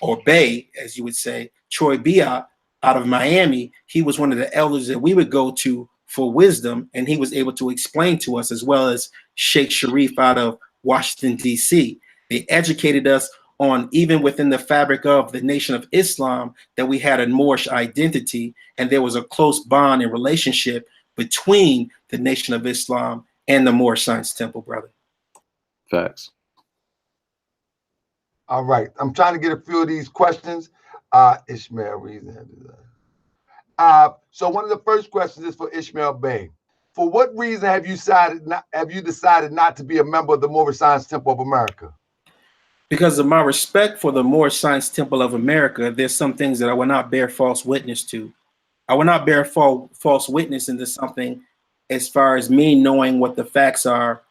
or Bay, as you would say, Troy Biot out of Miami. He was one of the elders that we would go to for wisdom, and he was able to explain to us, as well as Sheikh Sharif out of Washington, D.C. They educated us on, even within the fabric of the Nation of Islam, that we had a Moorish identity, and there was a close bond and relationship between the Nation of Islam and the Moorish Science Temple, brother. Facts. All right. I'm trying to get a few of these questions. Ishmael reason. So one of the first questions is for Ishmael Bey. For what reason have you decided not to be a member of the Moorish Science Temple of America? Because of my respect for the Moorish Science Temple of America, there's some things that I will not bear false witness to. I will not bear false witness into something as far as me knowing what the facts are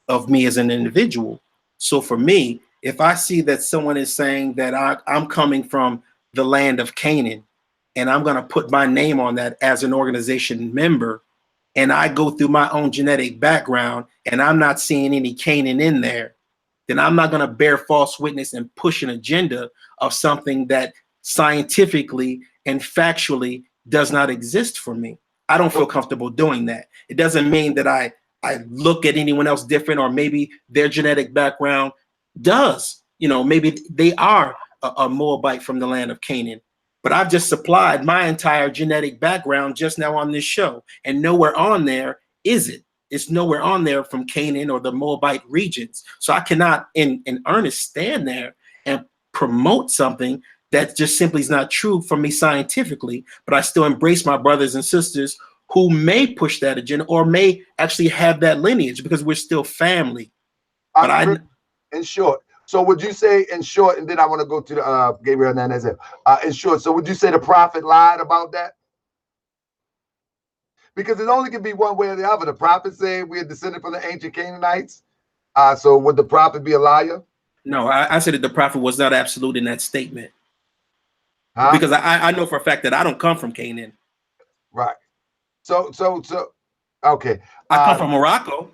of me as an individual. So for me, if I see that someone is saying that I'm coming from the land of Canaan, and I'm going to put my name on that as an organization member, and I go through my own genetic background and I'm not seeing any Canaan in there, then I'm not going to bear false witness and push an agenda of something that scientifically and factually does not exist for me. I don't feel comfortable doing that. It doesn't mean that I look at anyone else different, or maybe their genetic background does. You know, maybe they are a Moabite from the land of Canaan. But I've just supplied my entire genetic background just now on this show, and nowhere on there is it. It's nowhere on there from Canaan or the Moabite regions. So I cannot in earnest stand there and promote something that just simply is not true for me scientifically, but I still embrace my brothers and sisters who may push that agenda or may actually have that lineage, because we're still family. But in short, so would you say, in short, and then I want to go to the Gabriel Hernandez. In short, so would you say the prophet lied about that? Because it only can be one way or the other. The prophet said we are descended from the ancient Canaanites. So would the prophet be a liar? No, I said that the prophet was not absolute in that statement. Huh? Because I know for a fact that I don't come from Canaan. Right. So okay. I come from Morocco.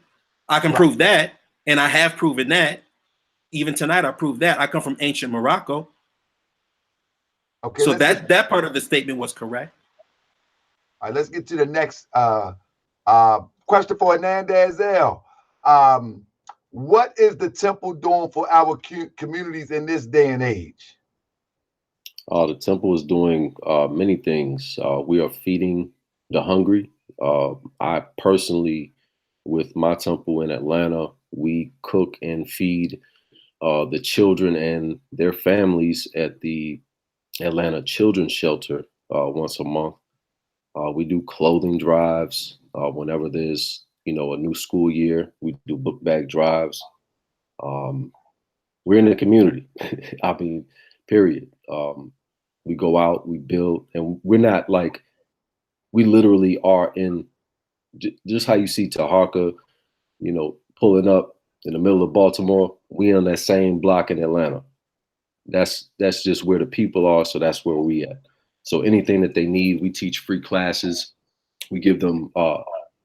I can prove that, and I have proven that. Even tonight, I proved that. I come from ancient Morocco. Okay. So that part of the statement was correct. All right, let's get to the next question for Hernandez L. What is the temple doing for our communities in this day and age? The temple is doing many things. We are feeding the hungry. I personally, with my temple in Atlanta, we cook and feed the children and their families at the Atlanta Children's Shelter once a month. We do clothing drives whenever there's, a new school year. We do book bag drives. We're in the community. I mean, period. We go out, we build, and we're not like, we literally are in just how you see Taharka, you know, pulling up in the middle of Baltimore. We on that same block in Atlanta. That's just where the people are. So that's where we at. So anything that they need, we teach free classes. We give them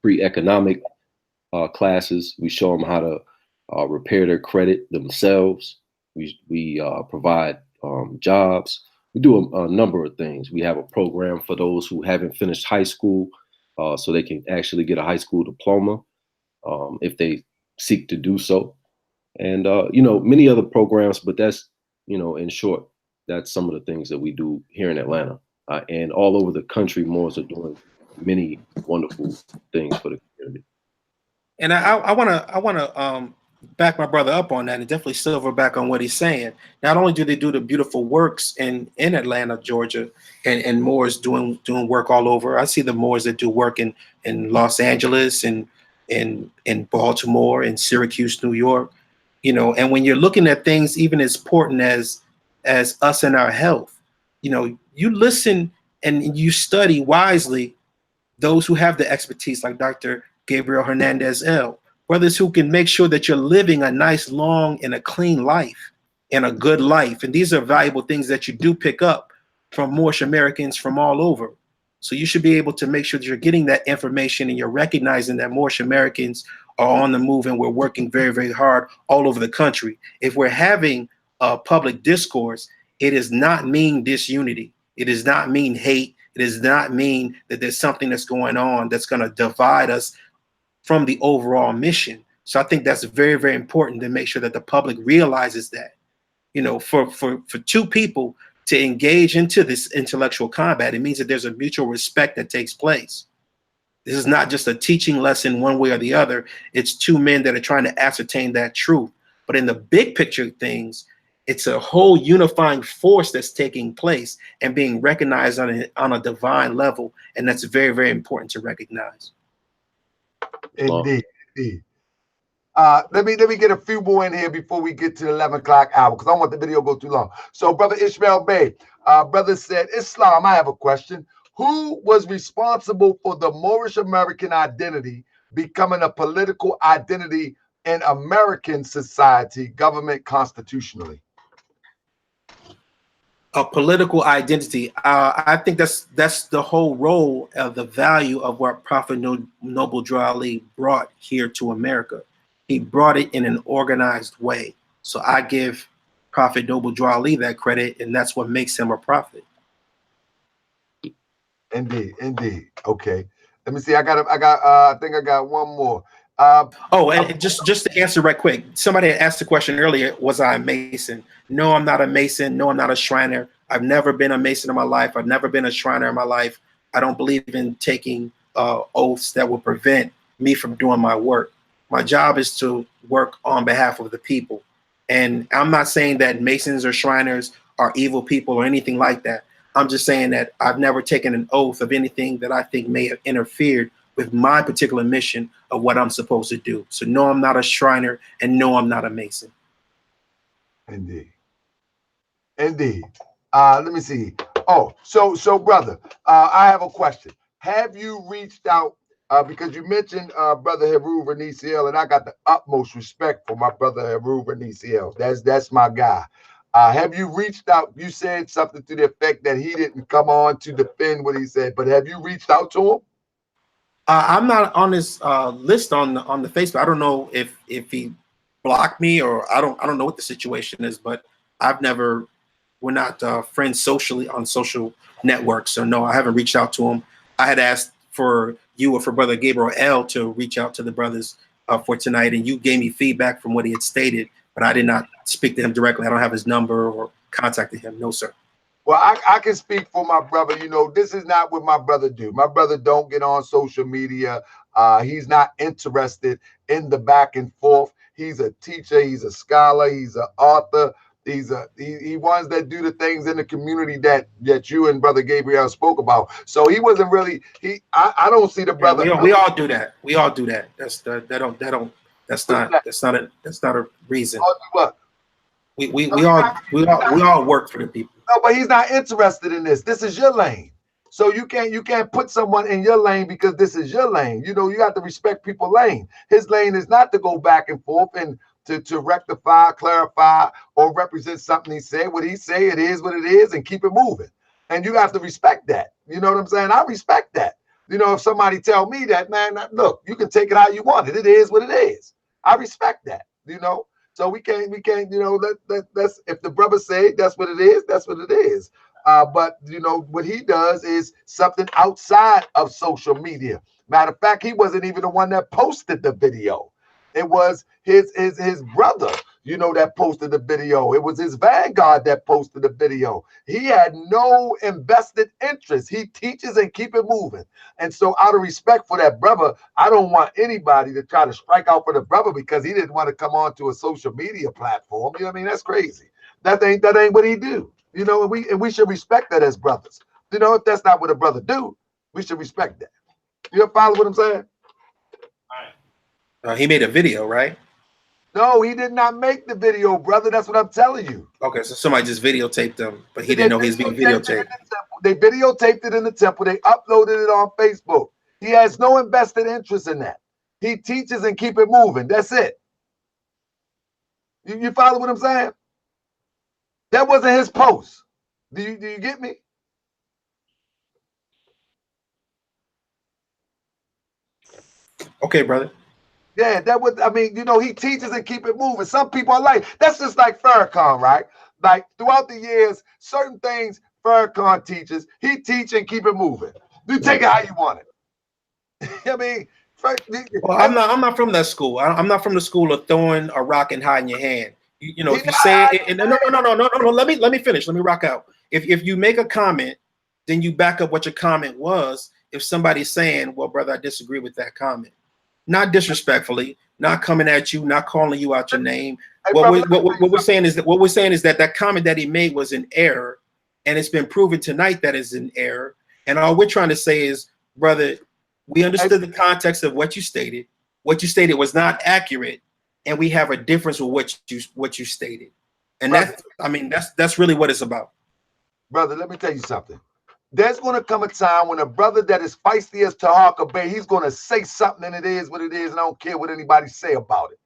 free economic classes. We show them how to repair their credit themselves. We provide jobs. We do a number of things. We have a program for those who haven't finished high school, so they can actually get a high school diploma if they seek to do so. And, you know, many other programs, but that's, you know, in short, that's some of the things that we do here in Atlanta. And all over the country, Moors are doing many wonderful things for the community. And I want to back my brother up on that, and definitely silver back on what he's saying. Not only do they do the beautiful works in Atlanta, Georgia, and Moors doing work all over. I see the Moors that do work in Los Angeles and in Baltimore and Syracuse, New York. You know, and when you're looking at things even as important as us and our health, you know, you listen and you study wisely those who have the expertise, like Dr. Gabriel Hernandez L. Brothers who can make sure that you're living a nice, long, and a clean life and a good life. And these are valuable things that you do pick up from Moorish Americans from all over. So you should be able to make sure that you're getting that information and you're recognizing that Moorish Americans are on the move and we're working very, very hard all over the country. If we're having a public discourse, it does not mean disunity. It does not mean hate. It does not mean that there's something that's going on that's going to divide us from the overall mission. So I think that's very, very important to make sure that the public realizes that, you know, for two people to engage into this intellectual combat, it means that there's a mutual respect that takes place. This is not just a teaching lesson one way or the other. It's two men that are trying to ascertain that truth. But in the big picture of things, it's a whole unifying force that's taking place and being recognized on a divine level. And that's very, very important to recognize. Indeed, indeed. Let me get a few more in here before we get to the 11 o'clock hour, because I don't want the video to go too long. So, Brother Ishmael Bey, brother said, Islam, I have a question. Who was responsible for the Moorish American identity becoming a political identity in American society, government, constitutionally? A political identity. I think that's the whole role of the value of what Prophet Noble Drew Ali brought here to America. He brought it in an organized way. So I give Prophet Noble Drew Ali that credit, and that's what makes him a prophet. Indeed, indeed. Okay. Let me see. I think I got one more. And just to answer right quick, somebody had asked the question earlier, was I a Mason? No, I'm not a Mason. No, I'm not a Shriner. I've never been a Mason in my life. I've never been a Shriner in my life. I don't believe in taking oaths that will prevent me from doing my work. My job is to work on behalf of the people. And I'm not saying that Masons or Shriners are evil people or anything like that. I'm just saying that I've never taken an oath of anything that I think may have interfered with my particular mission of what I'm supposed to do. So no, I'm not a Shriner, and no, I'm not a Mason. Indeed. Indeed. Let me see. Oh, so brother, I have a question. Have you reached out, because you mentioned Brother Heru Verniciel, and I got the utmost respect for my brother Heru Verniciel. That's my guy. Have you reached out? You said something to the effect that he didn't come on to defend what he said, but have you reached out to him? I'm not on his list on the Facebook. I don't know if he blocked me, or I don't know what the situation is, but we're not friends socially on social networks. So no, I haven't reached out to him. I had asked for you or for Brother Gabriel L to reach out to the brothers for tonight, and you gave me feedback from what he had stated, but I did not speak to him directly. I don't have his number or contacted him. No, sir. Well, I can speak for my brother. You know, this is not what my brother do. My brother don't get on social media. He's not interested in the back and forth. He's a teacher. He's a scholar. He's an author. He wants to do the things in the community that you and Brother Gabriel spoke about. So he wasn't really. I don't see the brother. Yeah, we all do that. We all do that. That's not a reason. What? We all work for the people. No, but he's not interested in this. This is your lane. So you can't put someone in your lane because this is your lane. You know, you have to respect people's lane. His lane is not to go back and forth and to rectify, clarify, or represent something he said. What he say, it is what it is, and keep it moving. And you have to respect that. You know what I'm saying? I respect that. You know, if somebody tell me that, man, look, you can take it how you want it. It is what it is. I respect that. You know, so we can't. You know, that's if the brother say that's what it is. That's what it is. But you know what he does is something outside of social media. Matter of fact, he wasn't even the one that posted the video. It was his brother, you know, that posted the video. It was his Vanguard that posted the video. He had no invested interest. He teaches and keep it moving. And so out of respect for that brother, I don't want anybody to try to strike out for the brother because he didn't want to come on to a social media platform. You know what I mean? That's crazy. That ain't what he do. You know, and we should respect that as brothers. You know, if that's not what a brother do, we should respect that. You follow what I'm saying? He made a video, right? No, he did not make the video, brother. That's what I'm telling you. Okay, so somebody just videotaped him, but he didn't know he was being videotaped. They videotaped it in the temple. They uploaded it on Facebook. He has no invested interest in that. He teaches and keep it moving. That's it. You follow what I'm saying? That wasn't his post. Do you get me? Okay, brother. Yeah, that was, I mean, you know, he teaches and keep it moving. Some people are like, that's just like Farrakhan, right? Like throughout the years, certain things Farrakhan teaches, he teach and keep it moving. You take it how you want it. I mean, well, I'm not from that school. I'm not from the school of throwing a rock and hiding your hand. You know, if you say it, no. Let me finish. Let me rock out. If you make a comment, then you back up what your comment was. If somebody's saying, "Well, brother, I disagree with that comment," not disrespectfully, not coming at you, not calling you out your name. What we're saying is that that comment that he made was an error, and it's been proven tonight that is an error. And all we're trying to say is, brother, we understood the context of what you stated. What you stated was not accurate. And we have a difference with what you stated, and brother, that's really what it's about. Brother, let me tell you something. There's going to come a time when a brother that is feisty as Tahaka Bay, he's going to say something, and it is what it is, and I don't care what anybody say about it.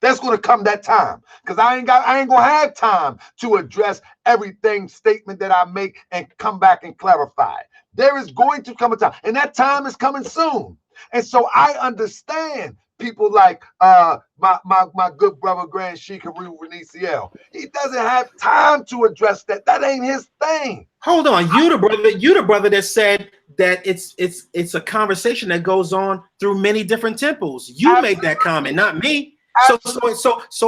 That's going to come that time, because I ain't gonna have time to address everything statement that I make and come back and clarify it. There is going to come a time, and that time is coming soon. And so I understand people like my good brother Grand Sheikh Haru Reniciel. He doesn't have time to address that. That ain't his thing. Hold on, you the brother that said that it's a conversation that goes on through many different temples. You made that comment, not me. So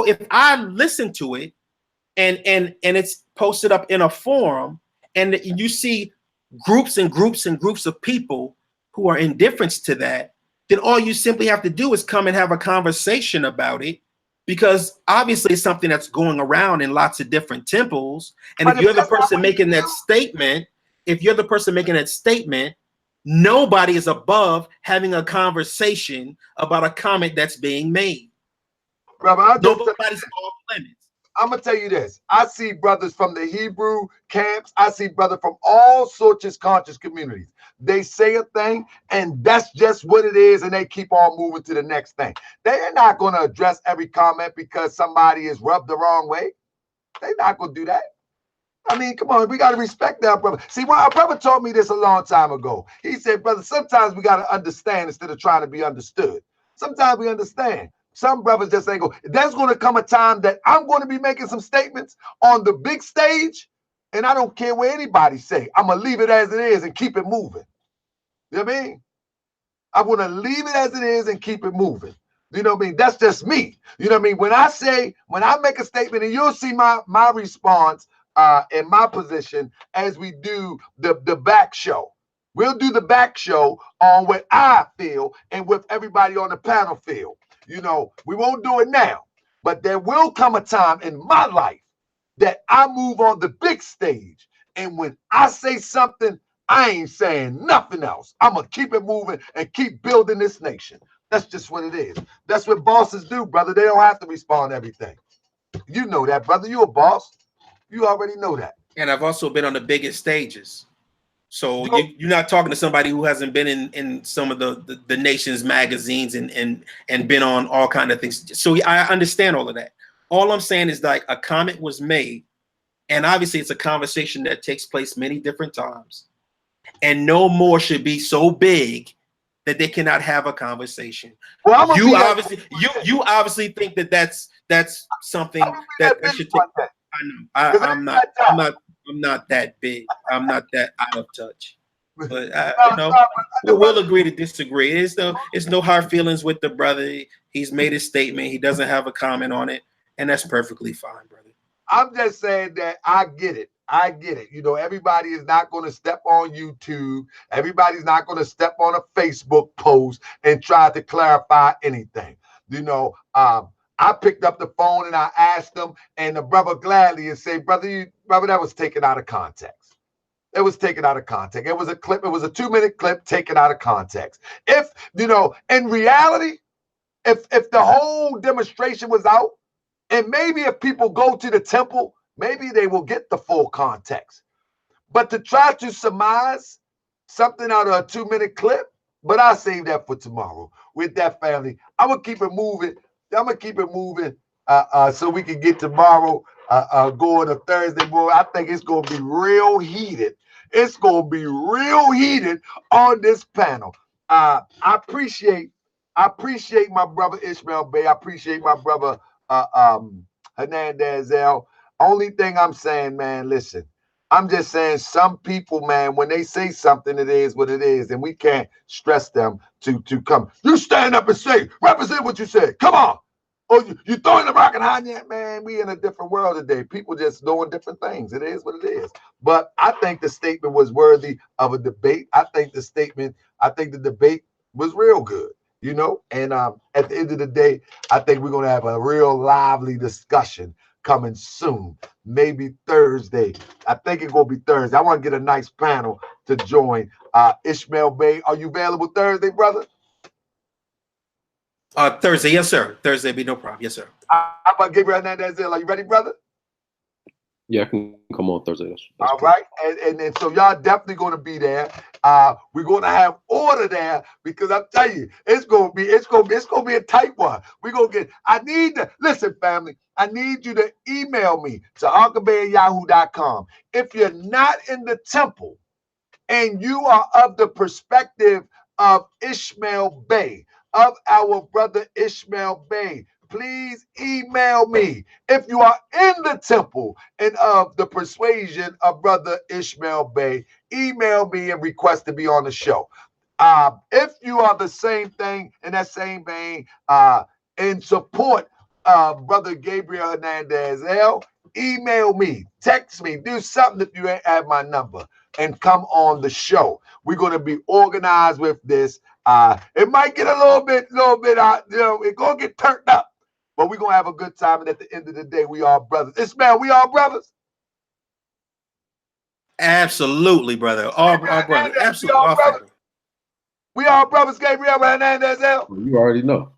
if I listen to it and it's posted up in a forum and you see groups and groups and groups of people who are indifferent to that, then all you simply have to do is come and have a conversation about it, because obviously it's something that's going around in lots of different temples. And if you're the person making that statement, nobody is above having a conversation about a comment that's being made. Brother, nobody's off limits. I'm gonna tell you this. I see brothers from the Hebrew camps. I see brothers from all sorts of conscious communities. They say a thing, and that's just what it is, and they keep on moving to the next thing. They're not gonna address every comment because somebody is rubbed the wrong way. They're not gonna do that. I mean, come on, we gotta respect that, brother. See, our brother taught me this a long time ago. He said, brother, sometimes we gotta understand instead of trying to be understood. Sometimes we understand. Some brothers just ain't go. There's going to come a time that I'm going to be making some statements on the big stage, and I don't care what anybody say. I'm going to leave it as it is and keep it moving. You know what I mean? I'm going to leave it as it is and keep it moving. You know what I mean? That's just me. You know what I mean? When I make a statement, and you'll see my response in my position as we do the back show. We'll do the back show on what I feel and what everybody on the panel feel. You know, we won't do it now, but there will come a time in my life that I move on the big stage. And when I say something, I ain't saying nothing else. I'm going to keep it moving and keep building this nation. That's just what it is. That's what bosses do, brother. They don't have to respond to everything. You know that, brother. You a boss. You already know that. And I've also been on the biggest stages. So you're not talking to somebody who hasn't been in some of the nation's magazines and been on all kind of things. So I understand all of that. All I'm saying is like a comment was made, and obviously it's a conversation that takes place many different times. And no more should be so big that they cannot have a conversation. Well, you obviously think that that's something that should take. I'm not that big. I'm not that out of touch. But we'll agree to disagree. It's no hard feelings with the brother. He's made his statement. He doesn't have a comment on it, and that's perfectly fine, brother. I'm just saying that I get it. I get it. You know, everybody is not going to step on YouTube. Everybody's not going to step on a Facebook post and try to clarify anything. You know, I picked up the phone and I asked them, and the brother gladly and say, brother, that was taken out of context. It was taken out of context. It was a clip. It was a 2-minute clip taken out of context. If, you know, in reality, if the whole demonstration was out, and maybe if people go to the temple, maybe they will get the full context. But to try to surmise something out of a 2-minute clip, but I'll save that for tomorrow with that family. I'm going to keep it moving. So we can get tomorrow going to Thursday morning. I think it's going to be real heated. It's going to be real heated on this panel. I appreciate my brother Ishmael Bey. I appreciate my brother Hernandez L. Only thing I'm saying, man, listen, I'm just saying some people, man, when they say something, it is what it is, and we can't stress them to come. You stand up and say, represent what you said. Come on. Or you throwing the rock and hiding it, man. We in a different world today. People just doing different things. It is what it is. But I think the statement was worthy of a debate. I think the debate was real good, you know. And at the end of the day, I think we're gonna have a real lively discussion coming soon, maybe Thursday. I think it's gonna be Thursday. I want to get a nice panel to join. Ishmael Bey, are you available Thursday, brother? Thursday, yes, sir. Thursday be no problem, yes, sir. How about Gabriel Hernandez? Are you ready, brother? Yeah, I can come on Thursday. That's all cool. Right, and so y'all definitely going to be there. We're going to have order there because I'm telling you, it's going to be a tight one. We're going to get. I need to listen, family. I need you to email me to unclebay@yahoo.com. If you're not in the temple and you are of the perspective of Ishmael Bey, of our brother Ishmael Bey, please email me. If you are in the temple and of the persuasion of brother Ishmael Bey, email me and request to be on the show. If you are the same thing in that same vein, in support of brother Gabriel Hernandez L, email me, text me, do something if you ain't have my number, and come on the show. We're going to be organized with this. It might get a little bit out, you know, it's going to get turned up, but we're going to have a good time. And at the end of the day, we are brothers. Ishmael, we are brothers. Absolutely, brother. All brothers. Absolutely. All brothers. We are brothers, Gabriel Hernandez L. You already know.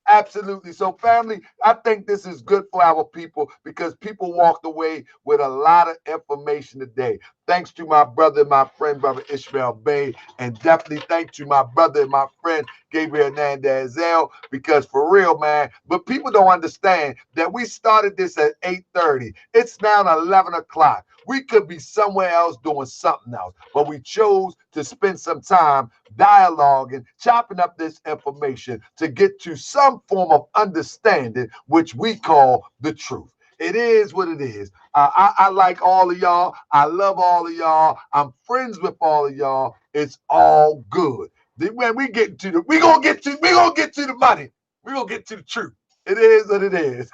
Absolutely. So, family, I think this is good for our people because people walked away with a lot of information today. Thanks to my brother and my friend, brother Ishmael Bey, and definitely thanks to my brother and my friend, Gabriel Hernandez L, because for real, man, but people don't understand that we started this at 8:30. It's now 11 o'clock. We could be somewhere else doing something else, but we chose to spend some time dialoguing, chopping up this information to get to some form of understanding, which we call the truth. It is what it is. I like all of y'all. I love all of y'all. I'm friends with all of y'all. It's all good. When we get to we're gonna get to the money. We're gonna get to the truth. It is what it is.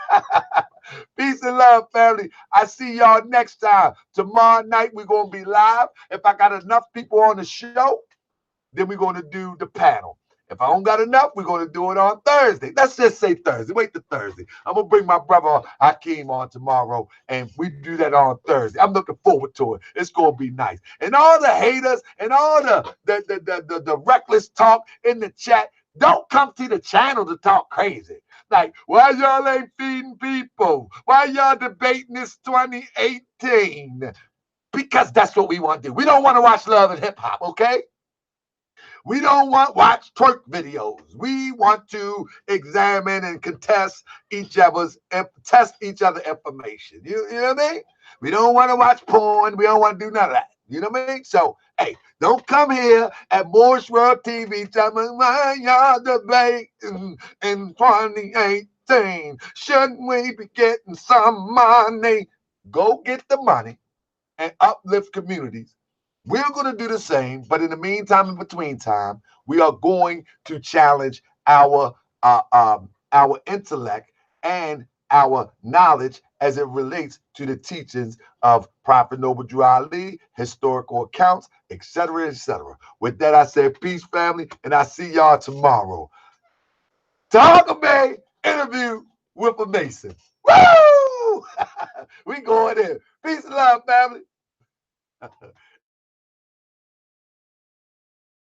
Peace and love, family. I see y'all next time. Tomorrow night, we're going to be live. If I got enough people on the show, then we're going to do the panel. If I don't got enough, we're going to do it on Thursday. Let's just say Thursday. Wait till Thursday. I'm going to bring my brother Hakeem on tomorrow, and we do that on Thursday. I'm looking forward to it. It's going to be nice. And all the haters and all the reckless talk in the chat, don't come to the channel to talk crazy. Like, why y'all ain't feeding people? Why y'all debating this 2018? because that's what we want to do. We don't want to watch Love and Hip Hop, okay? We don't want to watch twerk videos. We want to examine and contest each other's, test each other information. You know what I mean? We don't want to watch porn. We don't want to do none of that. You know what I mean? So, hey, don't come here at Moorish World TV telling me why y'all debating in 2018. Shouldn't we be getting some money? Go get the money and uplift communities. We're going to do the same, but in the meantime, in between time, we are going to challenge our intellect and our knowledge as it relates to the teachings of Prophet Noble Drew Ali, historical accounts, etc., etc. With that, I say peace, family, and I see y'all tomorrow. Talk Bay interview with a Mason. Woo! We going in. Peace and love, family.